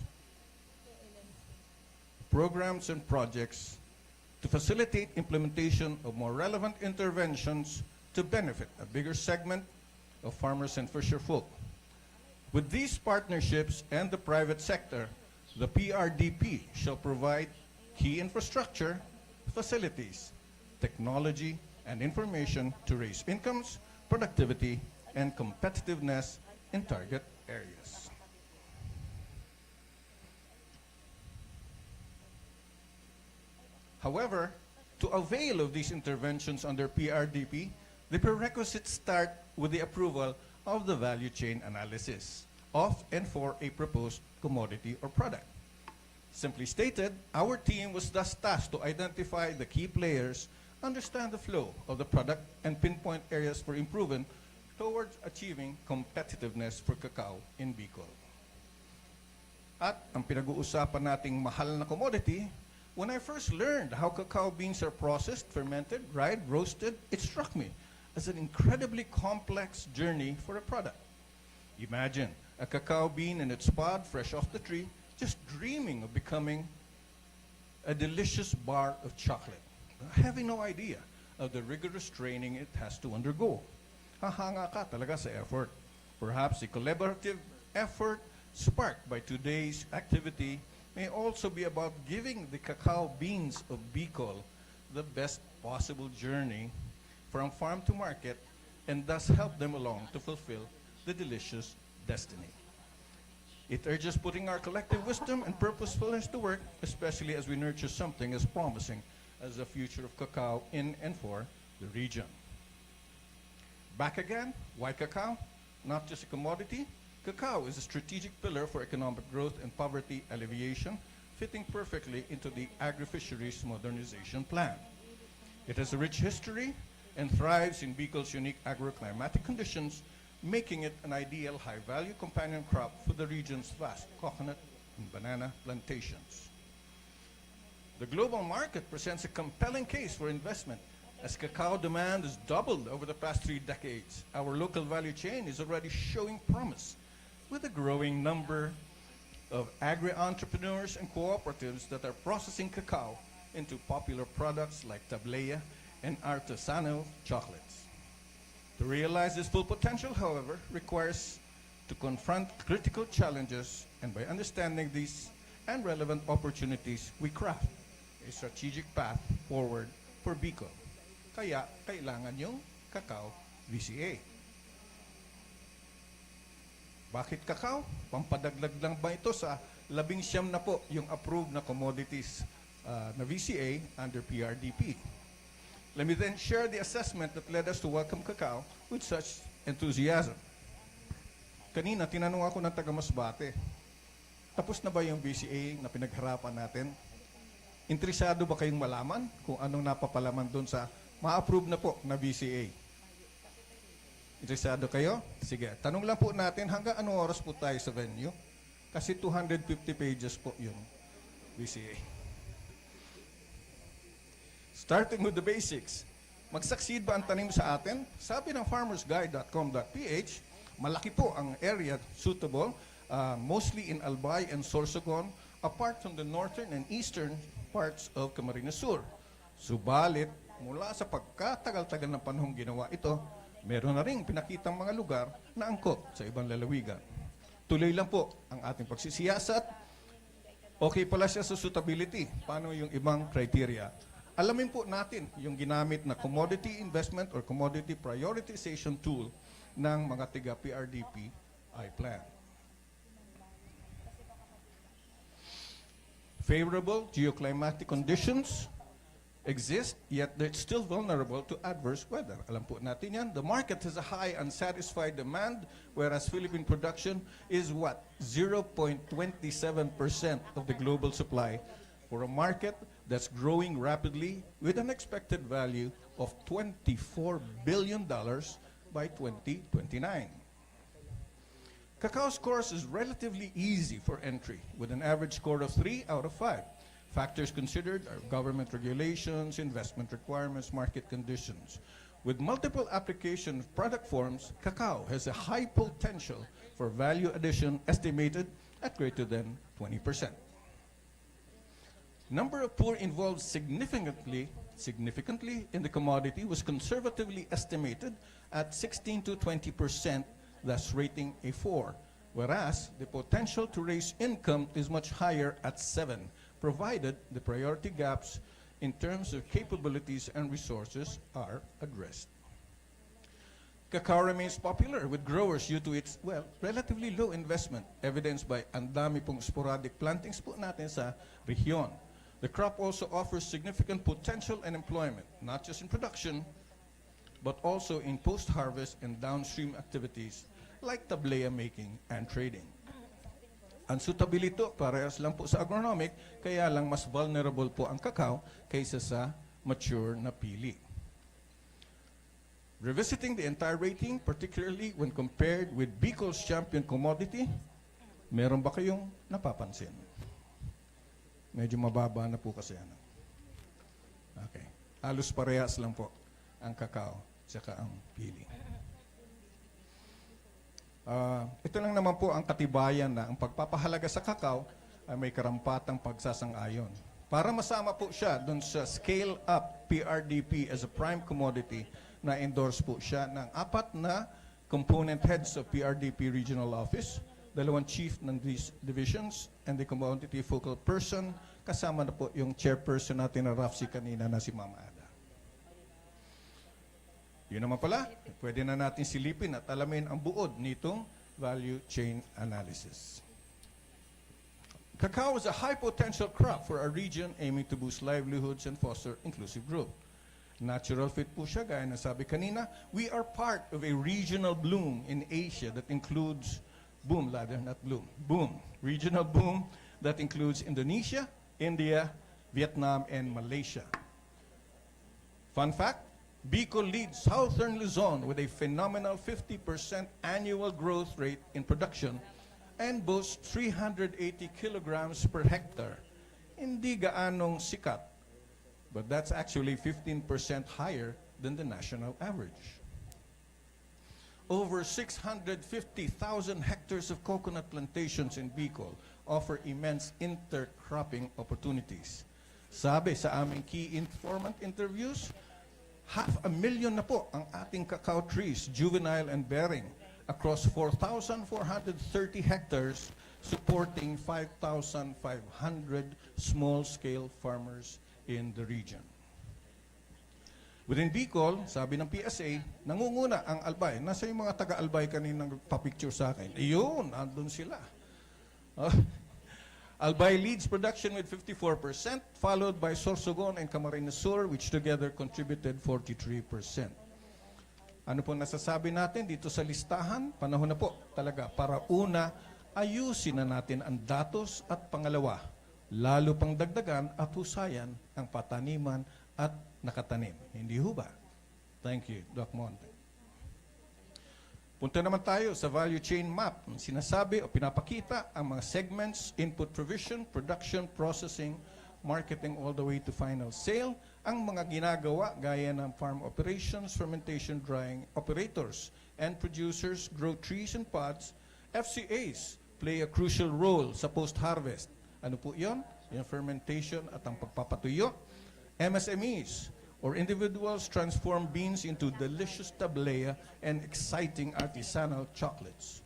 programs and projects to facilitate implementation of more relevant interventions to benefit a bigger segment of farmers and fisherfolk. With these partnerships and the private sector, the PRDP shall provide key infrastructure, facilities, technology, and information to raise incomes, productivity, and competitiveness in target areas. However, to avail of these interventions under PRDP, the prerequisites start with the approval of the value chain analysis of and for a proposed commodity or product. Simply stated, our team was thus tasked to identify the key players, understand the flow of the product, and pinpoint areas for improvement towards achieving competitiveness for cacao in Bicol. At ang pinag-uusapan nating mahal na commodity, when I first learned how cacao beans are processed, fermented, dried, roasted, it struck me as an incredibly complex journey for a product. Imagine a cacao bean in its pod, fresh off the tree, just dreaming of becoming a delicious bar of chocolate, having no idea of the rigorous training it has to undergo. Hahanga ka talaga sa effort. Perhaps a collaborative effort sparked by today's activity may also be about giving the cacao beans of Bicol the best possible journey from farm to market, and thus help them along to fulfill the delicious destiny. It urges putting our collective wisdom and purposefulness to work, especially as we nurture something as promising as the future of cacao in and for the region. Back again, why cacao? Not just a commodity. Cacao is a strategic pillar for economic growth and poverty alleviation, fitting perfectly into the agri-fisheries modernization plan. It has a rich history and thrives in Bicol's unique agroclimatic conditions, making it an ideal high-value companion crop for the region's vast coconut and banana plantations. The global market presents a compelling case for investment, as cacao demand has doubled over the past 3 decades. Our local value chain is already showing promise, with a growing number of agri-entrepreneurs and cooperatives that are processing cacao into popular products like tablea and artisanal chocolates. To realize this full potential, however, requires to confront critical challenges, and by understanding these and relevant opportunities, we craft a strategic path forward for Bicol. Kaya kailangan yung Cacao VCA. Bakit cacao? Pampadaglag lang ba ito sa 19 na po yung approved na commodities na VCA under PRDP? Let me then share the assessment that led us to welcome cacao with such enthusiasm. Kanina, tinanong ako ng taga-Masbate, tapos na ba yung VCA na pinagharapan natin? Interesado ba kayong malaman kung anong napapalaman doon sa ma-approve na po na VCA? Interesado kayo? Sige, tanong lang po natin hanggang anong oras po tayo sa venue? Kasi 250 pages po yun, VCA. Starting with the basics, Mag-succeed ba ang tanim sa atin? Sabi ng farmersguide.com.ph, malaki po ang area suitable, mostly in Albay and Sorsogon, apart from the northern and eastern parts of Camarines Sur. Subalit, mula sa pagkatagal-tagal ng panahong ginawa ito, meron na ring pinakitang mga lugar na angkop sa ibang lalawigan. Tuloy lang po ang ating pagsisiyasat. Okay pala siya sa suitability. Paano yung ibang criteria? Alamin po natin yung ginamit na commodity investment or commodity prioritization tool ng mga tiga PRDP I-Plan. Favorable geoclimatic conditions exist, yet they're still vulnerable to adverse weather. Alam po natin yan. The market has a high unsatisfied demand, whereas Philippine production is what? 0.27% of the global supply for a market that's growing rapidly with an expected value of $24 billion by 2029. Cacao's course is relatively easy for entry, with an average score of 3 out of 5. Factors considered are government regulations, investment requirements, market conditions. With multiple application product forms, cacao has a high potential for value addition estimated at greater than 20%. Number of poor involved significantly in the commodity was conservatively estimated at 16 to 20%, thus rating a 4, whereas the potential to raise income is much higher at 7, provided the priority gaps in terms of capabilities and resources are addressed. Cacao remains popular with growers due to its, well, relatively low investment, evidenced by ang dami pong sporadic plantings po natin sa rehiyon. The crop also offers significant potential and employment, not just in production, but also in post-harvest and downstream activities like tablea making and trading. Ang suitability parehas lang po sa agronomic, kaya lang mas vulnerable po ang cacao kaysa sa mature na pili. Revisiting the entire rating, particularly when compared with Bicol's champion commodity, meron ba kayong napapansin? Medyo mababa na po kasi ano. Okay. Halos parehas lang po ang cacao saka ang pili. Ito lang naman po ang katibayan na ang pagpapahalaga sa cacao ay may karampatang pagsasang-ayon. Para masama po siya dun sa Scale Up PRDP as a prime commodity, na endorse po siya ng 4 na component heads of PRDP Regional Office, 2 chief ng these divisions, and the commodity focal person, kasama na po yung chairperson natin na Rafsi kanina na si Mama Ada. Yun naman pala, pwede na natin silipin at alamin ang buod nitong value chain analysis. Cacao is a high potential crop for a region aiming to boost livelihoods and foster inclusive growth. Natural fit po siya, gaya na sabi kanina. We are part of a regional bloom in Asia that includes, boom, regional boom that includes Indonesia, India, Vietnam, and Malaysia. Fun fact, Bicol leads Southern Luzon with a phenomenal 50% annual growth rate in production and boasts 380 kilograms per hectare. Hindi gaanong sikat, but that's actually 15% higher than the national average. Over 650,000 hectares of coconut plantations in Bicol offer immense intercropping opportunities. Sabi sa aming key informant interviews, 500,000 na po ang ating cacao trees, juvenile and bearing, across 4,430 hectares, supporting 5,500 small-scale farmers in the region. Within Bicol, sabi ng PSA, nangunguna ang Albay. Nasa yung mga taga-Albay kaninang papicture sa akin. Iyon, andun sila. Albay leads production with 54%, followed by Sorsogon and Camarines Sur, which together contributed 43%. Ano po nasasabi natin dito sa listahan? Panahon na po talaga para una, ayusin na natin ang datos at pangalawa, lalo pang dagdagan at husayan ang pataniman at nakatanim. Hindi ho ba? Thank you, Doc Monte. Punta naman tayo sa value chain map. Sinasabi o pinapakita ang mga segments, input provision, production, processing, marketing all the way to final sale ang mga ginagawa gaya ng farm operations, fermentation, drying operators, and producers grow trees and pods. FCAs play a crucial role sa post-harvest. Ano po yun? Yung fermentation at ang pagpapatuyo. MSMEs, or individuals, transform beans into delicious tablea and exciting artisanal chocolates.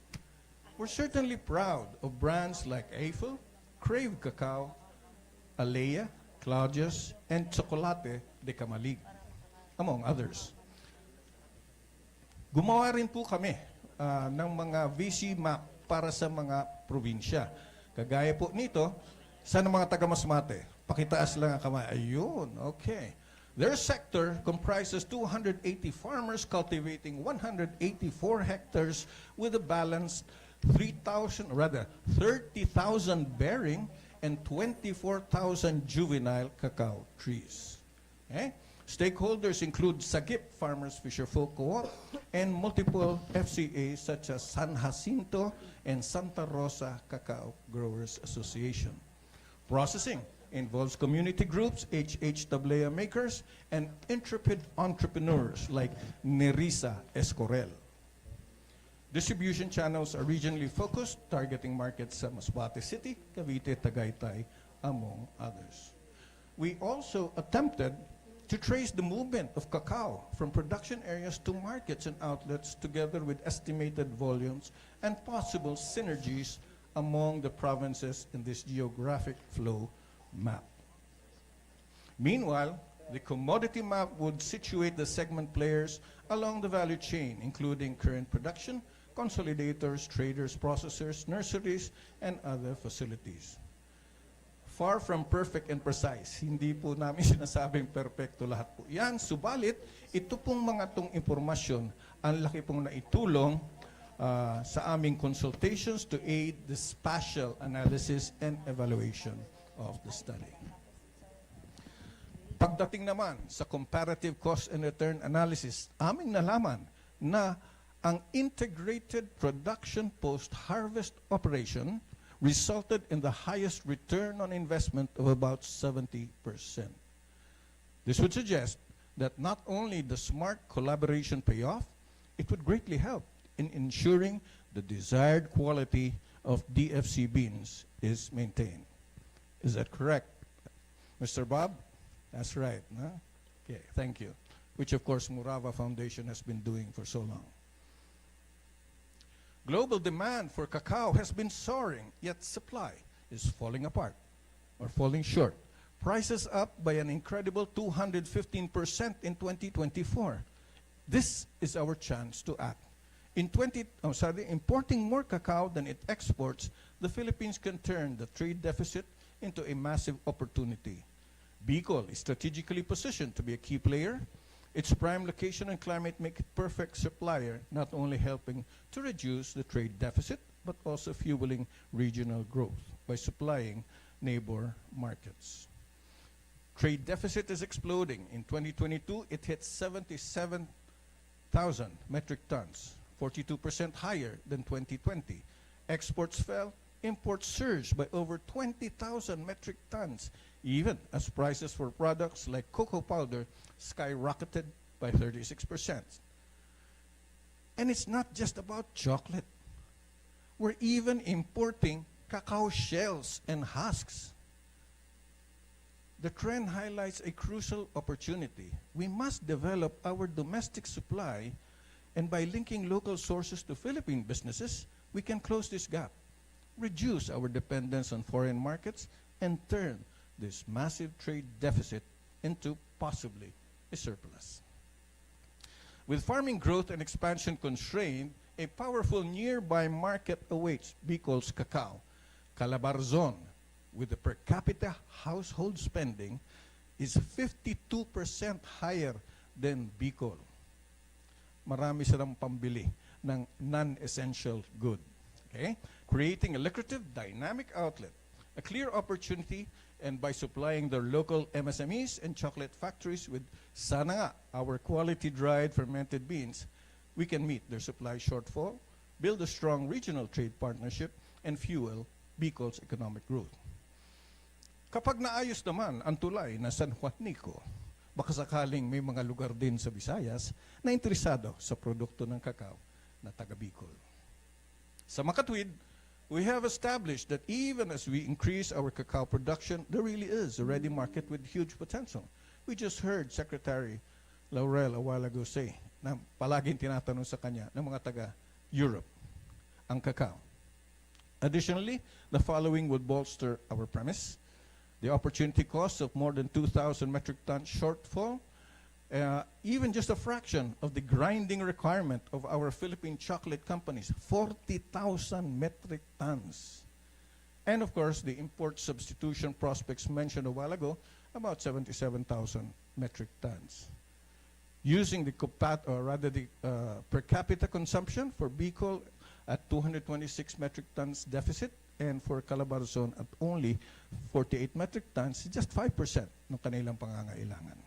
We're certainly proud of brands like Eiffel, Crave Cacao, Alea, Claudius, and Chocolate de Camalig, among others. Gumawa rin po kami ng mga VC map para sa mga probinsya. Kagaya po nito, sa mga taga-Masmate, pakitaas lang ang kamay. Ayun, okay. Their sector comprises 280 farmers cultivating 184 hectares with a balanced 30,000 bearing and 24,000 juvenile cacao trees. Okay? Stakeholders include Sagip Farmers Fisherfolk Co-op and multiple FCAs such as San Jacinto and Santa Rosa Cacao Growers Association. Processing involves community groups, HH makers, and intrepid entrepreneurs like Nerissa Escorel. Distribution channels are regionally focused, targeting markets sa Masbate City, Cavite, Tagaytay, among others. We also attempted to trace the movement of cacao from production areas to markets and outlets together with estimated volumes and possible synergies among the provinces in this geographic flow map. Meanwhile, the commodity map would situate the segment players along the value chain, including current production, consolidators, traders, processors, nurseries, and other facilities. Far from perfect and precise, hindi po namin sinasabing perfecto lahat po yan. Subalit, ito pong mga tong impormasyon, ang laki pong naitulong sa aming consultations to aid the spatial analysis and evaluation of the study. Pagdating naman sa comparative cost and return analysis, aming nalaman na ang integrated production post-harvest operation resulted in the highest return on investment of about 70%. This would suggest that not only the smart collaboration pay off, it would greatly help in ensuring the desired quality of DFC beans is maintained. Is that correct, Mr. Bob? That's right. No? Okay, thank you. Which, of course, Murava Foundation has been doing for so long. Global demand for cacao has been soaring, yet supply is falling apart or falling short. Prices up by an incredible 215% in 2024. This is our chance to act. Importing more cacao than it exports, the Philippines can turn the trade deficit into a massive opportunity. Bicol is strategically positioned to be a key player. Its prime location and climate make it perfect supplier, not only helping to reduce the trade deficit, but also fueling regional growth by supplying neighbor markets. Trade deficit is exploding. In 2022, it hit 77,000 metric tons, 42% higher than 2020. Exports fell, imports surged by over 20,000 metric tons, even as prices for products like cocoa powder skyrocketed by 36%. And it's not just about chocolate. We're even importing cacao shells and husks. The trend highlights a crucial opportunity. We must develop our domestic supply, and by linking local sources to Philippine businesses, we can close this gap, reduce our dependence on foreign markets, and turn this massive trade deficit into possibly a surplus. With farming growth and expansion constrained, a powerful nearby market awaits Bicol's cacao. Calabarzon, with the per capita household spending, is 52% higher than Bicol. Marami silang pambili ng non-essential good. Okay? Creating a lucrative, dynamic outlet, a clear opportunity, and by supplying their local MSMEs and chocolate factories with sana nga, our quality dried fermented beans, we can meet their supply shortfall, build a strong regional trade partnership, and fuel Bicol's economic growth. Kapag naayos naman ang tulay na San Juanico, baka sakaling may mga lugar din sa Visayas na interesado sa produkto ng kakao na taga Bicol. Sa makatwid, we have established that even as we increase our cacao production, there really is a ready market with huge potential. We just heard Secretary Laurel a while ago say na palaging tinatanong sa kanya ng mga taga-Europe ang cacao. Additionally, the following would bolster our premise. The opportunity cost of more than 2,000 metric tons shortfall, even just a fraction of the grinding requirement of our Philippine chocolate companies, 40,000 metric tons. And of course, the import substitution prospects mentioned a while ago, about 77,000 metric tons. Using the per capita consumption for Bicol at 226 metric tons deficit, and for Calabarzon at only 48 metric tons, just 5% ng kanilang pangangailangan.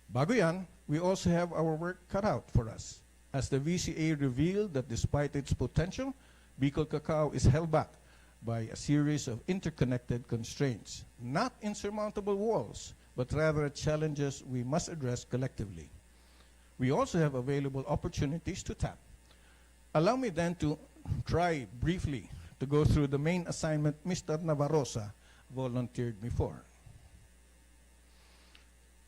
Bago yan, we also have our work cut out for us, as the VCA revealed that despite its potential, Bicol cacao is held back by a series of interconnected constraints, not insurmountable walls, but rather challenges we must address collectively. We also have available opportunities to tap. Allow me then to try briefly to go through the main assignment Mr. Navarrosa volunteered me for.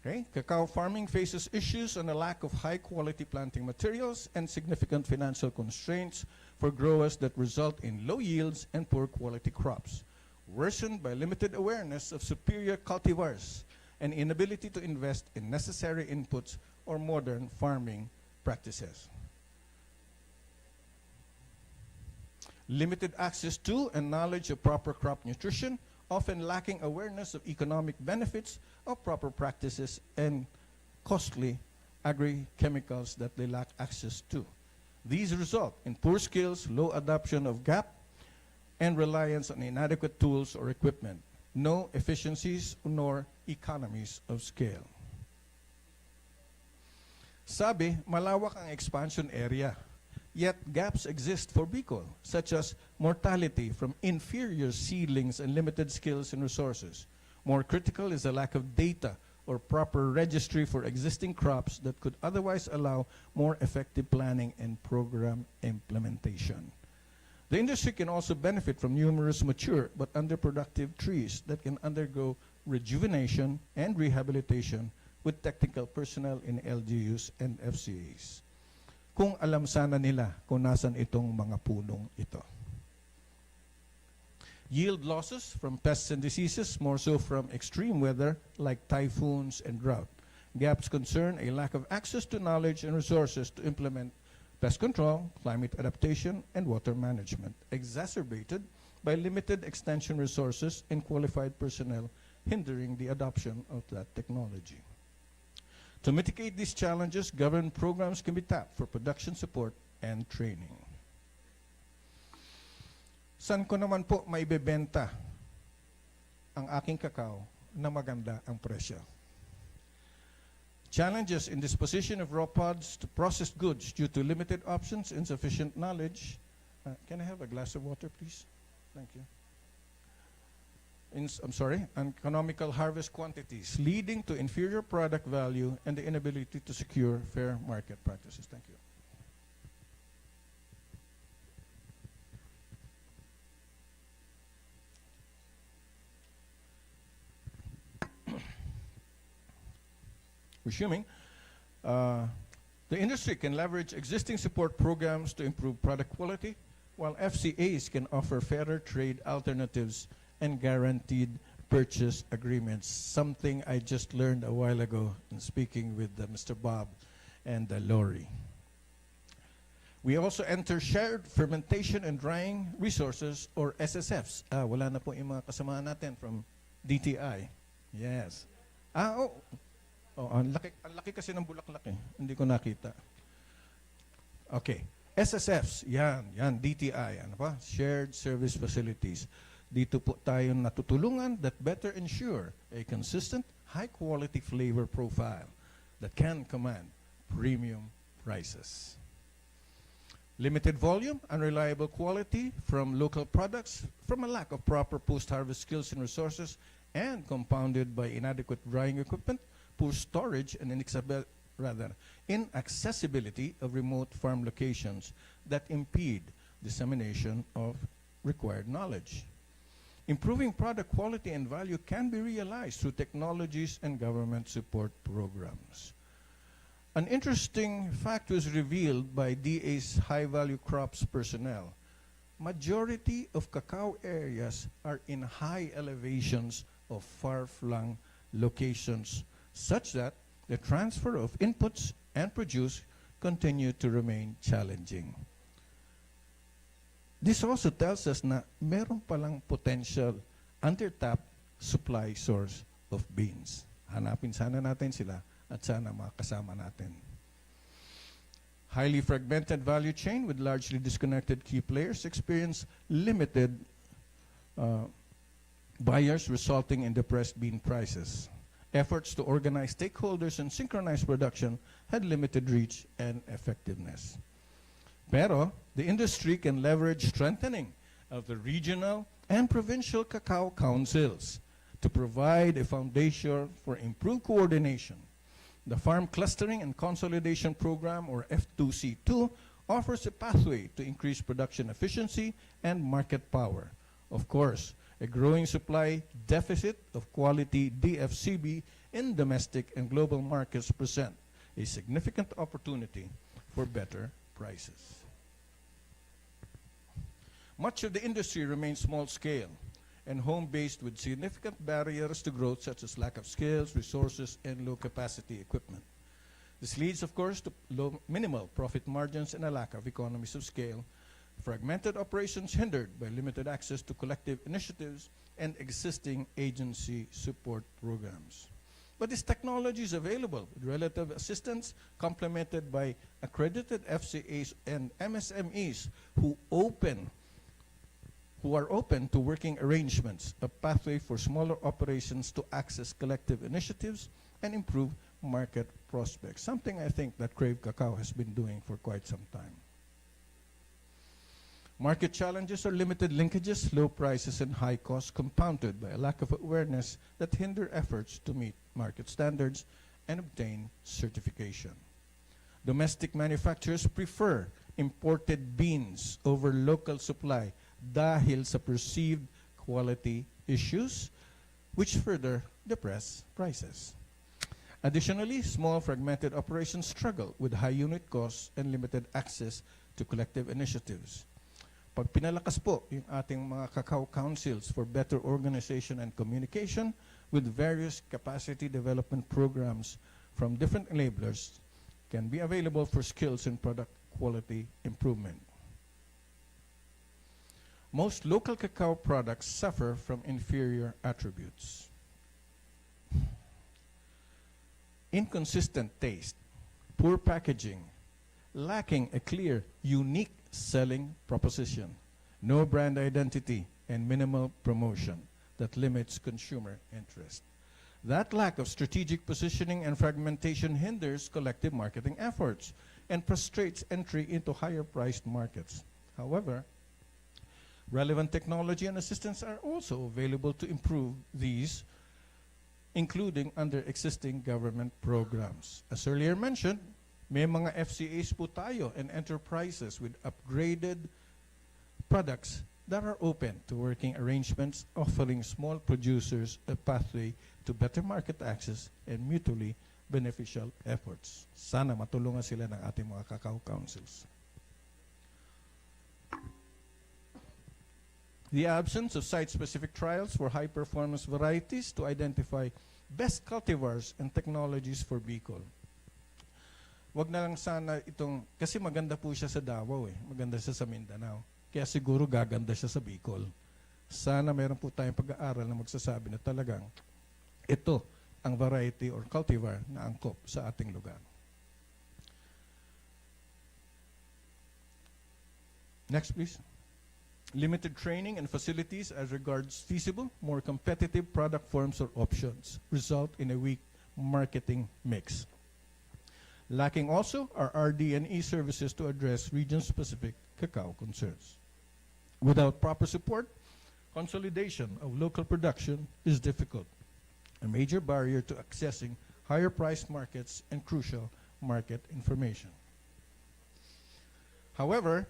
Okay, cacao farming faces issues on a lack of high-quality planting materials and significant financial constraints for growers that result in low yields and poor quality crops, worsened by limited awareness of superior cultivars and inability to invest in necessary inputs or modern farming practices. Limited access to and knowledge of proper crop nutrition, often lacking awareness of economic benefits of proper practices, and costly agri-chemicals that they lack access to. These result in poor skills, low adoption of GAP, and reliance on inadequate tools or equipment, no efficiencies nor economies of scale. Sabi, malawak ang expansion area. Yet gaps exist for Bicol, such as mortality from inferior seedlings and limited skills and resources. More critical is the lack of data or proper registry for existing crops that could otherwise allow more effective planning and program implementation. The industry can also benefit from numerous mature but underproductive trees that can undergo rejuvenation and rehabilitation with technical personnel in LGUs and FCAs. Kung alam sana nila kung nasan itong mga punong ito. Yield losses from pests and diseases, more so from extreme weather like typhoons and drought. Gaps concern a lack of access to knowledge and resources to implement pest control, climate adaptation, and water management, exacerbated by limited extension resources and qualified personnel hindering the adoption of that technology. To mitigate these challenges, government programs can be tapped for production support and training. Saan ko naman po maibebenta ang aking kakao na maganda ang presyo? Challenges in disposition of raw pods to processed goods due to limited options, insufficient knowledge. Can I have a glass of water, please? Thank you. Economical harvest quantities, leading to inferior product value and the inability to secure fair market practices. Thank you. Resuming, the industry can leverage existing support programs to improve product quality, while FCAs can offer fairer trade alternatives and guaranteed purchase agreements, something I just learned a while ago in speaking with Mr. Bob and Lori. We also enter shared fermentation and drying resources, or SSFs. Wala na po yung mga kasama natin from DTI. Yes. Ang laki kasi ng bulaklak eh. Hindi ko nakita. Okay. SSFs, yan, DTI. Ano pa? Shared Service Facilities. Dito po tayo natutulungan that better ensure a consistent, high-quality flavor profile that can command premium prices. Limited volume, unreliable quality from local products, from a lack of proper post-harvest skills and resources, and compounded by inadequate drying equipment, poor storage, and inaccessibility of remote farm locations that impede dissemination of required knowledge. Improving product quality and value can be realized through technologies and government support programs. An interesting fact was revealed by DA's high-value crops personnel. Majority of cacao areas are in high elevations of far-flung locations, such that the transfer of inputs and produce continue to remain challenging. This also tells us na meron palang potential undertapped supply source of beans. Hanapin sana natin sila at sana makasama natin. Highly fragmented value chain with largely disconnected key players experience limited buyers, resulting in depressed bean prices. Efforts to organize stakeholders and synchronize production had limited reach and effectiveness. Pero, the industry can leverage strengthening of the regional and provincial cacao councils to provide a foundation for improved coordination. The Farm Clustering and Consolidation Program, or F2C2, offers a pathway to increase production efficiency and market power. Of course, a growing supply deficit of quality DFCB in domestic and global markets present a significant opportunity for better prices. Much of the industry remains small-scale and home-based with significant barriers to growth such as lack of skills, resources, and low-capacity equipment. This leads, of course, to minimal profit margins and a lack of economies of scale, fragmented operations hindered by limited access to collective initiatives and existing agency support programs. But this technology is available with relative assistance complemented by accredited FCAs and MSMEs who are open to working arrangements, a pathway for smaller operations to access collective initiatives and improve market prospects, something I think that Crave Cacao has been doing for quite some time. Market challenges are limited linkages, low prices, and high costs compounded by a lack of awareness that hinder efforts to meet market standards and obtain certification. Domestic manufacturers prefer imported beans over local supply dahil sa perceived quality issues, which further depress prices. Additionally, small fragmented operations struggle with high unit costs and limited access to collective initiatives. Pag pinalakas po yung ating mga cacao councils for better organization and communication with various capacity development programs from different enablers can be available for skills and product quality improvement. Most local cacao products suffer from inferior attributes. Inconsistent taste, poor packaging, lacking a clear, unique selling proposition, no brand identity, and minimal promotion that limits consumer interest. That lack of strategic positioning and fragmentation hinders collective marketing efforts and frustrates entry into higher-priced markets. However, relevant technology and assistance are also available to improve these, including under existing government programs. As earlier mentioned, may mga FCAs po tayo and enterprises with upgraded products that are open to working arrangements, offering small producers a pathway to better market access and mutually beneficial efforts. Sana matulungan sila ng ating mga cacao councils. The absence of site-specific trials for high-performance varieties to identify best cultivars and technologies for Bicol. Wag na lang sana itong, kasi maganda po siya sa Davao maganda siya sa Mindanao. Kaya siguro gaganda siya sa Bicol. Sana meron po tayong pag-aaral na magsasabi na talagang ito ang variety or cultivar na angkop sa ating lugar. Next, please. Limited training and facilities as regards feasible, more competitive product forms or options result in a weak marketing mix. Lacking also are RD&E services to address region-specific cacao concerns. Without proper support, consolidation of local production is difficult, a major barrier to accessing higher priced markets and crucial market information. However,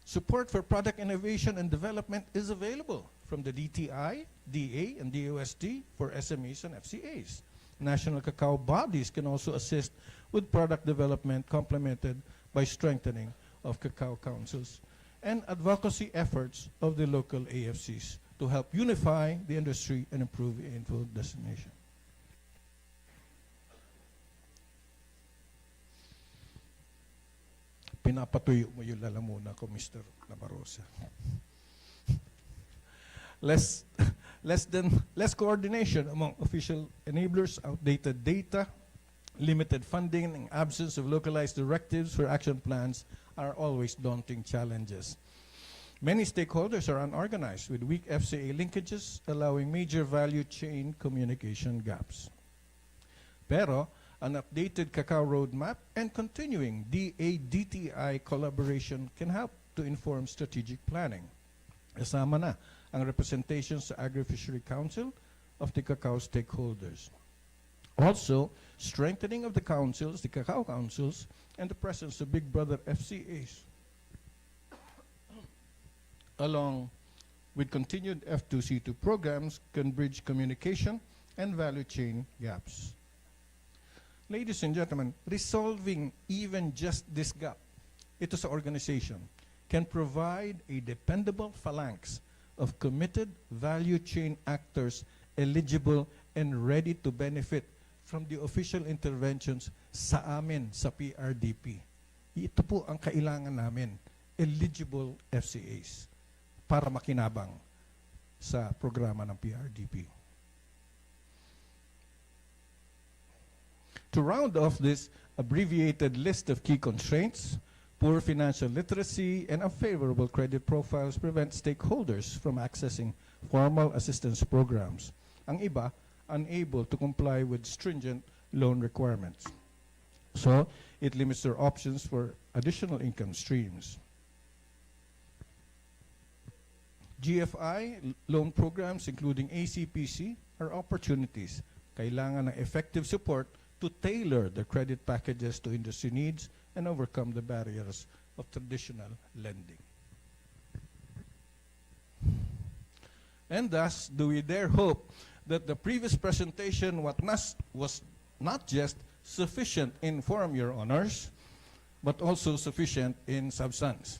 support for product innovation and development is available from the DTI, DA, and DOST for SMEs and FCAs. National cacao bodies can also assist with product development complemented by strengthening of cacao councils and advocacy efforts of the local AFCs to help unify the industry and improve info destination. Pinapatuyo mo yung lalamuna ko, Mr. Nabarosa. Less coordination among official enablers, outdated data, limited funding, and absence of localized directives for action plans are always daunting challenges. Many stakeholders are unorganized with weak FCA linkages, allowing major value chain communication gaps. Pero, an updated cacao roadmap and continuing DA-DTI collaboration can help to inform strategic planning. Kasama na ang representations sa Agri-Fishery Council of the cacao stakeholders. Also, strengthening of the councils, the cacao councils, and the presence of Big Brother FCAs, along with continued F2C2 programs, can bridge communication and value chain gaps. Ladies and gentlemen, resolving even just this gap, ito sa organization, can provide a dependable phalanx of committed value chain actors eligible and ready to benefit from the official interventions sa amin sa PRDP. Ito po ang kailangan namin, eligible FCAs, para makinabang sa programa ng PRDP. To round off this abbreviated list of key constraints, poor financial literacy and unfavorable credit profiles prevent stakeholders from accessing formal assistance programs. Ang iba, unable to comply with stringent loan requirements. So, it limits their options for additional income streams. GFI loan programs, including ACPC, are opportunities. Kailangan ng effective support to tailor the credit packages to industry needs and overcome the barriers of traditional lending. And thus, do we dare hope that the previous presentation was not just sufficient in form, Your Honors, but also sufficient in substance,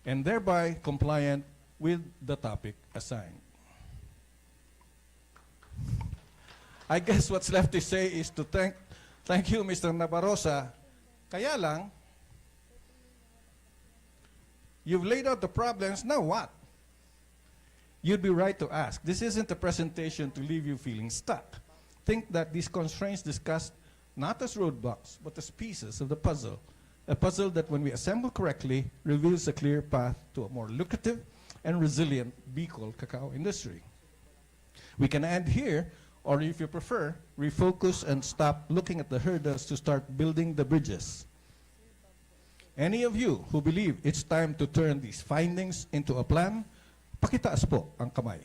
and thereby compliant with the topic assigned. I guess what's left to say is to thank you, Mr. Nabarosa. Kaya lang, you've laid out the problems, now what? You'd be right to ask. This isn't a presentation to leave you feeling stuck. Think that these constraints discussed not as roadblocks, but as pieces of the puzzle. A puzzle that, when we assemble correctly, reveals a clear path to a more lucrative and resilient Bicol cacao industry. We can end here, or if you prefer, refocus and stop looking at the hurdles to start building the bridges. Any of you who believe it's time to turn these findings into a plan, pakitaas po ang kamay.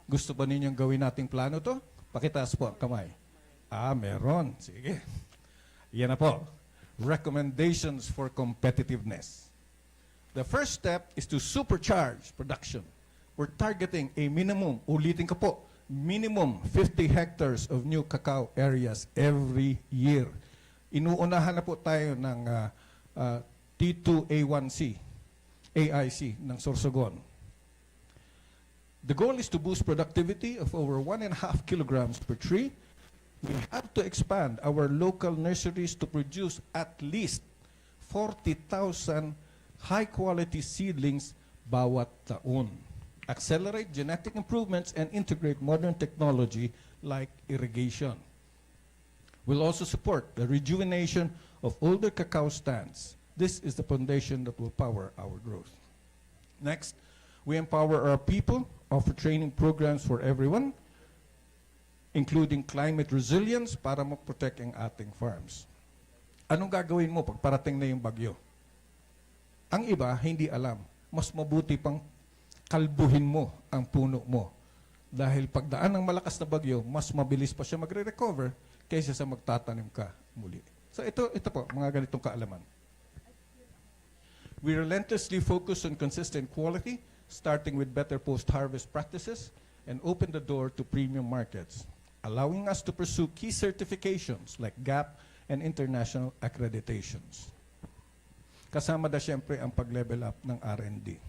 Gusto ba ninyong gawin nating plano to? Pakitaas po ang kamay. Meron. Sige. Yan na po. Recommendations for competitiveness. The first step is to supercharge production. We're targeting a minimum, ulitin ko po, minimum 50 hectares of new cacao areas every year. Inuunahan na po tayo ng T2A1C, AIC ng Sorsogon. The goal is to boost productivity of over 1.5 kilograms per tree. We have to expand our local nurseries to produce at least 40,000 high-quality seedlings bawat taon. Accelerate genetic improvements and integrate modern technology like irrigation. We'll also support the rejuvenation of older cacao stands. This is the foundation that will power our growth. Next, we empower our people, offer training programs for everyone, including climate resilience para mag-protect ang ating farms. Anong gagawin mo pag parating na yung bagyo? Ang iba, hindi alam. Mas mabuti pang kalbuhin mo ang puno mo. Dahil pagdaan ng malakas na bagyo, mas mabilis pa siya magre-recover kaysa sa magtatanim ka muli. So ito po, mga ganitong kaalaman. We relentlessly focus on consistent quality, starting with better post-harvest practices, and open the door to premium markets, allowing us to pursue key certifications like GAP and international accreditations. Kasama na siyempre ang pag-level up ng R&D.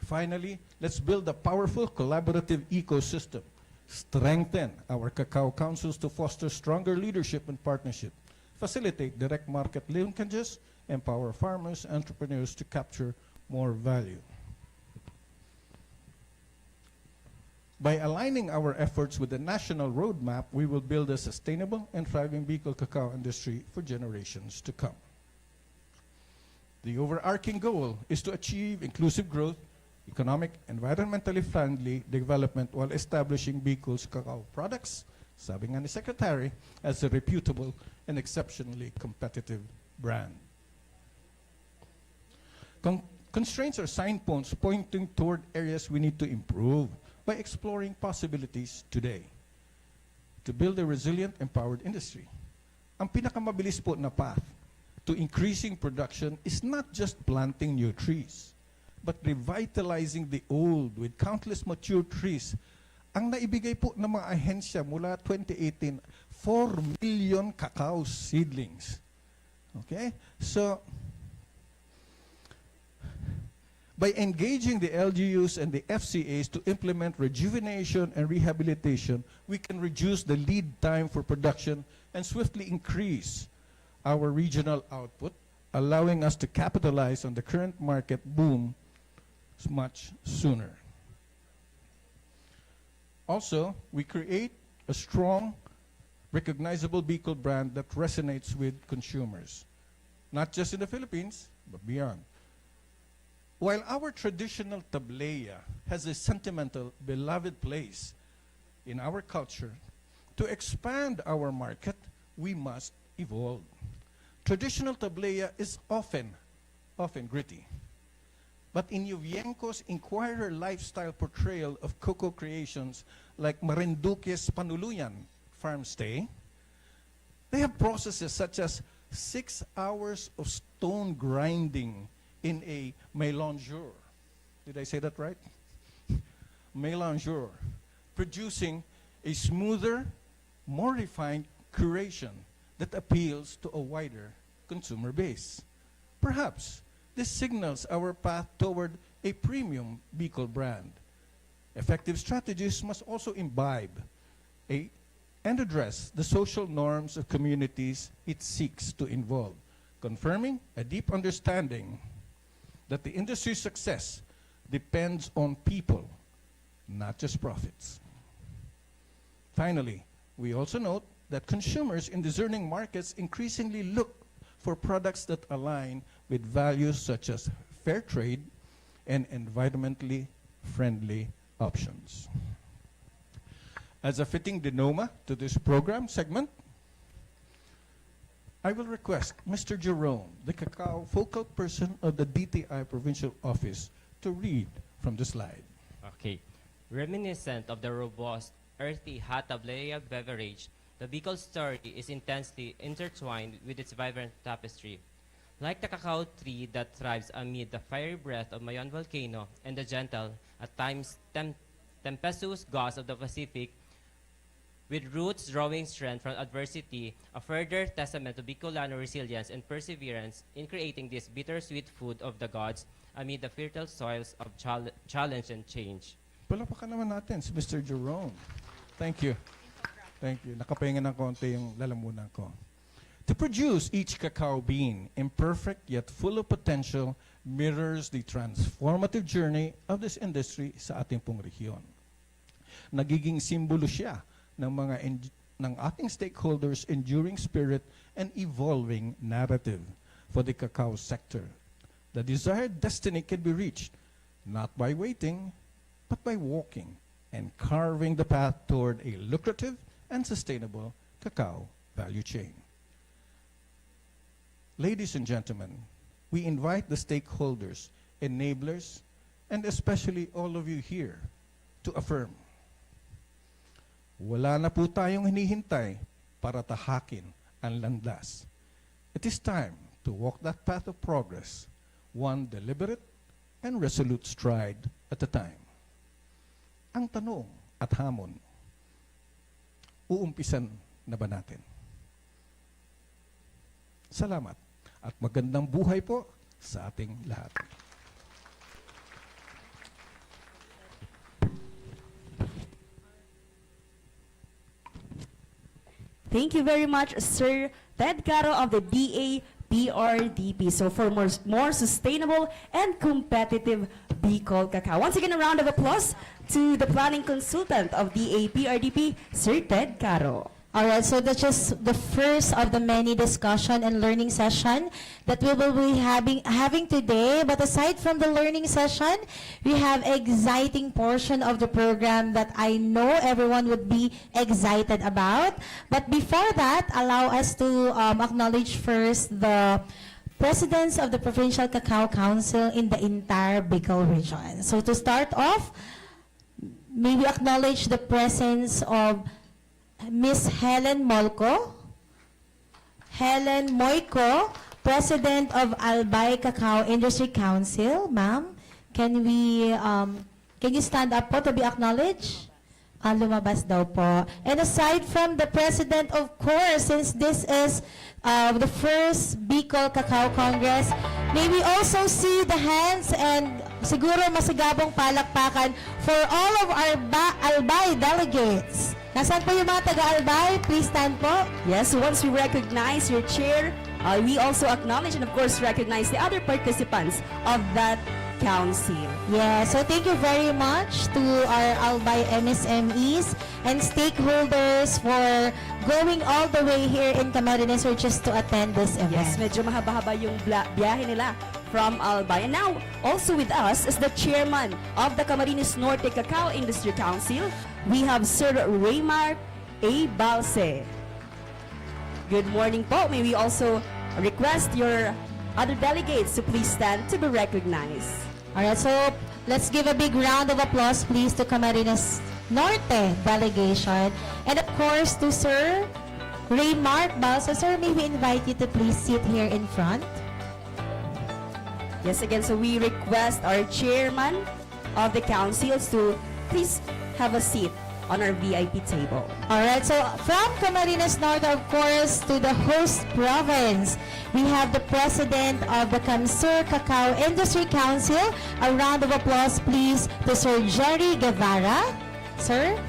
Finally, let's build a powerful collaborative ecosystem. Strengthen our cacao councils to foster stronger leadership and partnership. Facilitate direct market linkages. Empower farmers, entrepreneurs to capture more value. By aligning our efforts with the national roadmap, we will build a sustainable and thriving Bicol cacao industry for generations to come. The overarching goal is to achieve inclusive growth, economic, environmentally friendly development while establishing Bicol's cacao products, sabi nga ni Secretary, as a reputable and exceptionally competitive brand. Constraints are signposts pointing toward areas we need to improve by exploring possibilities today to build a resilient, empowered industry. Ang pinakamabilis po na path to increasing production is not just planting new trees, but revitalizing the old with countless mature trees. Ang naibigay po ng mga ahensya mula 2018, 4 million cacao seedlings. Okay? So, by engaging the LGUs and the FCAs to implement rejuvenation and rehabilitation, we can reduce the lead time for production and swiftly increase our regional output, allowing us to capitalize on the current market boom much sooner. Also, we create a strong, recognizable Bicol brand that resonates with consumers, not just in the Philippines, but beyond. While our traditional tablea has a sentimental, beloved place in our culture, to expand our market, we must evolve. Traditional tablea is often gritty. But in Yuvienco's Inquirer lifestyle portrayal of cocoa creations like Marinduque's Panuluyan farm stay, they have processes such as 6 hours of stone grinding in a mélangeur. Did I say that right? Mélangeur. Producing a smoother, more refined curation that appeals to a wider consumer base. Perhaps this signals our path toward a premium Bicol brand. Effective strategies must also imbibe and address the social norms of communities it seeks to involve, confirming a deep understanding that the industry's success depends on people, not just profits. Finally, we also note that consumers in discerning markets increasingly look for products that align with values such as fair trade and environmentally friendly options. As a fitting denouement to this program segment, I will request Mr. Jerome, the Cacao focal person of the DTI Provincial Office, to read from the slide. Okay. Reminiscent of the robust, earthy hot tablea beverage, the Bicol story is intensely intertwined with its vibrant tapestry. Like the cacao tree that thrives amid the fiery breath of Mayon volcano and the gentle, at times tempestuous gusts of the Pacific, with roots drawing strength from adversity, a further testament to Bicolano resilience and perseverance in creating this bittersweet food of the gods amid the fertile soils of challenge and change. Palapakan naman natin si Mr. Jerome. Thank you. Thank you. Nakapahinga ng konti yung lalamunan ko. To produce each cacao bean, imperfect yet full of potential, mirrors the transformative journey of this industry sa ating pong rehiyon. Nagiging simbolo siya ng ating stakeholders' enduring spirit and evolving narrative for the cacao sector. The desired destiny can be reached not by waiting, but by walking and carving the path toward a lucrative and sustainable cacao value chain. Ladies and gentlemen, we invite the stakeholders, enablers, and especially all of you here, to affirm. Wala na po tayong hinihintay para tahakin ang landas. It is time to walk that path of progress, one deliberate and resolute stride at a time. Ang tanong at hamon, uumpisan na ba natin? Salamat at magandang buhay po sa ating lahat. Thank you very much, Sir Ted Caro of the DA-PRDP. So for more sustainable and competitive Bicol Cacao. Once again, a round of applause to the planning consultant of DA-PRDP, Sir Ted Caro. Alright, so that's just the first of the many discussion and learning session that we will be having today. But aside from the learning session, we have exciting portion of the program that I know everyone would be excited about. But before that, allow us to acknowledge first the presidents of the Provincial Cacao Council in the entire Bicol region. So to start off, may we acknowledge the presence of Miss Helen Moico, President of Albay Cacao Industry Council. Ma'am, can you stand up po to be acknowledged? Lumabas daw po. And aside from the President, of course, since this is the first Bicol Cacao Congress, may we also see the hands and siguro masigabong palakpakan for all of our Albay delegates. Nasaan po yung mga taga-Albay? Please stand po. Yes, once we recognize your chair, we also acknowledge and of course recognize the other participants of that council. Yeah, so thank you very much to our Albay MSMEs and stakeholders for going all the way here in Camarines Sur just to attend this event. Yes, medyo mahaba-haba yung biyahe nila from Albay. And now, also with us is the chairman of the Camarines Norte Cacao Industry Council. We have Sir Raymar A. Balse. Good morning po. May we also request your other delegates to please stand to be recognized. Alright, so let's give a big round of applause please to Camarines Norte delegation. And of course to Sir Raymar Balse. Sir, may we invite you to please sit here in front? Yes, again, so we request our chairman of the councils to please have a seat on our VIP table. Alright, so from Camarines Norte, of course, to the host province, we have the president of the Camsur Cacao Industry Council. A round of applause, please, to Sir Jerry Guevara. Sir?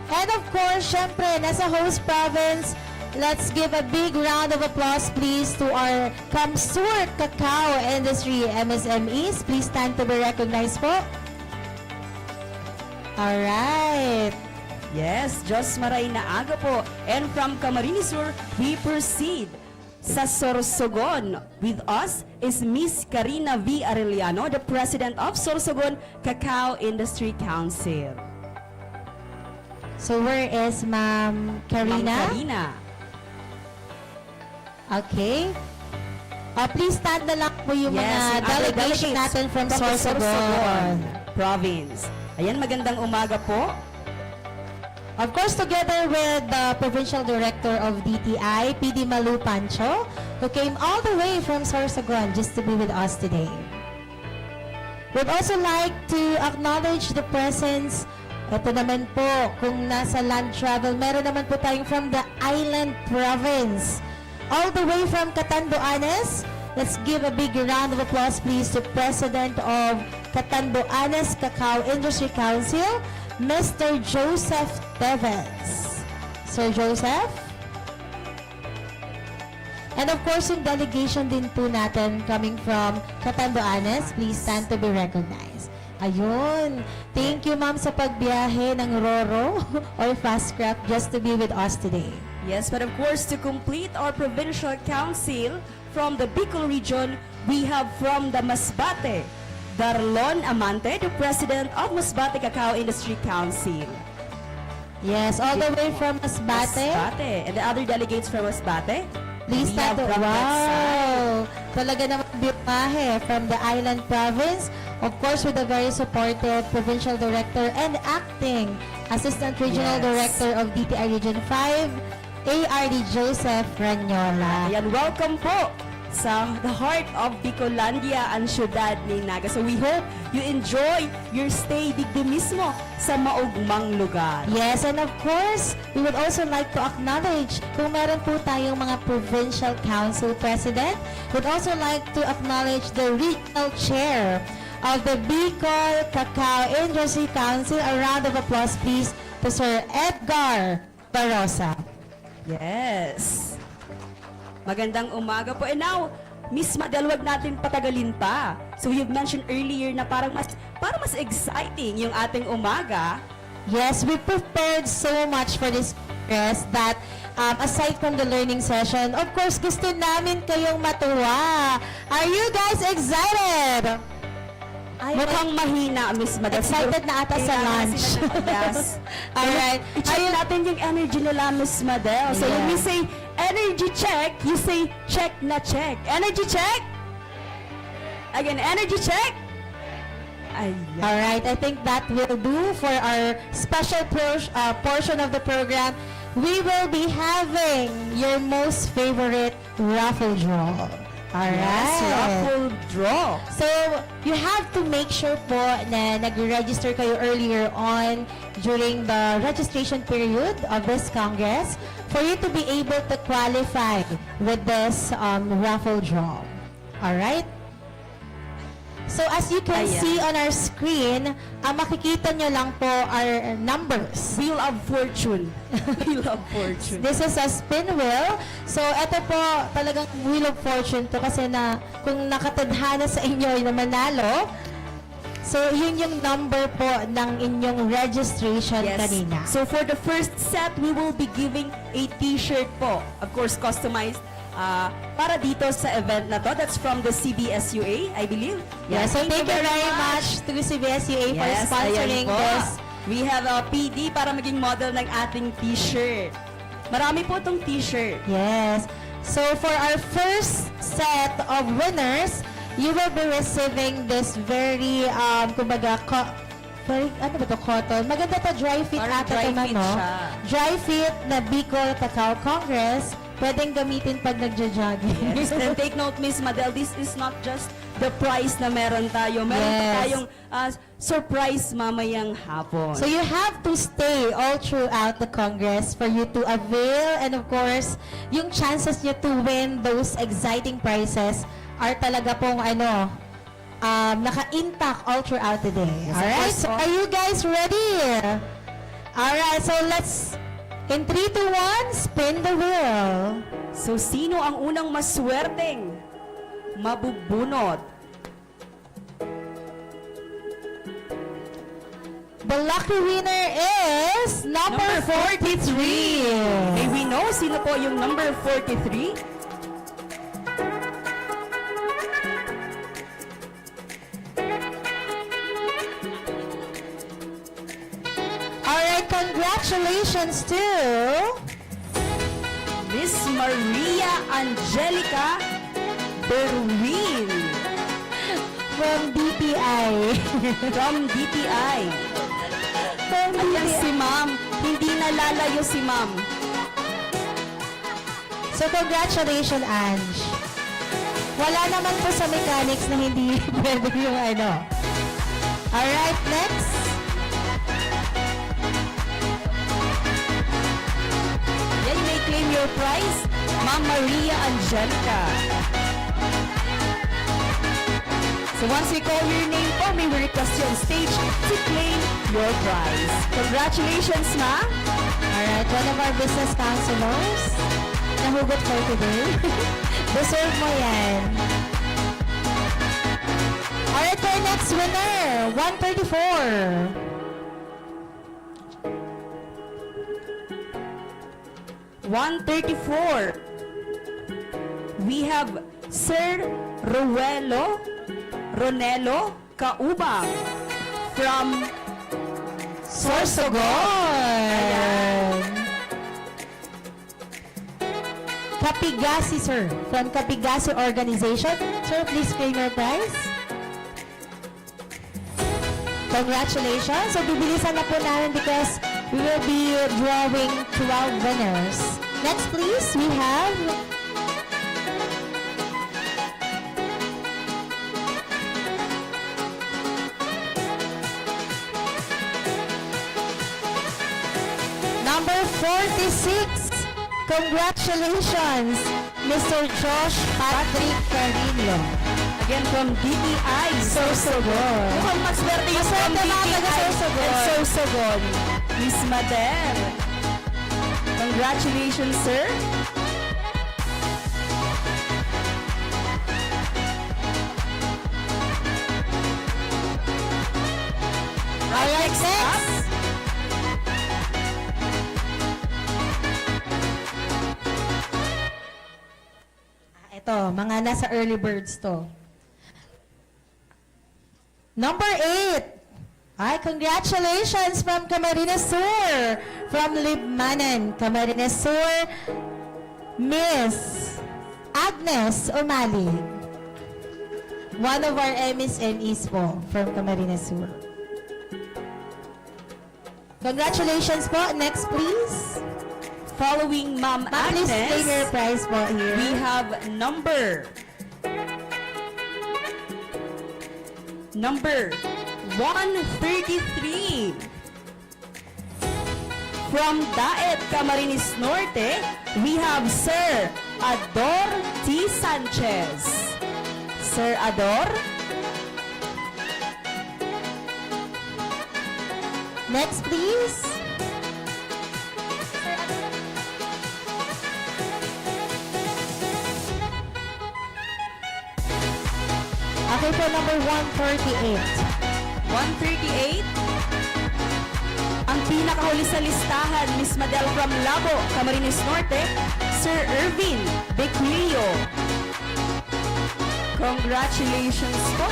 And of course, syempre, nasa host province, let's give a big round of applause, please, to our Camsur Cacao Industry MSMEs. Please stand to be recognized po. Alright. Yes, Diyos maray na aga po. And from Camarines Sur, we proceed sa Sorsogon. With us is Miss Karina V. Arellano, the President of Sorsogon Cacao Industry Council. So where is Ma'am Karina? Ma'am Karina. Okay. Please stand na lang po yung mga other delegation delegates natin from Sorsogon Province. Ayan, magandang umaga po. Of course, together with the Provincial Director of DTI, PD Malu Pancho, who came all the way from Sorsogon just to be with us today. We'd also like to acknowledge the presence, ito naman po, kung nasa land travel, meron naman po tayong from the Island Province. All the way from Catanduanes, let's give a big round of applause please to President of Catanduanes Cacao Industry Council, Mr. Joseph Tevez. Sir Joseph? And of course, yung delegation din po natin coming from Catanduanes, please stand to be recognized. Ayun. Thank you, ma'am, sa pagbiyahe ng Roro or Fast Craft just to be with us today. Yes, but of course, to complete our provincial council from the Bicol region, we have from the Masbate, Darlon Amante, the President of Masbate Cacao Industry Council. Yes, all the way from Masbate. Masbate. And the other delegates from Masbate? Please stand up. Wow! Talaga naman biyahe from the Island Province Of course, with the very supportive Provincial Director and Acting Assistant Regional Yes. Director of DTI Region 5, ARD Joseph Ranyola. Ayan, welcome po sa the heart of Bicolandia, ang syudad ni Naga. So we hope you enjoy your stay digdi mismo sa maugmang lugar. Yes, and of course, we would also like to acknowledge kung meron po tayong mga Provincial Council President, would also like to acknowledge the Regional Chair of the Bicol Cacao Industry Council. A round of applause please to Sir Edgar Barosa. Yes. Magandang umaga po. And now, Miss Madel, wag natin patagalin pa. So you've mentioned earlier na parang mas exciting yung ating umaga. Yes, we prepared so much for this Congress that aside from the learning session, of course, gusto namin kayong matuwa. Are you guys excited? Mukhang mahina, Miss Madel. Excited na ata sa lunch. Yes. Alright. I-check natin yung energy nila, Miss Madel. So when we say energy check, you say check na check. Energy check? Again, energy check? Ayan. Alright, I think that will do for our special portion of the program. We will be having your most favorite raffle draw. Alright. Yes, raffle draw. So, you have to make sure po na nag-register kayo earlier on during the registration period of this Congress for you to be able to qualify with this raffle draw. Alright? So, as you can Ayan. see on our screen, makikita nyo lang po our numbers. Wheel of Fortune. Wheel of Fortune. This is a spin wheel. So, ito po talagang wheel of fortune to kasi na kung nakatadhana sa inyo na manalo, so yun yung number po ng inyong registration kanina. So for the first set, we will be giving a t-shirt po. Of course, customized para dito sa event na to. That's from the CBSUA, I believe. Yeah, so thank you very much to CBSUA for Yes, sponsoring ayan po. this. We have a PD para maging model ng ating t-shirt. Marami po itong t-shirt. Yes. So for our first set of winners, you will be receiving this very, kumbaga, very, ano ba to, cotton? Maganda to, dry fit Parang ata dry to, fit no? siya. Dry fit na Bicol Cacao Congress. Pwedeng gamitin pag nagja-jogging. Yes, and take note, Miss Madel, this is not just the prize na meron tayo. Meron pa Yes. tayong surprise mamayang hapon. So you have to stay all throughout the Congress for you to avail, and of course, yung chances nyo to win those exciting prizes are talaga pong naka-intact all throughout the day. Yes, of Alright, course so po. are you guys ready? Alright, so let's, in 3, 2, 1, spin the wheel. So sino ang unang maswerteng mabubunot? The lucky winner is number 43. May we know sino po yung number 43? Alright, congratulations to Miss Maria Angelica Berwin from DTI. from DTI. From Ayan DTI. si ma'am. Hindi nalalayo si ma'am. So congratulations, Ange. Wala naman po sa mechanics na hindi pwede yung Alright, next. Yan, you may claim your prize, Ma'am Maria Angelica. So once we call your name po, may we request you on stage to claim your prize. Congratulations, ma'am. Alright, one of our business counselors. Nahugot for today. Deserve mo yan. Alright, for our next winner, 134. 134. We have Sir Ronelo Caubang from Sorsogon. Kapigasi, sir. From Kapigasi Organization. Sir, please claim your prize. Congratulations. So, bibilisan na po namin because we will be drawing 12 winners. Next, please, we have number 46. Congratulations, Mr. Josh Patrick Carrillo. Again from DTI, Sorsogon. Mukhang mas swerte yung from Maswerte mga taga DTI Sorsogon. and Sorsogon. Miss Madel. Congratulations, sir. Alright, next. Ito, mga nasa early birds to. Number 8. Ay, congratulations from Camarines Sur. From Libmanan, Camarines Sur, Miss Agnes Umali. One of our MSMEs po from Camarines Sur. Congratulations po. Next, please. Following Ma'am Ma'am, please claim your Agnes, prize po here. we have number 133. From Daet, Camarines Norte, we have Sir Ador T. Sanchez. Sir Ador, Next, please. Okay po, number 138. 138. Ang pinakahuli sa listahan, Miss Madel from Labo, Camarines Norte, Sir Irvin Bequillo. Congratulations po.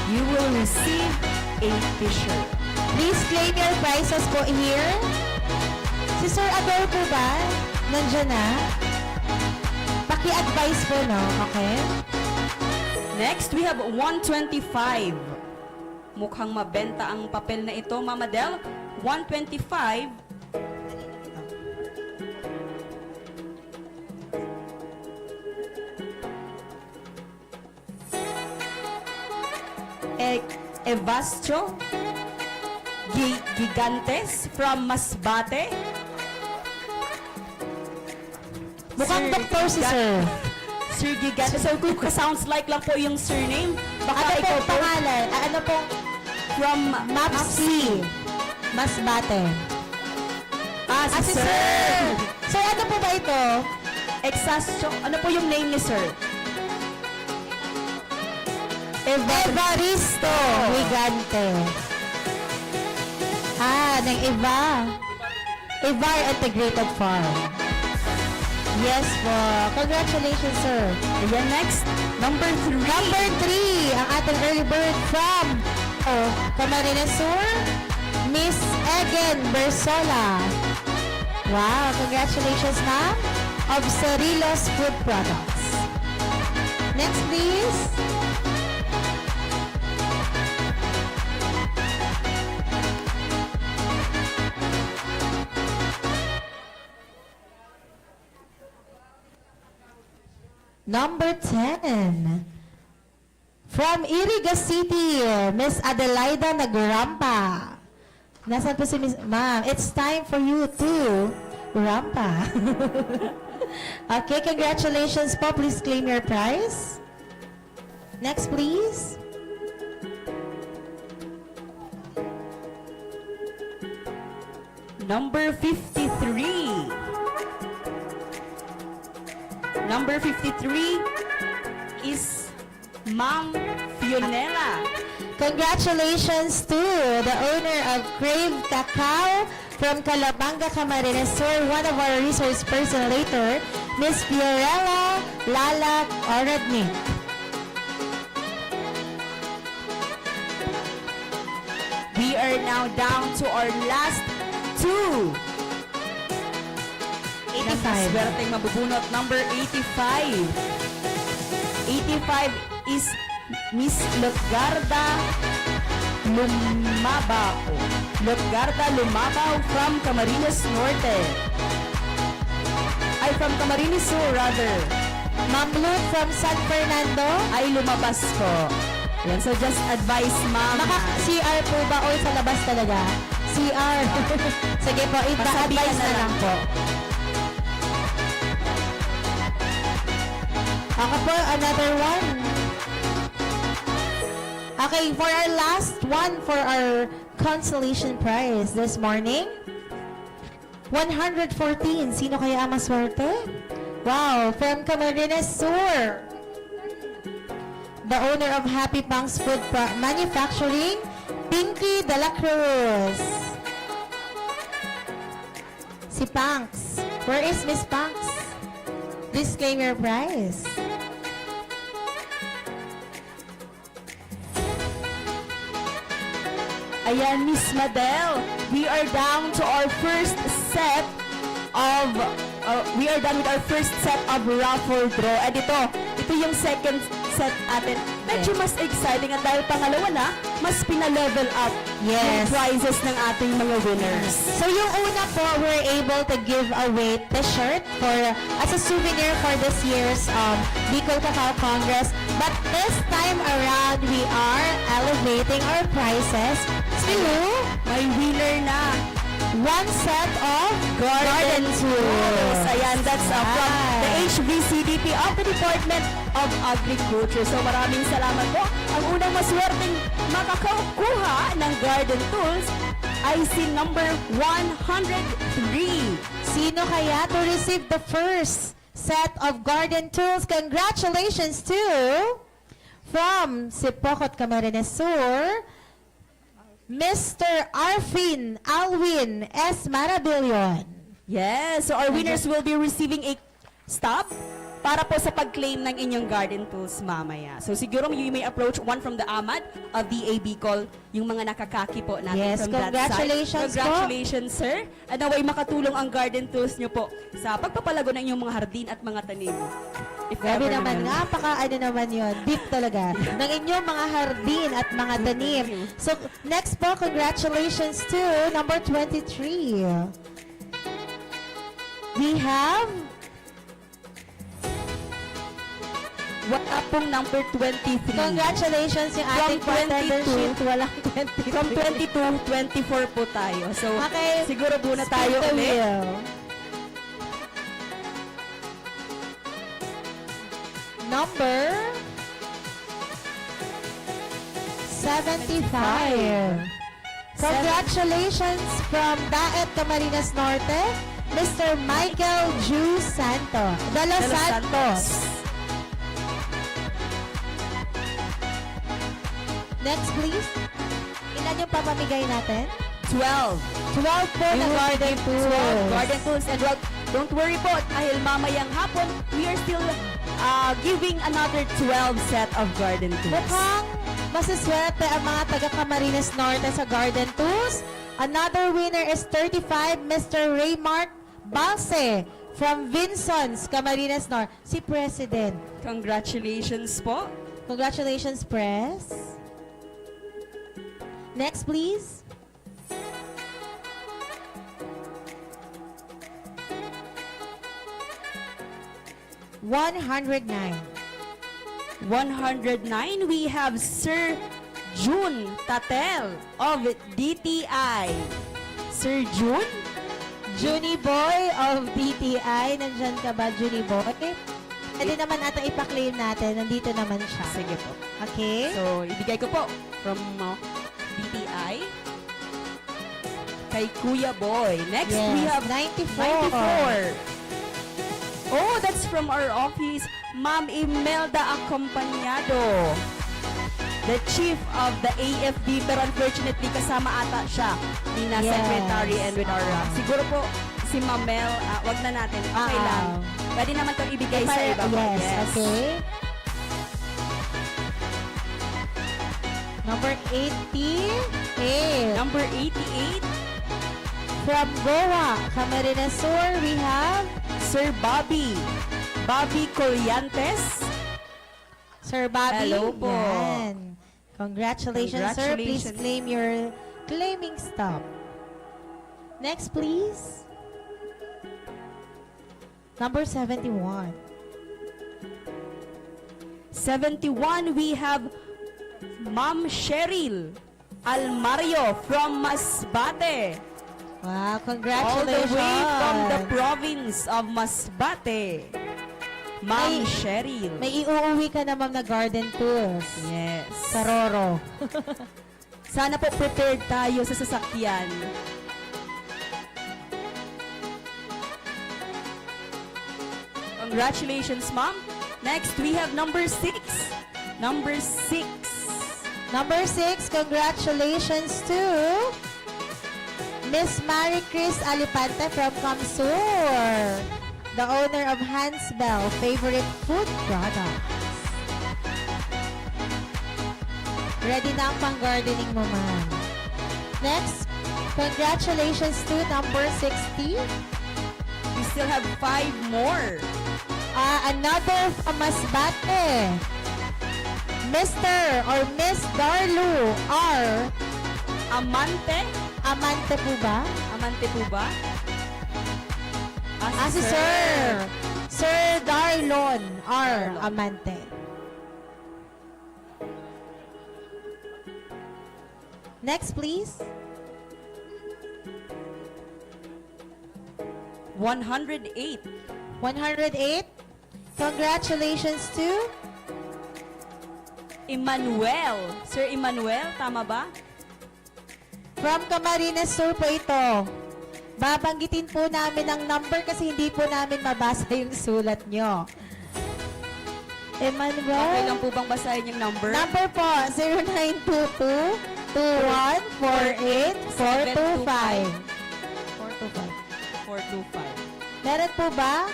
You will receive a t-shirt. Please claim your prizes po here. Si Sir Ador po ba? Nandiyan na? Paki-advise po, no? Okay? Next, we have 125. Mukhang mabenta ang papel na ito, Mama Del. 125. Evastro Gigantes from Masbate. Mukhang doktor si Sir. Sir Gigantes. So, kung sounds like lang po yung surname, baka Ano ikaw pong po pangalan? Ano pong from Mapsi? Masbate. Si Sir! Sir. Sir, ano po ba ito? Exastro. Ano po yung name ni Sir? Evaristo Gigante. Ng Ivar Integrated Farm. Yes po. Congratulations, sir. Ayan, next. Number 3. Number 3, ang ating early bird from Camarines Sur, Miss Egen Bersola. Wow, congratulations, ma'am. Of Cerilos Food Products. Next, please. Number 10. From Iriga City, Miss Adelaida Nagrampa. Nasaan po si Miss... Ma'am, it's time for you to rampa. Okay, congratulations po. Please claim your prize. Next, please. Number 53. Number 53 is Ma'am Fionella. Congratulations to the owner of Crave Cacao from Calabanga, Camarines Sur, one of our resource person later, Miss Fiorella Lala Oradnik. We are now down to our last 2. 85. Swerteng mabubunot. Number 85. 85 is Miss Lutgarda Lumabao. Lutgarda Lumabao from Camarines Norte. Ay, from Camarines Sur, rather. Ma'am Lut from San Fernando. Ay, lumabas po. Yan, so just advise, ma'am. Naka-CR po ba o sa labas talaga? CR. Sige po, Pasabihan advice na lang po. Ako po, another one. Okay, for our last one for our consolation prize this morning. 114. Sino kaya ang maswerte? Wow, from Camarines Sur. The owner of Happy Punks Food Manufacturing, Pinky de la Cruz. Si Punks. Where is Miss Punks? Please claim your prize. Ayan, Miss Madel, we are down to our first set of, we are done with our first set of raffle draw. And ito yung second set atin. Medyo mas exciting at dahil pangalawa na, mas pina-level up yung prizes ng ating mga winners. So yung una po, we're able to give away the shirt for as a souvenir for this year's Bicol Cacao Congress. But this time around, we are elevating our prizes to May winner na. one set of garden tools. Ayan, that's from the HVCDP of the Department of Agriculture. So maraming salamat po. Ang unang maswerteng makakakuha ng garden tools ay si number 103. Sino kaya to receive the first set of garden tools? Congratulations to from Sipokot, Camarines Sur, Mr. Alwin S. Marabilion. Yes, so our winners will be receiving a stop para po sa pag-claim ng inyong garden tools mamaya. So siguro you may approach one from the AMAD of DA Bicol, yung mga nakakaki po natin Yes, from that side. congratulations po. Congratulations, sir. At naway makatulong ang garden tools nyo po sa pagpapalago ng inyong mga hardin at mga tanim. If Grabe ever naman, naman yun. Deep talaga. ng inyong mga hardin at mga tanim. So, next po, congratulations to number 23. We have Wala pong number 23. congratulations yung ating From 22. contender sheet. Walang 23. From 22, 24 po tayo. So, Okay. siguro muna tayo Spin the ulit. wheel. Number 75. Congratulations from Daet Camarines Norte, Mr. Michael Ju De Los Santos. Next, please. Ilan yung papamigay natin? 12. 12 po na garden tools. Garden tools. And don't worry po, dahil mamayang hapon, we are still giving another 12 set of garden tools. Mukhang masaswerte ang mga taga Camarines Norte sa garden tools. Another winner is 35, Mr. Raymark Balse from Vinson's, Camarines Norte. Si President. Congratulations po. Congratulations, Press. Next, please. $109. 109, we have Sir June Tatel of DTI. Sir June? Junie Boy of DTI. Nandyan ka ba, Junie Boy? Pwede naman ata ipa-claim natin. Nandito naman siya. Sige po. Okay. So, ibigay ko po from DTI kay Kuya Boy. Next, Yes, we have 94. Oh, that's from our office, Ma'am Imelda Acompañado, the chief of the AFD, pero unfortunately kasama ata siya ni na Yes. secretary and with our siguro po si Ma'am Mel, wag na natin. Okay lang. Pwede naman itong ibigay sa iba. Yes, okay. Number 88. Number 88, From Goa, Camarines Sur, we have Sir Bobby Coriantes. Sir Bobby. Hello po. Yan. Congratulations, sir. Please Congratulations. claim your claiming stop. Next, please. Number 71. 71, we have Ma'am Cheryl Almario from Masbate. Wow, All congratulations. the way from the province of Masbate. Ma'am May- Cheryl. May iuuwi ka na, ma'am, na garden tools. Yes. Sa Roro. Sana po prepared tayo sa sasakyan. Congratulations, ma'am. Next, we have number 6. Number 6. Number 6, congratulations to Miss Marie Chris Alipante from Kamsur, the owner of Hans Bell Favorite Food Products. Ready na ang pang-gardening mo, ma'am. Next, congratulations to number 60. We still have 5 more. Another from Masbate. Mr. or Miss Darlu R. Amante? Amante po ba? Amante po ba? Si Sir. Sir Darlon R. Amante. Next, please. 108. 108. Congratulations to Emmanuel. Sir Emmanuel, tama ba? from Camarines Sur po ito. Babanggitin po namin ang number kasi hindi po namin mabasa yung sulat nyo. Emmanuel. Okay lang po bang basahin yung number? Number po, 0922-2148-425. 425. Meron po ba?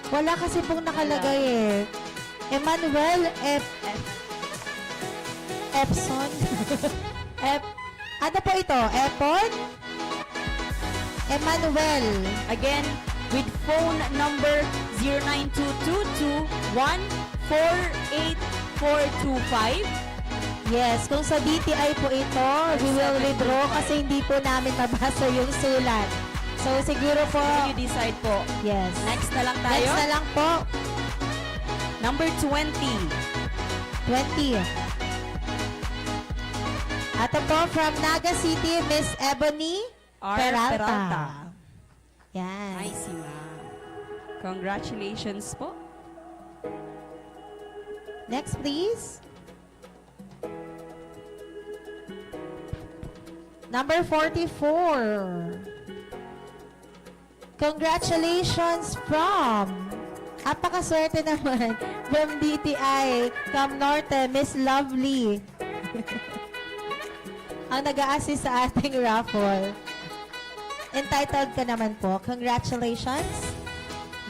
Wala kasi pong nakalagay eh. Emmanuel Epson. Ano po ito? Epon? Emmanuel. Again, with phone number 09222148425. Yes, kung sa DTI po ito, we will withdraw kasi hindi po namin mabasa yung sulat. So, siguro po, You decide po. yes. Next na lang tayo. Next na lang po, Number 20. 20. Ato po from Naga City, Miss Ebony R. Peralta. Peralta. Yan. Nice, ma'am. Congratulations po. Next, please. Number 44. Congratulations from, apakaswerte naman, from DTI, Cam Norte, Miss Lovely. Ang nag-a-assist sa ating raffle. Entitled ka naman po. Congratulations.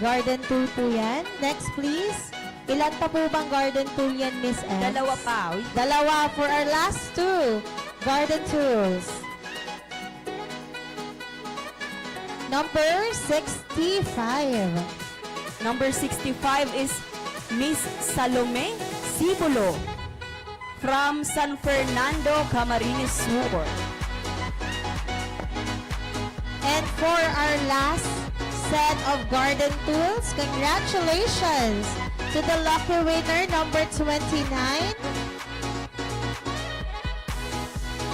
Garden tool po yan. Next, please. Ilan pa po bang garden tool yan, Miss Eds? Dalawa pa. Dalawa for our last two garden tools. Number 65. Number 65 is Miss Salome Sibulo from San Fernando, Camarines Sur. And for our last set of garden tools, congratulations to the lucky winner, number 29.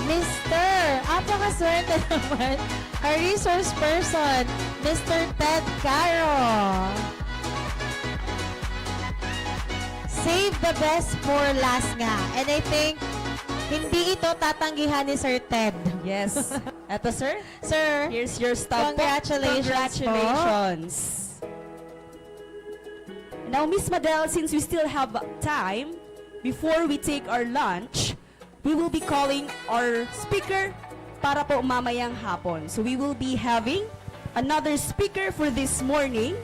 Mr. Apakaswerte naman, a resource person, Mr. Ted Caro. Save the best for last nga. And I think, hindi ito tatanggihan ni Sir Ted. Yes. Eto, sir. Sir, Here's your stub po. Congratulations Congratulations. Now, Miss Madel, since we still have time, before we take our lunch, we will be calling our speaker para po mamayang hapon. So we will be having another speaker for this morning,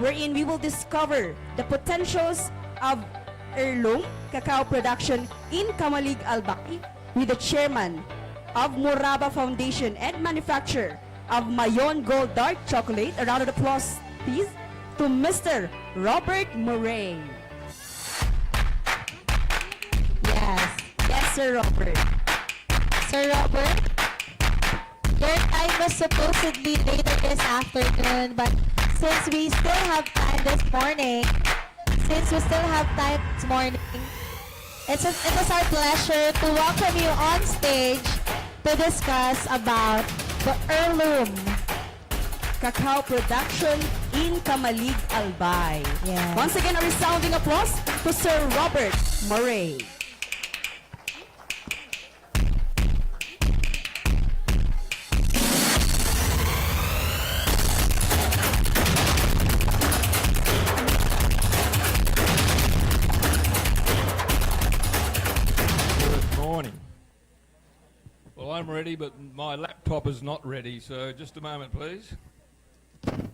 wherein we will discover the potentials of heirloom cacao production in Kamalig, Albaki with the chairman of Moraba Foundation and manufacturer of Mayon Gold Dark Chocolate. A round of applause, please, to Mr. Robert Murray. Sir Robert. Sir Robert, your time was supposedly later this afternoon, but since we still have time this morning, it is our pleasure to welcome you on stage to discuss about the heirloom. Cacao production in Kamalig, Albay. Yes. Once again, a resounding applause to Sir Robert Murray. Good morning. Well, I'm ready, but my laptop is not ready, so just a moment, please. There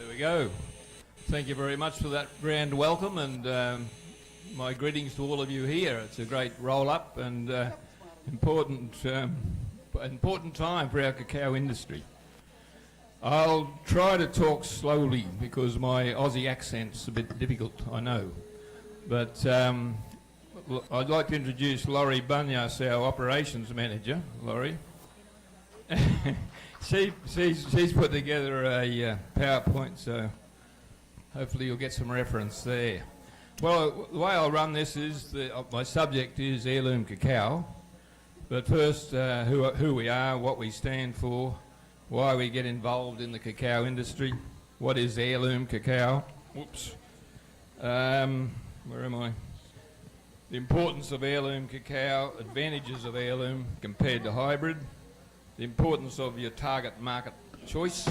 we go. Thank you very much for that grand welcome, and my greetings to all of you here. It's a great roll-up and important time for our cacao industry. I'll try to talk slowly because my Aussie accent's a bit difficult, I know. But I'd like to introduce Laurie Bunyas, our operations manager. Laurie. She's put together a PowerPoint, so hopefully you'll get some reference there. Well, the way I'll run this is my subject is heirloom cacao. But first, who we are, what we stand for, why we get involved in the cacao industry, what is heirloom cacao, whoops, where am I? The importance of heirloom cacao, advantages of heirloom compared to hybrid, the importance of your target market choice,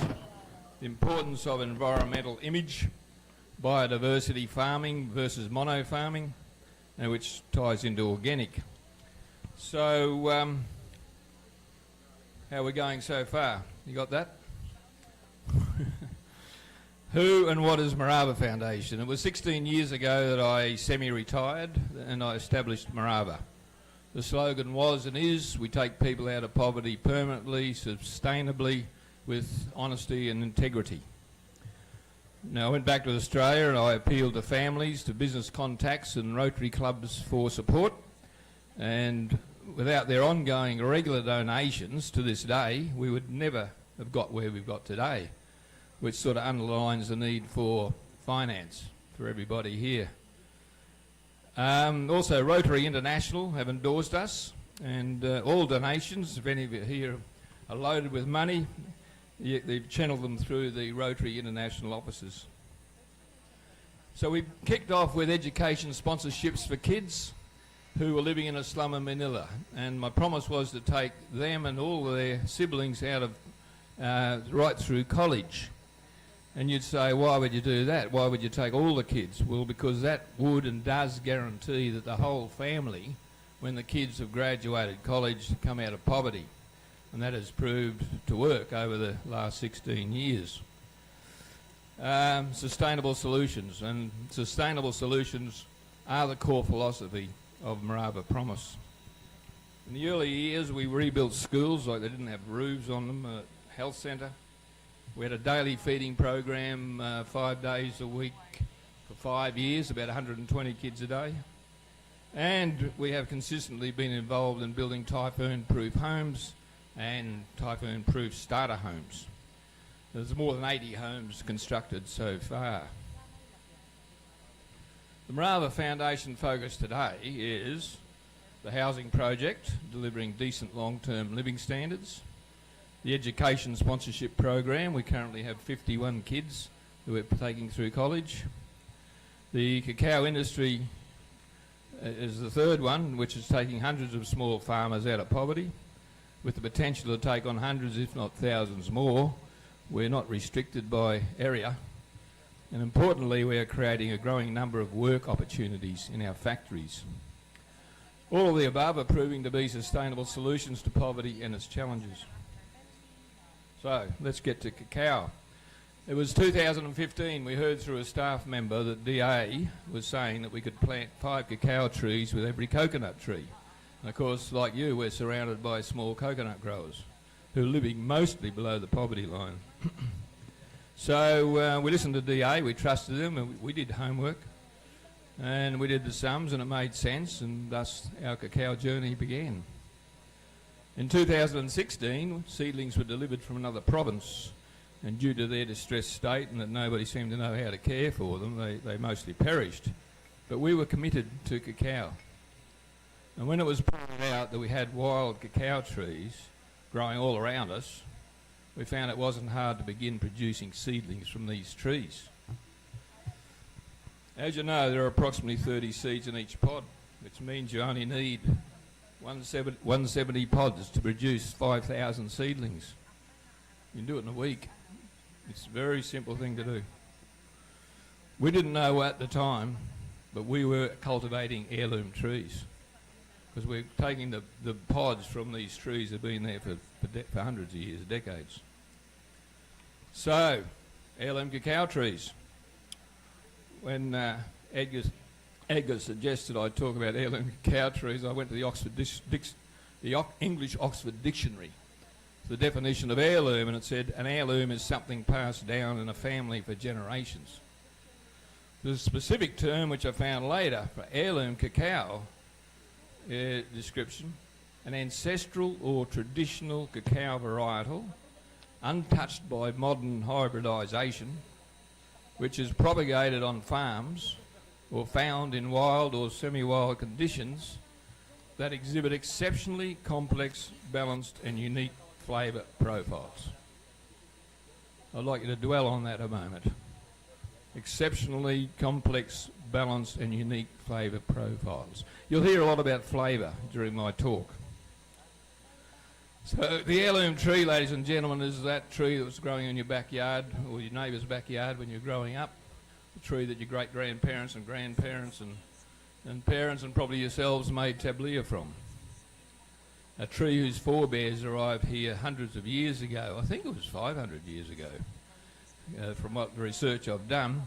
the importance of environmental image, biodiversity farming versus mono farming, which ties into organic. So, how are we going so far? You got that? Who and what is Morava Foundation? It was 16 years ago that I semi-retired and I established Morava. The slogan was and is, we take people out of poverty permanently, sustainably, with honesty and integrity. Now, I went back to Australia and I appealed to families, to business contacts and Rotary clubs for support. And without their ongoing regular donations to this day, we would never have got where we've got today, which sort of underlines the need for finance for everybody here. Also, Rotary International have endorsed us, and all donations, if any of you here are loaded with money, they've channeled them through the Rotary International offices. So we kicked off with education sponsorships for kids who were living in a slum in Manila, and my promise was to take them and all their siblings out of right through college. And you'd say, why would you do that? Why would you take all the kids? Well, because that would and does guarantee that the whole family, when the kids have graduated college, come out of poverty. And that has proved to work over the last 16 years. Sustainable solutions, and sustainable solutions are the core philosophy of Morava Promise. In the early years, we rebuilt schools like they didn't have roofs on them, health centre. We had a daily feeding program 5 days a week for 5 years, about 120 kids a day. And we have consistently been involved in building typhoon-proof homes and typhoon-proof starter homes. There's more than 80 homes constructed so far. The Morava Foundation focus today is the housing project, delivering decent long-term living standards, the education sponsorship program. We currently have 51 kids who we're taking through college. The cacao industry is the third one, which is taking hundreds of small farmers out of poverty, with the potential to take on hundreds, if not thousands more. We're not restricted by area. And importantly, we are creating a growing number of work opportunities in our factories. All of the above are proving to be sustainable solutions to poverty and its challenges. So, let's get to cacao. It was 2015, we heard through a staff member that DA was saying that we could plant 5 cacao trees with every coconut tree. And of course, like you, we're surrounded by small coconut growers who are living mostly below the poverty line. So we listened to DA, we trusted them, and we did homework. And we did the sums, and it made sense, and thus our cacao journey began. In 2016, seedlings were delivered from another province, and due to their distressed state and that nobody seemed to know how to care for them, they mostly perished. But we were committed to cacao. And when it was pointed out that we had wild cacao trees growing all around us, we found it wasn't hard to begin producing seedlings from these trees. As you know, there are approximately 30 seeds in each pod, which means you only need 170 pods to produce 5,000 seedlings. You can do it in a week. It's a very simple thing to do. We didn't know at the time, but we were cultivating heirloom trees, because we're taking the pods from these trees that have been there for hundreds of years, decades. So, heirloom cacao trees. When Edgar suggested I talk about heirloom cacao trees, I went to the English Oxford Dictionary, the definition of heirloom, and it said an heirloom is something passed down in a family for generations. The specific term which I found later for heirloom cacao description, an ancestral or traditional cacao varietal, untouched by modern hybridisation, which is propagated on farms or found in wild or semi-wild conditions that exhibit exceptionally complex, balanced and unique flavour profiles. I'd like you to dwell on that a moment. Exceptionally complex, balanced and unique flavour profiles. You'll hear a lot about flavour during my talk. So the heirloom tree, ladies and gentlemen, is that tree that was growing in your backyard or your neighbour's backyard when you were growing up. The tree that your great-grandparents and grandparents and parents and probably yourselves made tablia from. A tree whose forebears arrived here hundreds of years ago. I think it was 500 years ago, from what the research I've done.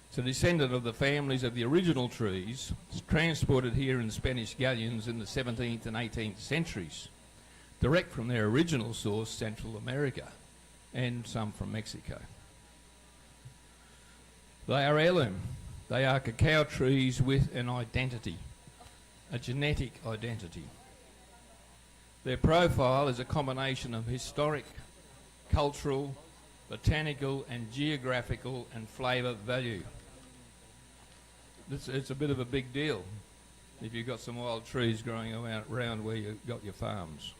It's a descendant of the families of the original trees, transported here in Spanish galleons in the 17th and 18th centuries, direct from their original source, Central America, and some from Mexico. They are heirloom. They are cacao trees with an identity, a genetic identity. Their profile is a combination of historic, cultural, botanical and geographical and flavour value. It's a bit of a big deal if you've got some wild trees growing around where you've got your farms.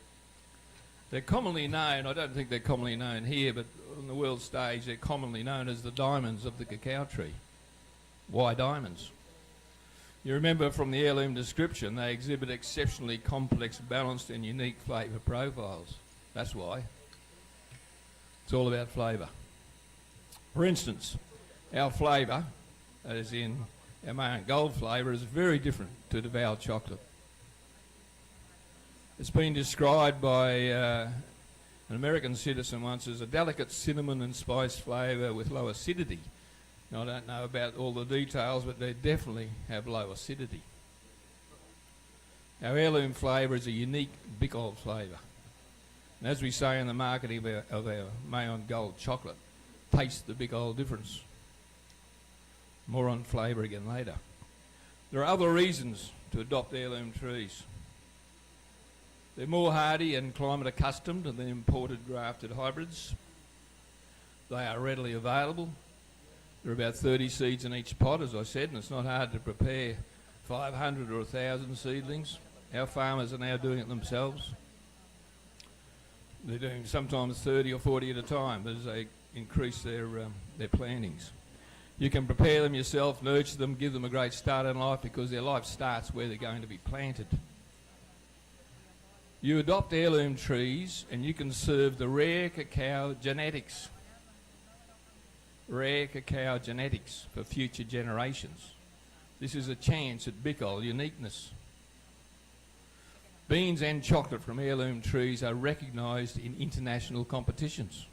They're commonly known, I don't think they're commonly known here, but on the world stage they're commonly known as the diamonds of the cacao tree. Why diamonds? You remember from the heirloom description, they exhibit exceptionally complex, balanced and unique flavour profiles. That's why. It's all about flavour. For instance, our flavour, as in our Mayan Gold flavour, is very different to Deval chocolate. It's been described by an American citizen once as a delicate cinnamon and spice flavour with low acidity. Now, I don't know about all the details, but they definitely have low acidity. Our heirloom flavour is a unique Bicol flavour. And as we say in the marketing of our Mayan Gold chocolate, taste the Bicol difference. More on flavour again later. There are other reasons to adopt heirloom trees. They're more hardy and climate accustomed than imported grafted hybrids. They are readily available. There are about 30 seeds in each pot, as I said, and it's not hard to prepare 500 or 1,000 seedlings. Our farmers are now doing it themselves. They're doing sometimes 30 or 40 at a time as they increase their plantings. You can prepare them yourself, nurture them, give them a great start in life, because their life starts where they're going to be planted. You adopt heirloom trees and you can serve the rare cacao genetics. Rare cacao genetics for future generations. This is a chance at Bicol uniqueness. Beans and chocolate from heirloom trees are recognised in international competitions.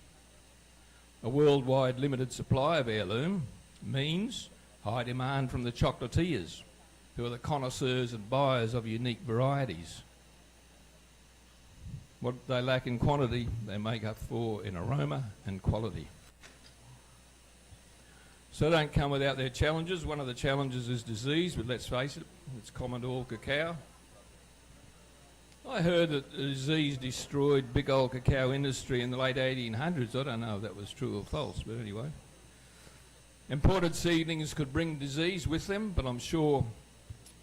A worldwide limited supply of heirloom means high demand from the chocolatiers, who are the connoisseurs and buyers of unique varieties. What they lack in quantity, they make up for in aroma and quality. So they don't come without their challenges. One of the challenges is disease, but let's face it, it's common to all cacao. I heard that the disease destroyed big old cacao industry in the late 1800s. I don't know if that was true or false, but anyway. Imported seedlings could bring disease with them, but I'm sure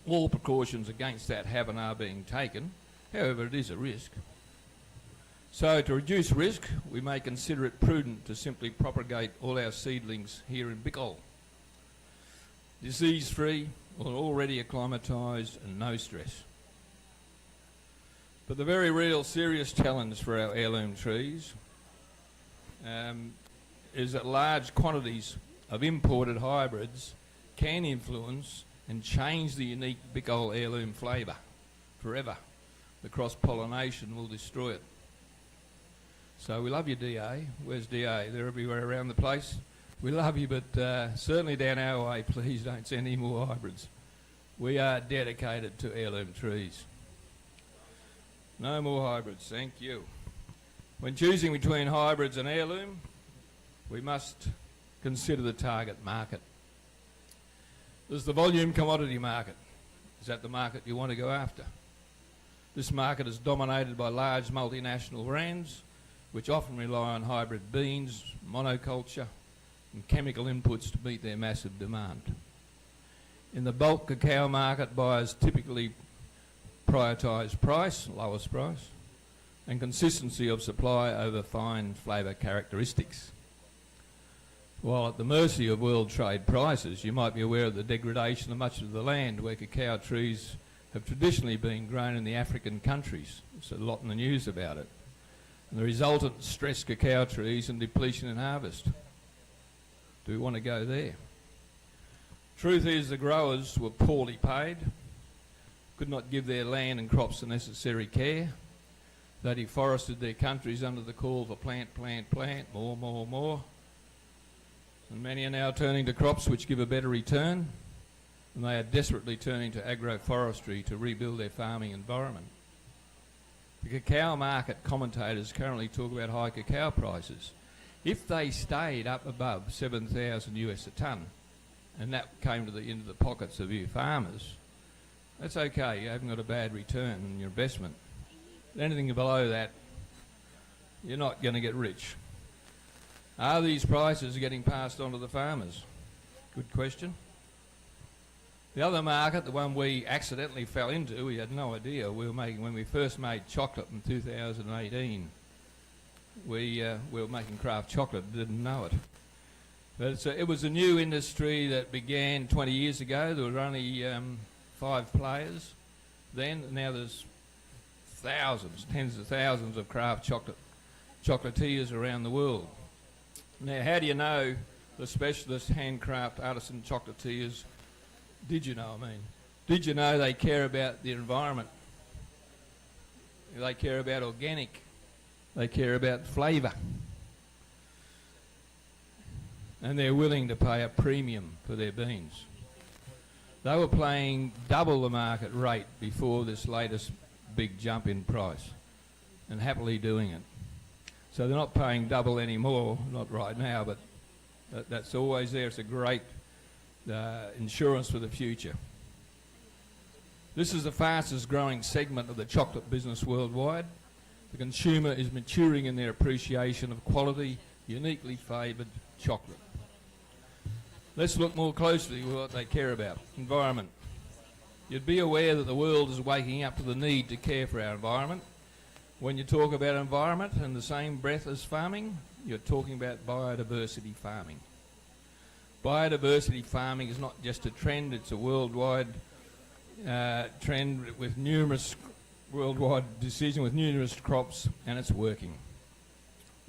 all precautions against that have and are being taken. However, it is a risk. So to reduce risk, we may consider it prudent to simply propagate all our seedlings here in Bicol. Disease-free, or already acclimatised and no stress. But the very real serious challenge for our heirloom trees is that large quantities of imported hybrids can influence and change the unique Bicol heirloom flavour forever. The cross-pollination will destroy it. So we love you, DA. Where's DA? They're everywhere around the place. We love you, but certainly down our way, please don't send any more hybrids. We are dedicated to heirloom trees. No more hybrids, thank you. When choosing between hybrids and heirloom, we must consider the target market. There's the volume commodity market. Is that the market you want to go after? This market is dominated by large multinational brands which often rely on hybrid beans, monoculture and chemical inputs to meet their massive demand. In the bulk cacao market, buyers typically prioritise price, lowest price, and consistency of supply over fine flavour characteristics. While at the mercy of world trade prices, you might be aware of the degradation of much of the land where cacao trees have traditionally been grown in the African countries. There's a lot in the news about it. And the resultant stressed cacao trees and depletion in harvest. Do we want to go there? Truth is the growers were poorly paid, could not give their land and crops the necessary care. They deforested their countries under the call for plant, plant, plant, more, more, more. And many are now turning to crops which give a better return, and they are desperately turning to agroforestry to rebuild their farming environment. The cacao market commentators currently talk about high cacao prices. If they stayed up above 7,000 US a tonne, and that came into the pockets of you farmers, that's okay, you haven't got a bad return on your investment. Anything below that, you're not going to get rich. Are these prices getting passed on to the farmers? Good question. The other market, the one we accidentally fell into, we had no idea we were making when we first made chocolate in 2018. We were making craft chocolate, didn't know it. But it was a new industry that began 20 years ago. There were only 5 players then. Now there's thousands, tens of thousands of craft chocolatiers around the world. Now, how do you know the specialist handcraft artisan chocolatiers? Did you know they care about the environment? They care about organic. They care about flavour. And they're willing to pay a premium for their beans. They were paying double the market rate before this latest big jump in price, and happily doing it. So they're not paying double anymore, not right now, but that's always there. It's a great insurance for the future. This is the fastest growing segment of the chocolate business worldwide. The consumer is maturing in their appreciation of quality, uniquely favoured chocolate. Let's look more closely at what they care about. Environment. You'd be aware that the world is waking up to the need to care for our environment. When you talk about environment in the same breath as farming, you're talking about biodiversity farming. Biodiversity farming is not just a trend, it's a worldwide trend with numerous worldwide decision with numerous crops, and it's working.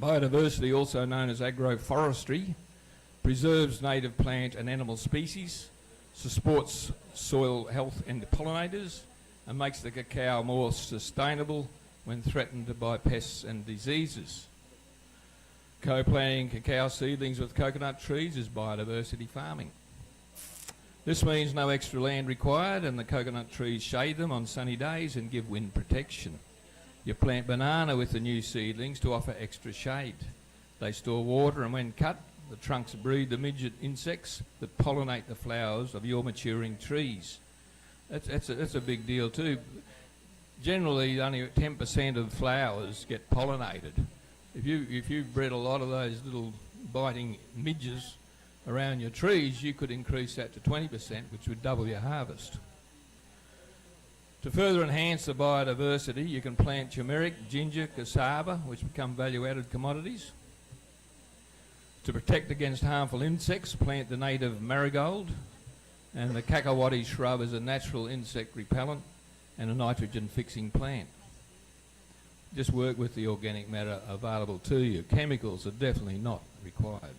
Biodiversity, also known as agroforestry, preserves native plant and animal species, supports soil health and pollinators, and makes the cacao more sustainable when threatened by pests and diseases. Co-planting cacao seedlings with coconut trees is biodiversity farming. This means no extra land required, and the coconut trees shade them on sunny days and give wind protection. You plant banana with the new seedlings to offer extra shade. They store water, and when cut, the trunks breed the midget insects that pollinate the flowers of your maturing trees. That's a big deal too. Generally, only 10% of flowers get pollinated. If you bred a lot of those little biting midges around your trees, you could increase that to 20%, which would double your harvest. To further enhance the biodiversity, you can plant turmeric, ginger, cassava, which become value-added commodities. To protect against harmful insects, plant the native marigold, and the cacao shrub is a natural insect repellent and a nitrogen-fixing plant. Just work with the organic matter available to you. Chemicals are definitely not required.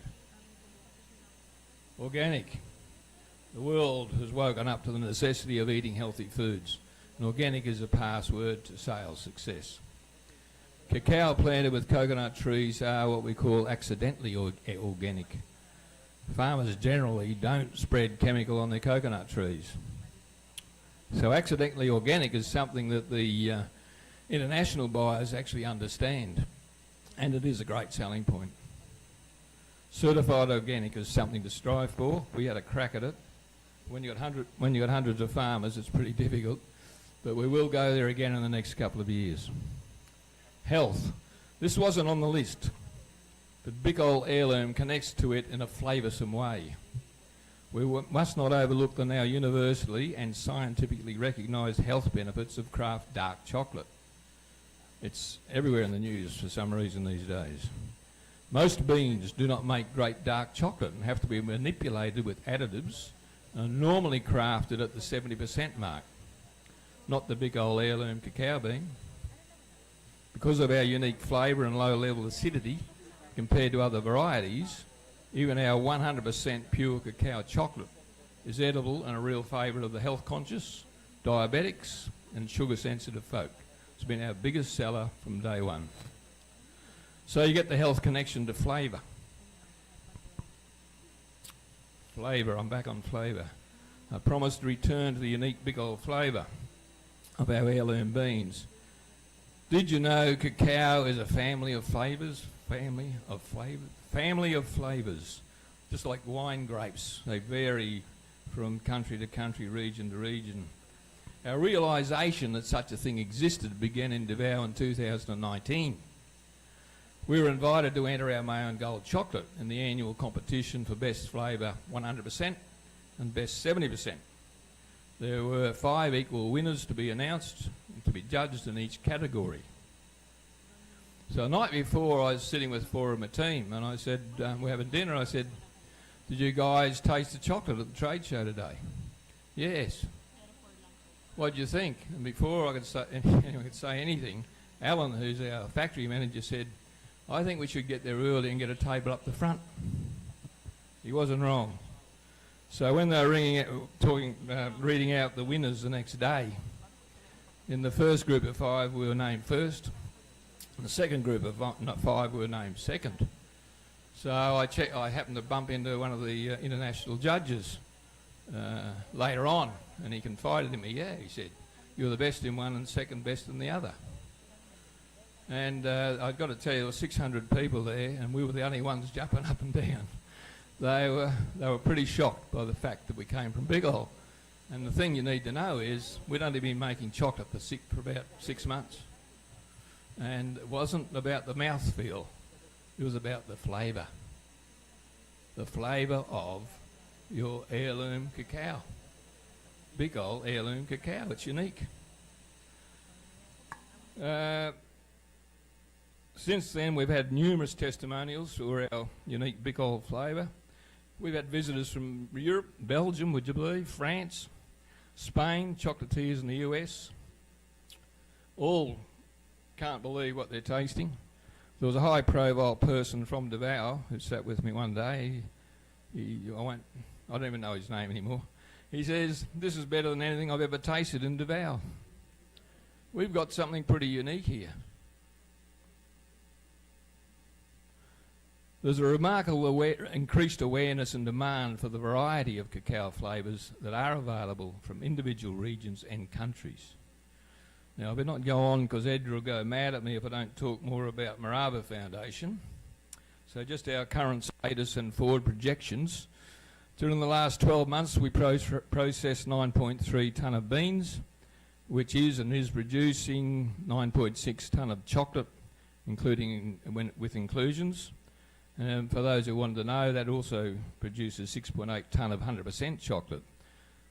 Organic. The world has woken up to the necessity of eating healthy foods, and organic is a password to sales success. Cacao planted with coconut trees are what we call accidentally organic. Farmers generally don't spread chemical on their coconut trees. So accidentally organic is something that the international buyers actually understand, and it is a great selling point. Certified organic is something to strive for. We had a crack at it. When you got hundreds of farmers, it's pretty difficult, but we will go there again in the next couple of years. Health. This wasn't on the list, but Bicol heirloom connects to it in a flavoursome way. We must not overlook the now universally and scientifically recognised health benefits of craft dark chocolate. It's everywhere in the news for some reason these days. Most beans do not make great dark chocolate and have to be manipulated with additives and normally crafted at the 70% mark, not the Bicol heirloom cacao bean. Because of our unique flavour and low level acidity compared to other varieties, even our 100% pure cacao chocolate is edible and a real favourite of the health conscious, diabetics and sugar sensitive folk. It's been our biggest seller from day one. So you get the health connection to flavour. Flavour, I'm back on flavour. I promised to return to the unique Bicol flavour of our heirloom beans. Did you know cacao is a family of flavours? Family of flavours. Just like wine grapes, they vary from country to country, region to region. Our realisation that such a thing existed began in Davao in 2019. We were invited to enter our Mayon Gold chocolate in the annual competition for best flavour 100% and best 70%. There were 5 equal winners to be announced and to be judged in each category. So the night before I was sitting with 4 of my team and I said, we're having dinner, I said, did you guys taste the chocolate at the trade show today? Yes. What do you think? And before I could say, anyone could say anything, Alan, who's our factory manager, said, I think we should get there early and get a table up the front. He wasn't wrong. So when they were reading out the winners the next day, in the first group of 5 we were named first, and the second group of 5 were named second. So I happened to bump into one of the international judges later on, and he confided in me, he said, you're the best in one and second best in the other. And I've got to tell you, there were 600 people there, and we were the only ones jumping up and down. They were pretty shocked by the fact that we came from Bicol. And the thing you need to know is we'd only been making chocolate for about 6 months. And it wasn't about the mouthfeel, it was about the flavour. The flavour of your heirloom cacao. Bicol heirloom cacao, it's unique. Since then, we've had numerous testimonials for our unique Bicol flavour. We've had visitors from Europe, Belgium, would you believe, France, Spain, chocolatiers in the US. All can't believe what they're tasting. There was a high-profile person from Davao who sat with me one day. I don't even know his name anymore. He says, this is better than anything I've ever tasted in Davao. We've got something pretty unique here. There's a remarkable increased awareness and demand for the variety of cacao flavours that are available from individual regions and countries. Now, I better not go on because Edgar will go mad at me if I don't talk more about Morava Foundation. So just our current status and forward projections. During the last 12 months, we processed 9.3 tonne of beans, which is and is producing 9.6 tonne of chocolate, including with inclusions. And for those who wanted to know, that also produces 6.8 tonne of 100% chocolate.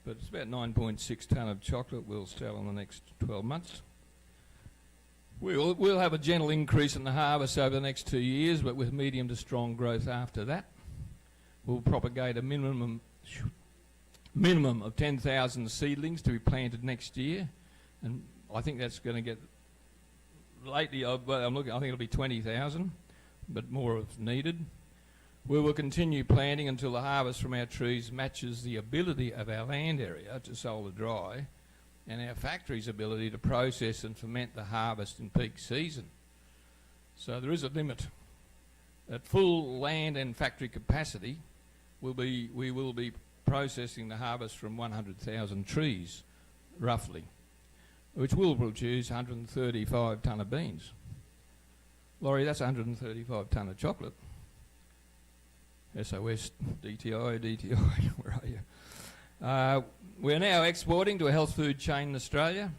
But it's about 9.6 tonne of chocolate we'll sell in the next 12 months. We'll have a gentle increase in the harvest over the next 2 years, but with medium to strong growth after that. We'll propagate a minimum of 10,000 seedlings to be planted next year, and I think that's going to get lately. I think it'll be 20,000, but more is needed. We will continue planting until the harvest from our trees matches the ability of our land area to solar dry and our factory's ability to process and ferment the harvest in peak season. So there is a limit. At full land and factory capacity, we will be processing the harvest from 100,000 trees, roughly, which will produce 135 tonne of beans. Laurie, that's 135 tonne of chocolate. SOS, DTI, where are you? We're now exporting to a health food chain in Australia.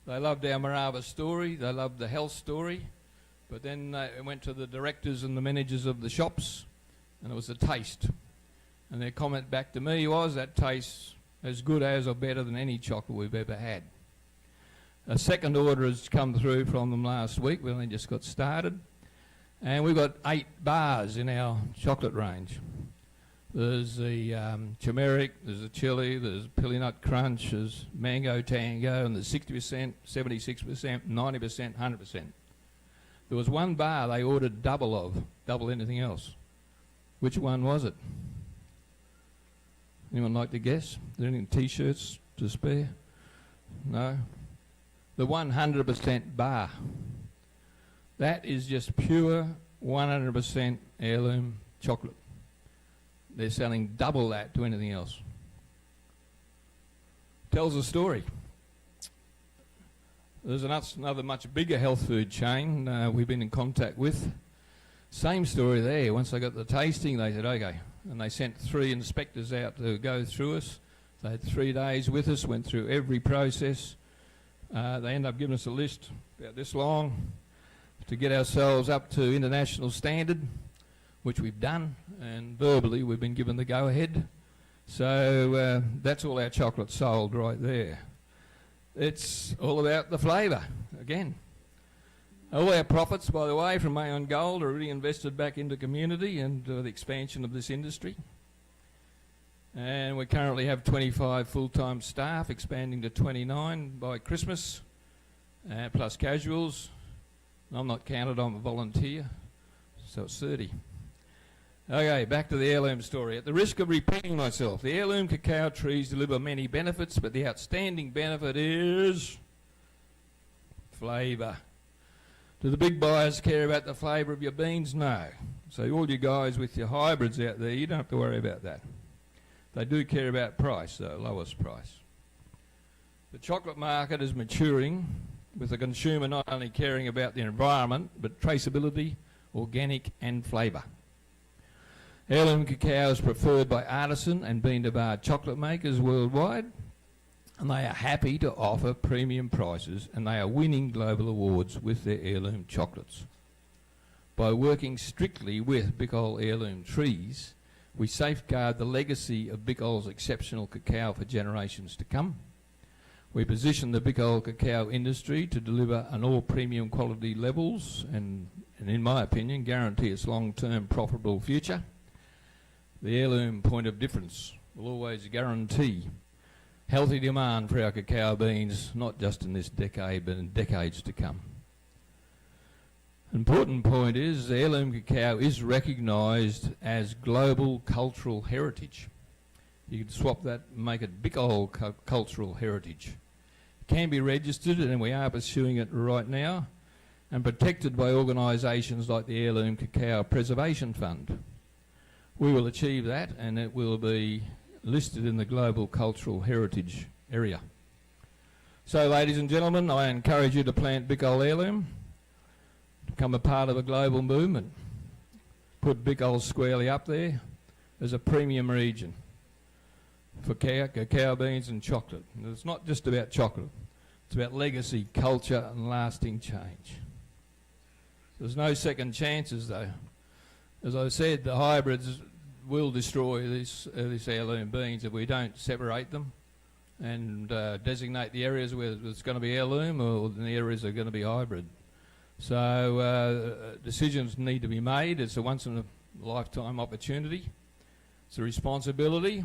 They loved our Morava story, they loved the health story, but then it went to the directors and the managers of the shops, and it was the taste. And their comment back to me was that tastes as good as or better than any chocolate we've ever had. A second order has come through from them last week. We only just got started. And we've got 8 bars in our chocolate range. There's the turmeric, there's the chili, there's Pilly Nut Crunch, there's Mango Tango, and there's 60%, 76%, 90%, 100%. There was one bar they ordered double anything else. Which one was it? Anyone like to guess? Are there any T-shirts to spare? No? The 100% bar. That is just pure 100% heirloom chocolate. They're selling double that to anything else. Tells a story. There's another much bigger health food chain we've been in contact with. Same story there. Once they got the tasting, they said, okay. And they sent 3 inspectors out to go through us. They had 3 days with us, went through every process. They ended up giving us a list about this long to get ourselves up to international standard, which we've done, and verbally we've been given the go-ahead. So that's all our chocolate sold right there. It's all about the flavour, again. All our profits, by the way, from Aeon Gold are really invested back into community and the expansion of this industry. And we currently have 25 full-time staff, expanding to 29 by Christmas, plus casuals. I'm not counted, I'm a volunteer, so it's 30. Okay, back to the heirloom story. At the risk of repeating myself, the heirloom cacao trees deliver many benefits, but the outstanding benefit is flavour. Do the big buyers care about the flavour of your beans? No. So all you guys with your hybrids out there, you don't have to worry about that. They do care about price, though, lowest price. The chocolate market is maturing, with the consumer not only caring about the environment, but traceability, organic and flavour. Heirloom cacao is preferred by artisan and bean-to-bar chocolate makers worldwide, and they are happy to offer premium prices, and they are winning global awards with their heirloom chocolates. By working strictly with Bicol heirloom trees, we safeguard the legacy of Bicol's exceptional cacao for generations to come. We position the Bicol cacao industry to deliver on all premium quality levels and in my opinion, guarantee its long-term profitable future. The heirloom point of difference will always guarantee healthy demand for our cacao beans, not just in this decade, but in decades to come. Important point is the heirloom cacao is recognised as global cultural heritage. You can swap that and make it Bicol cultural heritage. It can be registered, and we are pursuing it right now, and protected by organisations like the Heirloom Cacao Preservation Fund. We will achieve that, and it will be listed in the global cultural heritage area. So, ladies and gentlemen, I encourage you to plant Bicol heirloom, become a part of a global movement. Put Bicol squarely up there as a premium region for cacao beans and chocolate. And it's not just about chocolate, it's about legacy, culture and lasting change. There's no second chances though. As I said, the hybrids will destroy this heirloom beans if we don't separate them and designate the areas where it's going to be heirloom or the areas that are going to be hybrid. So decisions need to be made. It's a once-in-a-lifetime opportunity. It's a responsibility,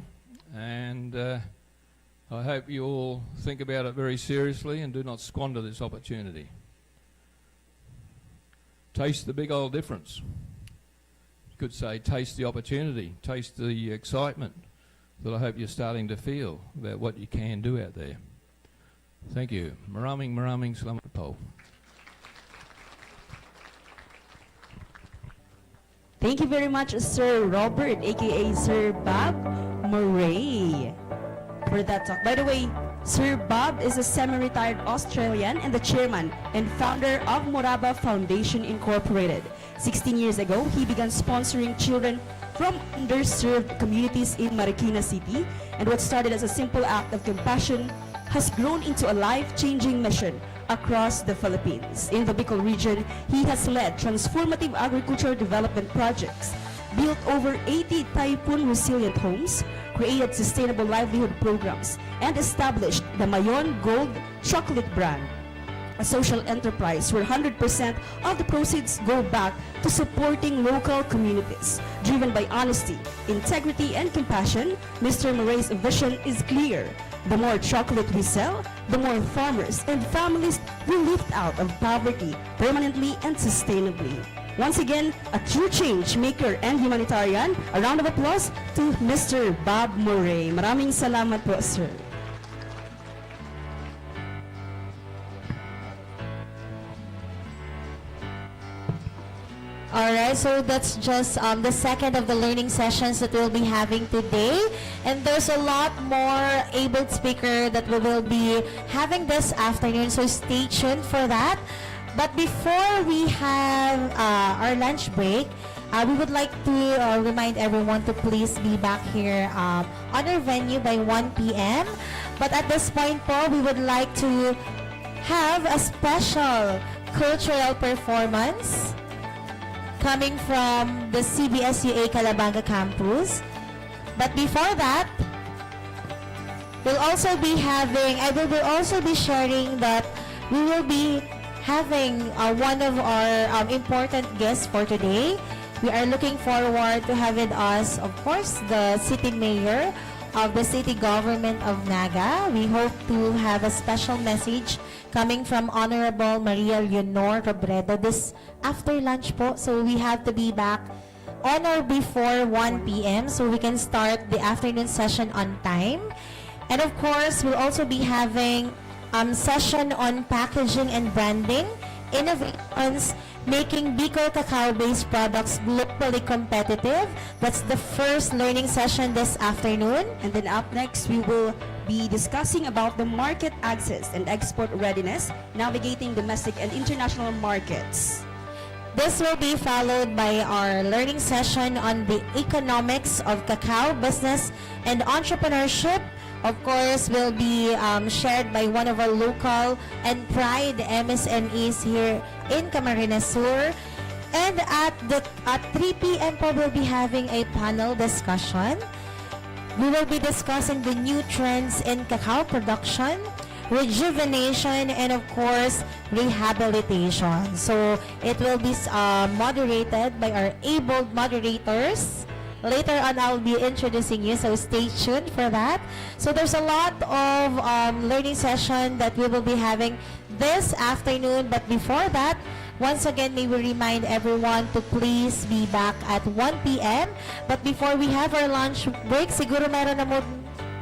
and I hope you all think about it very seriously and do not squander this opportunity. Taste the big old difference. You could say taste the opportunity, taste the excitement that I hope you're starting to feel about what you can do out there. Thank you. Maraming salamat po. Thank you very much, Sir Robert, aka Sir Bob Murray, for that talk. By the way, Sir Bob is a semi-retired Australian and the chairman and founder of Moraba Foundation Incorporated. 16 years ago, he began sponsoring children from underserved communities in Marikina City, and what started as a simple act of compassion has grown into a life-changing mission across the Philippines. In the Bicol region, he has led transformative agricultural development projects, built over 80 typhoon-resilient homes, created sustainable livelihood programs, and established the Mayon Gold Chocolate brand, a social enterprise where 100% of the proceeds go back to supporting local communities. Driven by honesty, integrity, and compassion, Mr. Murray's vision is clear. The more chocolate we sell, the more farmers and families will lift out of poverty permanently and sustainably. Once again, a true change maker and humanitarian. A round of applause to Mr. Bob Murray. Maraming salamat po, sir. Alright, so that's just the second of the learning sessions that we'll be having today. And there's a lot more able speaker that we will be having this afternoon, so stay tuned for that. But before we have our lunch break, we would like to remind everyone to please be back here on our venue by 1 p.m. But at this point po, we would like to have a special cultural performance coming from the CBSUA Calabanga campus. But before that, I will also be sharing that we will be having one of our important guests for today. We are looking forward to having us, of course, the city mayor of the city government of Naga. We hope to have a special message coming from Honorable Maria Leonor Robredo this after lunch po. So we have to be back on or before 1 p.m. so we can start the afternoon session on time. And of course, we'll also be having session on packaging and branding, innovations, making Bicol cacao-based products globally competitive. That's the first learning session this afternoon. And then up next, we will be discussing about the market access and export readiness, navigating domestic and international markets. This will be followed by our learning session on the economics of cacao business and entrepreneurship. Of course, will be shared by one of our local and pride MSMEs here in Camarines Sur. And at 3 p.m. we'll be having a panel discussion. We will be discussing the new trends in cacao production, rejuvenation, and of course, rehabilitation. So it will be moderated by our able moderators. Later on, I'll be introducing you, so stay tuned for that. So there's a lot of learning session that we will be having this afternoon. But before that, once again, may we remind everyone to please be back at 1 p.m. But before we have our lunch break, siguro meron na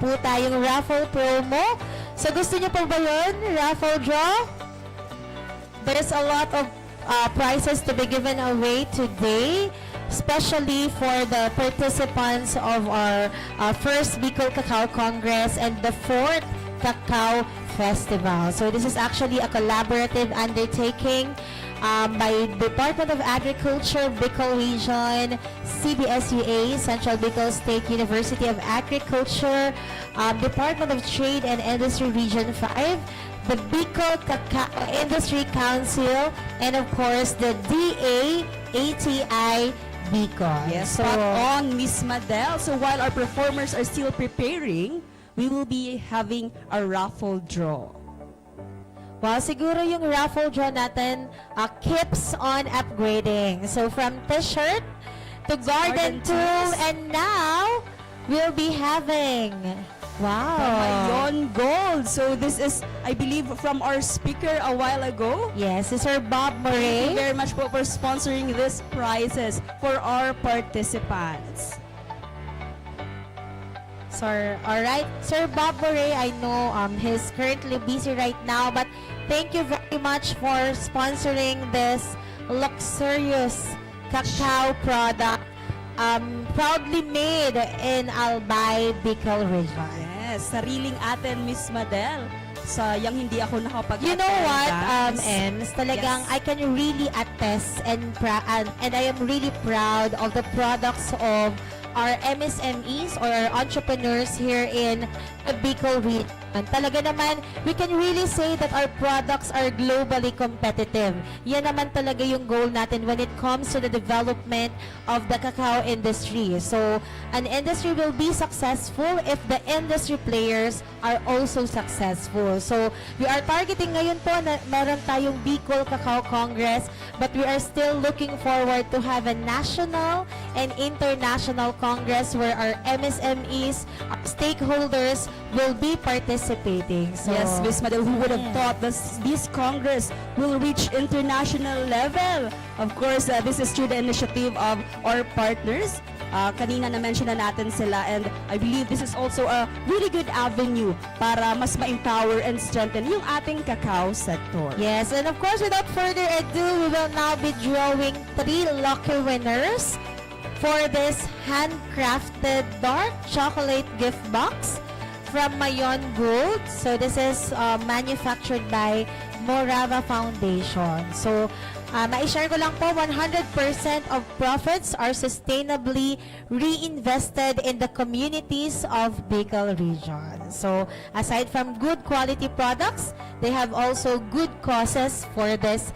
po tayong raffle promo. So gusto niyo po ba yun? Raffle draw? There's a lot of prizes to be given away today, especially for the participants of our first Bicol Cacao Congress and the 4th Cacao Festival. So this is actually a collaborative undertaking by Department of Agriculture, Bicol Region, CBSUA, Central Bicol State University of Agriculture, Department of Trade and Industry Region 5, the Bicol Cacao Industry Council, and of course the DA-ATI Bicol. Yes, so spot on, Miss Madel. So while our performers are still preparing, we will be having a raffle draw. well, siguro yung raffle draw natin keeps on upgrading. So from t-shirt to garden tool, tools. and now we'll be having, wow, Mayon Gold. So this is, I believe, from our speaker a while ago. yes, is Sir Bob Thank you Murray. very much po for sponsoring these prizes for our participants. Sir, all right, Sir Bob Murray, I know he's currently busy right now, but thank you very much for sponsoring this luxurious cacao product, proudly made in Albay, Bicol Region. Yes, sariling atin, Miss Madel. Sayang hindi ako nakapag-attend. You know what, guys. Ems, talagang Yes. I can really attest and I am really proud of the products of our MSMEs or our entrepreneurs here in the Bicol region. Talaga naman, we can really say that our products are globally competitive. Yan naman talaga yung goal natin when it comes to the development of the cacao industry. So, an industry will be successful if the industry players are also successful. So, we are targeting ngayon po na meron tayong Bicol Cacao Congress, but we are still looking forward to have a national and international congress where our MSMEs, our stakeholders will be participating. So, Yes, Miss Madel, who would have thought that this Congress will reach international level? Of course, this is through the initiative of our partners. Kanina na-mention na natin sila, and I believe this is also a really good avenue para mas ma-empower and strengthen yung ating cacao sector. yes, and of course, without further ado, we will now be drawing 3 lucky winners for this handcrafted dark chocolate gift box from Mayon Gold. So this is manufactured by Morava Foundation. So ma-share ko lang po, 100% of profits are sustainably reinvested in the communities of Bicol region. So aside from good quality products, they have also good causes for this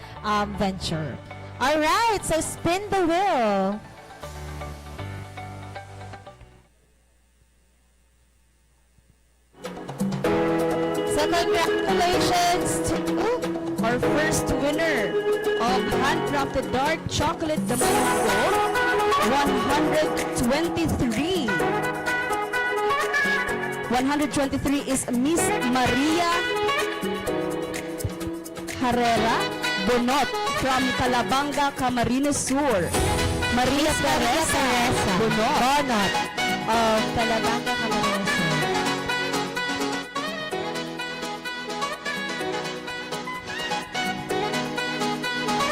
venture. All right, so spin the wheel. So congratulations to Our first winner of handcrafted dark chocolate the Mayon Gold, 123. 123 is Miss Maria Herrera Bonot from Calabanga, Camarines Sur. Maria Teresa Bonot of Calabanga, Camarines Sur.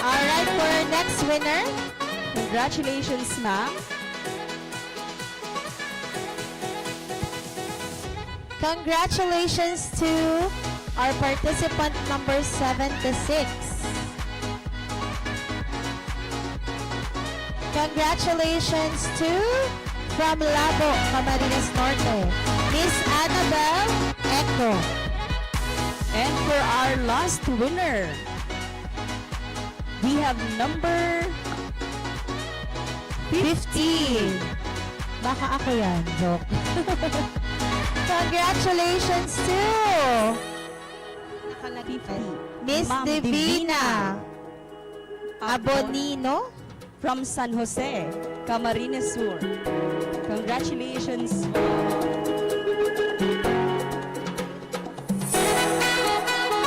Alright, for our next winner, Congratulations, ma'am. congratulations to our participant number 76. Congratulations to from Labo, Camarines Norte, Miss Annabel Echo. And for our last winner, we have number 15. Baka ako yan, joke. Congratulations to Miss Ma'am Divina Abonino from San Jose, Camarines Sur. Congratulations.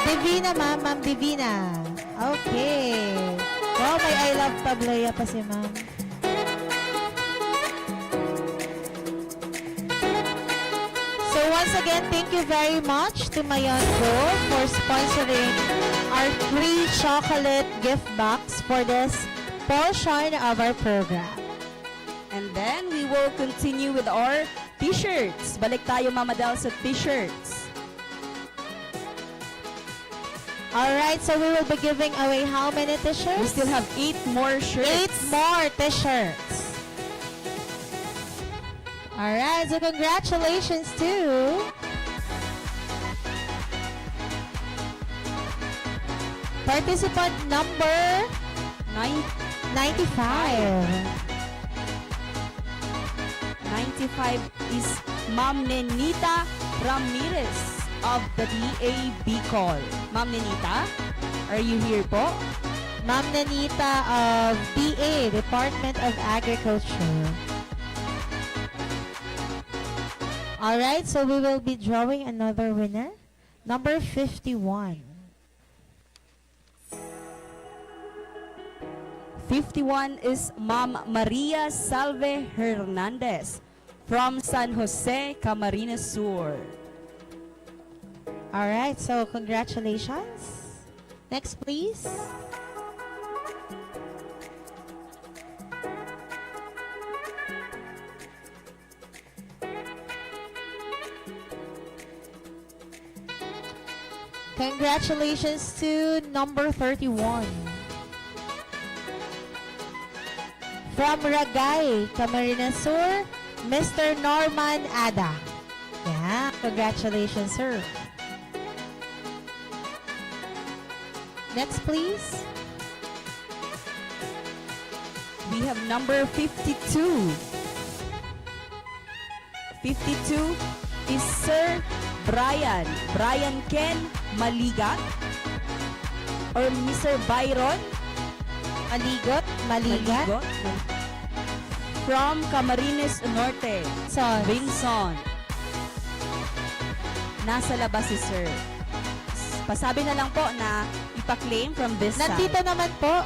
Divina, Ma'am Divina. Okay. Wow, may I love Tablaya pa si Ma'am. So once again, thank you very much to Mayon Gold for sponsoring our free chocolate gift box for this portion of our program. And then we will continue with our t-shirts. Balik tayo, Mama Del, sa t-shirts. Alright, so we will be giving away how many t-shirts? We still have 8 more shirts. 8 more t-shirts. Alright, so congratulations to participant number 95. 95 is Ma'am Nenita Ramirez of the DA Bicol. Ma'am Nenita, are you here po? Ma'am Nanita of DA, Department of Agriculture. Alright, so we will be drawing another winner. Number 51. 51 is Ma'am Maria Salve Hernandez from San Jose, Camarines Sur. Alright, so congratulations. Next, please. Congratulations to number 31. From Ragay, Camarines Sur, Mr. Norman Ada. Yeah, congratulations, sir. Next, please. We have number 52. 52 is Sir Brian Ken Maligat or Mr. Byron Maligat. From Camarines Norte, Vinson. Nasa labas si Sir. Pasabi na lang po na ipa-claim from this Nandito side. naman po.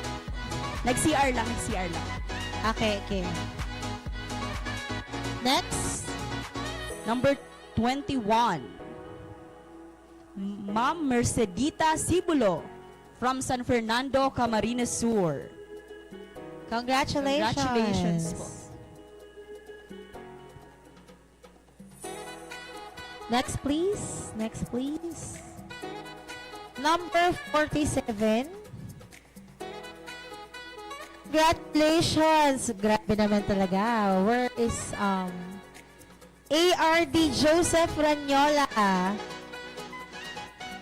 Nag-CR lang. Okay. Next. Number 21. Ma'am Mercedita Sibulo from San Fernando, Camarines Sur. Congratulations po. Next, please. Number 47. Congratulations! Grabe naman talaga. Where is ARD Joseph Ranyola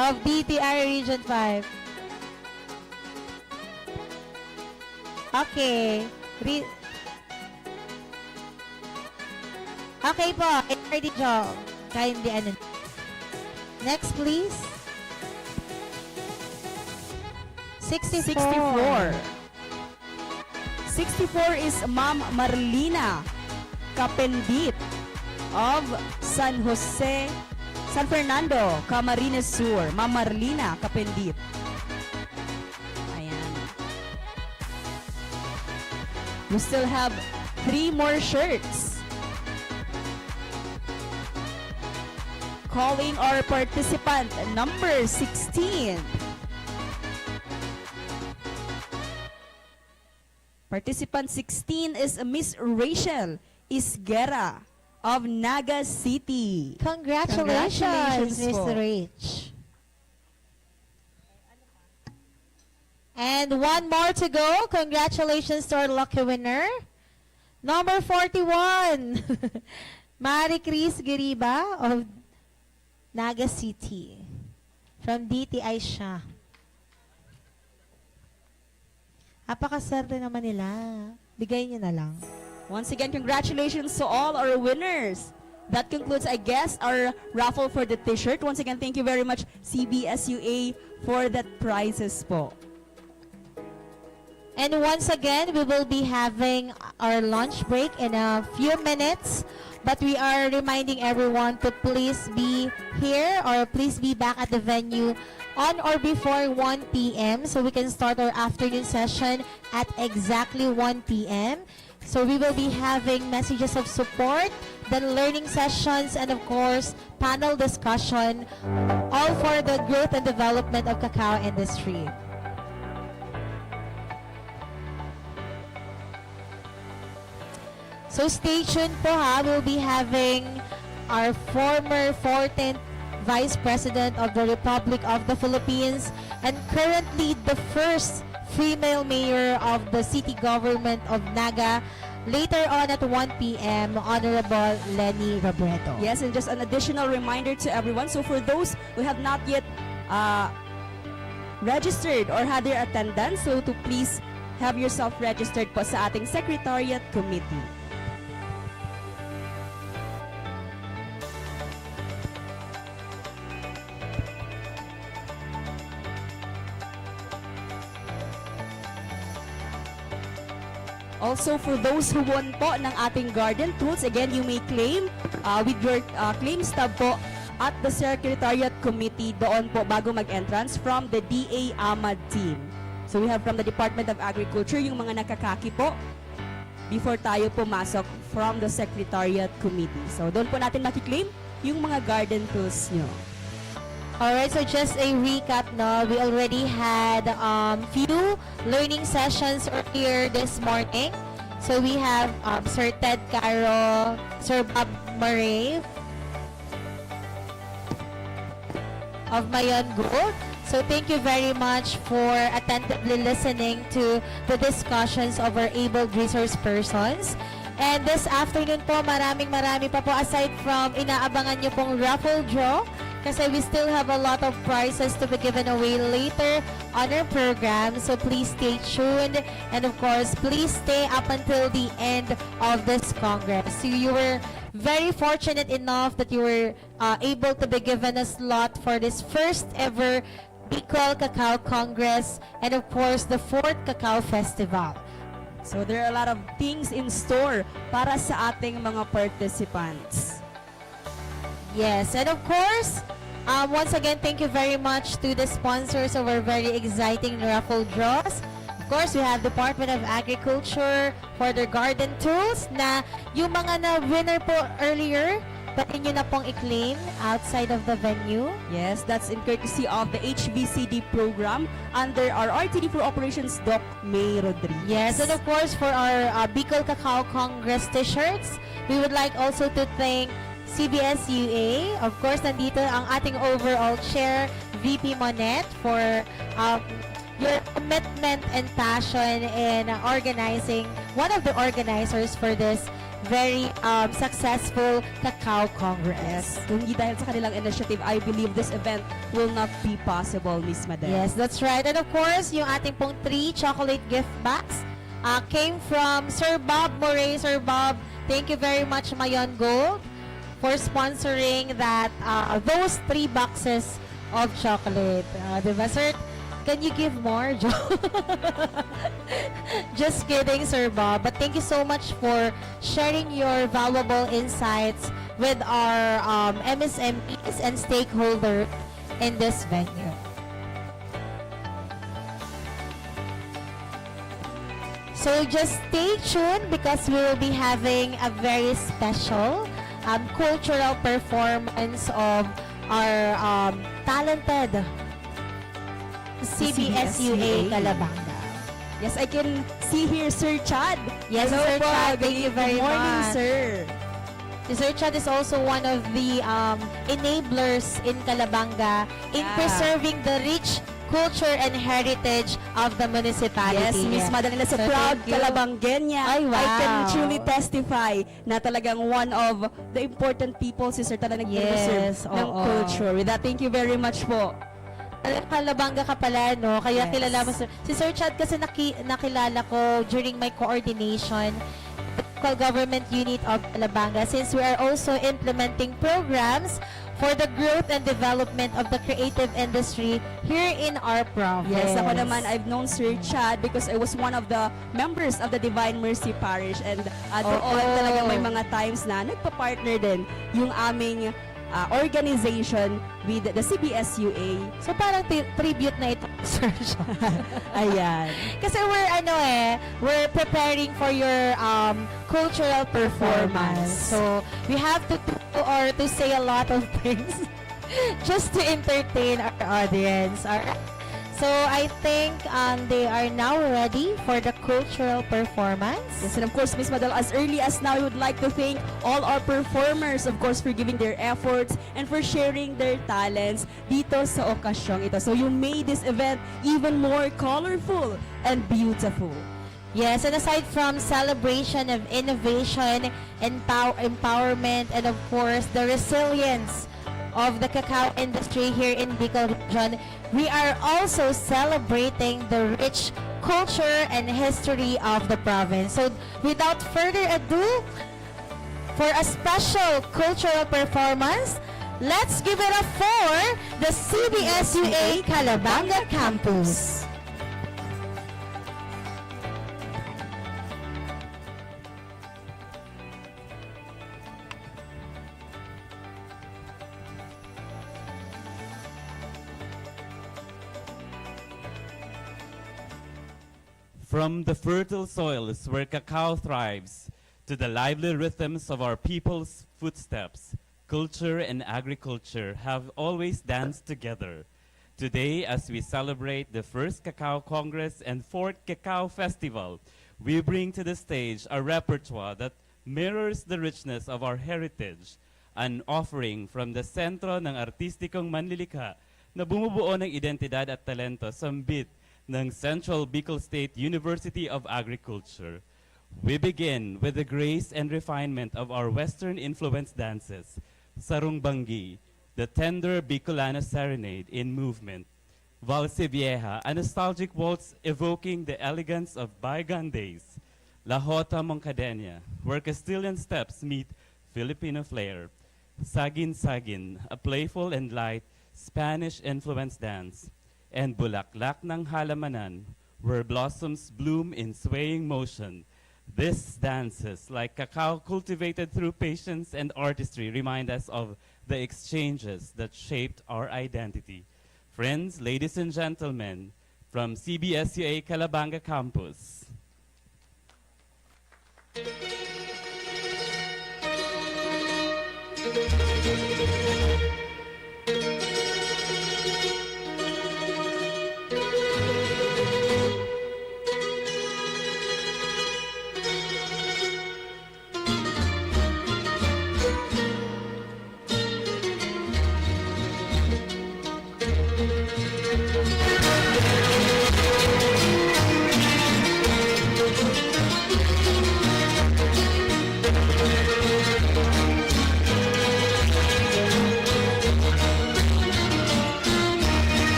of DTI Region 5. Okay. Okay po, ARD Joe. Kindly ano. Next, please. 64. 64 is Ma'am Marlina Capendit of San Fernando, Camarines Sur. Ma'am Marlina Capendit. Ayan. We still have 3 more shirts. Calling our participant number 16. Participant 16 is Miss Rachel Isguera of Naga City. Congratulations, Miss po. Rach. And one more to go. Congratulations to our lucky winner. Number 41. Mari Cris Giriba of Naga City. From DTI siya. Napakaswerte naman nila. Bigay niyo na lang. Once again, congratulations to all our winners. That concludes, I guess, our raffle for the t-shirt. Once again, thank you very much, CBSUA, for that prizes po. And once again, we will be having our lunch break in a few minutes. But we are reminding everyone to please be here or please be back at the venue on or before 1 p.m. so we can start our afternoon session at exactly 1 p.m. So we will be having messages of support, then learning sessions, and of course, panel discussion, all for the growth and development of cacao industry. So stay tuned po ha. We'll be having our former 14th Vice President of the Republic of the Philippines and currently the first female mayor of the city government of Naga. Later on at 1 p.m., Honorable Lenny Robredo. Yes, and just an additional reminder to everyone. So for those who have not yet registered or had their attendance, so to please have yourself registered po sa ating Secretariat Committee. Also, for those who won po ng ating garden tools, again, you may claim with your claim stub po at the Secretariat Committee doon po bago mag-entrance from the DA Ahmad team. So we have from the Department of Agriculture yung mga nakakaki po before tayo pumasok from the Secretariat Committee. So doon po natin makiklaim yung mga garden tools nyo. Alright, so just a recap, no? We already had few learning sessions earlier this morning. So we have Sir Ted Caro, Sir Bob Murray of Mayon Gold. So thank you very much for attentively listening to the discussions of our abled resource persons. And this afternoon po, marami pa po aside from inaabangan nyo pong raffle draw kasi we still have a lot of prizes to be given away later on our program. So please stay tuned and of course, please stay up until the end of this Congress. So you were very fortunate enough that you were able to be given a slot for this first ever Bicol Cacao Congress and of course the 4th Cacao Festival. So there are a lot of things in store para sa ating mga participants. Yes, and of course, once again, thank you very much to the sponsors of our very exciting raffle draws. Of course, we have Department of Agriculture for their garden tools na yung mga na-winner po earlier, pwede nyo na pong i-claim outside of the venue. Yes, that's in courtesy of the HBCD program under our RTD for Operations Doc May Rodriguez. Yes, and of course, for our Bicol Cacao Congress t-shirts, we would like also to thank CBS-UA. Of course, nandito ang ating overall chair, VP Monet, for your commitment and passion in organizing, one of the organizers for this very successful Cacao Congress. Kung hindi dahil sa kanilang initiative, I believe this event will not be possible, Miss Madam. Yes, that's right. And of course, yung ating pong 3 chocolate gift bags came from Sir Bob Moray. Sir Bob, thank you very much, Mayon Gold, for sponsoring that those 3 boxes of chocolate. Diba, sir? Can you give more, Joe? Just kidding, Sir Bob. But thank you so much for sharing your valuable insights with our MSMEs and stakeholders in this venue. So just stay tuned because we will be having a very special cultural performance of our talented CBS-UA Calabanga. Yes, I can see here Sir Chad. Yes, Hello Sir po. Chad, thank you very Good morning, much. sir. Si Sir Chad is also one of the enablers in Calabanga in Yeah. preserving the rich culture and heritage of the municipality. Yes, Miss Madalena, sa So, proud thank you. Calabangenya, Ay, wow. I can truly testify na talagang one of the important people si Sir talaga nag-preserve Yes, ng oo. culture. With that, thank you very much po. Calabanga ka pala, no? Kaya Yes. kilala mo. Si Sir Chad kasi nakilala ko during my coordination local government unit of Calabanga since we are also implementing programs for the growth and development of the creative industry here in our province. Yes, ako naman, I've known Sir Chad because I was one of the members of the Divine Mercy Parish and doon talaga may mga times na nagpa-partner din yung aming organization with the CBS-UA. So parang tribute na ito, Sir Chad. Ayan. Kasi we're preparing for your cultural performance. So we have to do or to say a lot of things just to entertain our audience. Alright? So I think they are now ready for the cultural performance. Yes, and of course, Miss Madal, as early as now, we would like to thank all our performers, of course, for giving their efforts and for sharing their talents dito sa okasyong ito. So you made this event even more colorful and beautiful. Yes, and aside from celebration of innovation, empowerment, and of course, the resilience of the cacao industry here in Bicol region, we are also celebrating the rich culture and history of the province. So without further ado, for a special cultural performance, let's give it up for the CBSUA Calabanga Campus. From the fertile soils where cacao thrives to the lively rhythms of our people's footsteps, culture and agriculture have always danced together. Today, as we celebrate the first Cacao Congress and fourth Cacao Festival, we bring to the stage a repertoire that mirrors the richness of our heritage, an offering from the sentro ng artistikong manlilikha na bumubuo ng identidad at talento sa mbit ng Central Bicol State University of Agriculture. We begin with the grace and refinement of our Western-influenced dances, Sarong Banggi, the tender Bicolano serenade in movement, Valse Vieja, a nostalgic waltz evoking the elegance of bygone days, La Jota Moncadena, where Castilian steps meet Filipino flair, Sagin Sagin, a playful and light Spanish-influenced dance, and Bulaklak ng Halamanan, where blossoms bloom in swaying motion. These dances, like cacao cultivated through patience and artistry, remind us of the exchanges that shaped our identity. Friends, ladies and gentlemen, from CBSUA Calabanga Campus.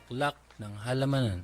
bulaklak ng halamanan.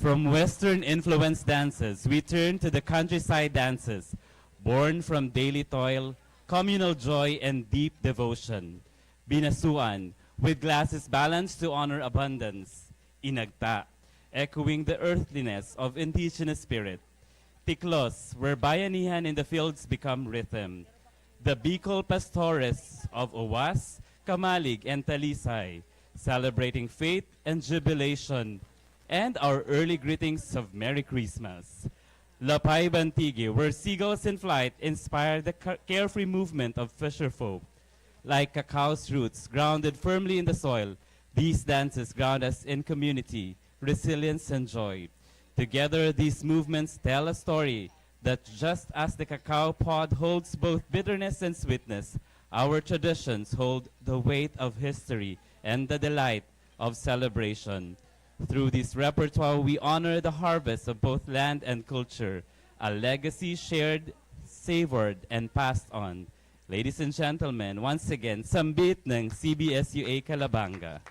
From Western-influenced dances, we turn to the countryside dances, born from daily toil, communal joy, and deep devotion. Binasuan, with glasses balanced to honor abundance. Inagta, echoing the earthliness of indigenous spirit. Tiklos, where bayanihan in the fields become rhythm. The Bicol Pastores of Owas, Kamalig, and Talisay, celebrating faith and jubilation, and our early greetings of Merry Christmas. Lapay Bantigi, where seagulls in flight inspire the carefree movement of fisherfolk. Like cacao's roots grounded firmly in the soil, these dances ground us in community, resilience, and joy. Together, these movements tell a story that just as the cacao pod holds both bitterness and sweetness, our traditions hold the weight of history and the delight of celebration. Through this repertoire, we honor the harvest of both land and culture, a legacy shared, savored, and passed on. Ladies and gentlemen, once again, sambit ng CBSUA Calabanga.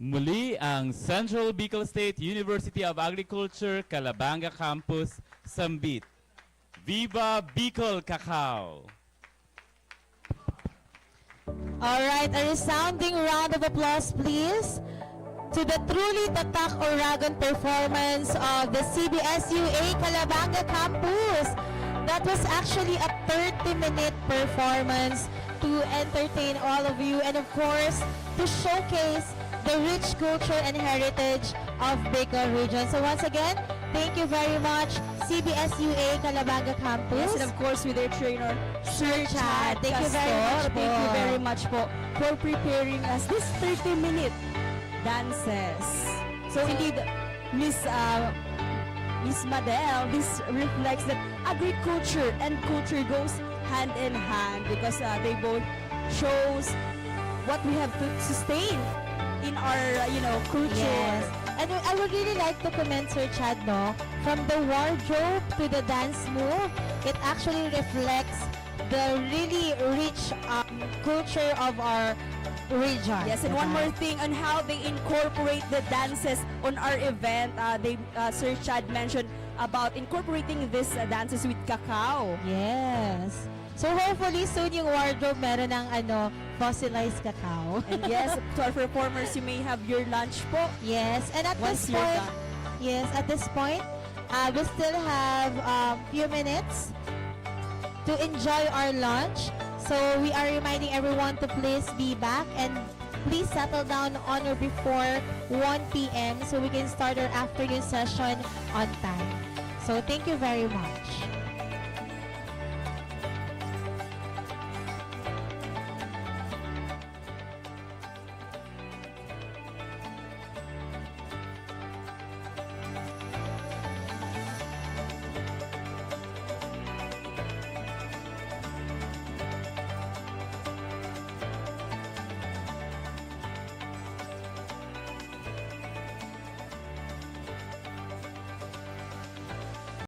Muli ang Central Bicol State University of Agriculture, Calabanga Campus, Sambit. Viva Bicol Cacao! All right, a resounding round of applause, please, to the truly tatak Oragon performance of the CBSUA Calabanga Campus. That was actually a 30-minute performance to entertain all of you and, of course, to showcase the rich culture and heritage of Bicol region. So once again, thank you very much, CBSUA Calabanga Campus. Yes, and of course with their trainer, Sir Chad Thank you very much Castor. Thank you po. very much po for preparing us this 30-minute dances. So indeed, Miss Madel, this reflects that agriculture and culture goes hand in hand because they both shows what we have to sustain in our, culture. Yes. And I would really like to commend Sir Chad, no? From the wardrobe to the dance move, it actually reflects the really rich culture of our region. Yes, and one more thing on how they incorporate the dances on our event. Sir Chad mentioned about incorporating these dances with Cacao. Yes. So hopefully soon yung wardrobe meron ng fossilized cacao. And yes, to our performers, you may have your lunch po. Yes, and at Once this you're point, done. we still have few minutes to enjoy our lunch. So we are reminding everyone to please be back and please settle down on or before 1 p.m. so we can start our afternoon session on time. So thank you very much.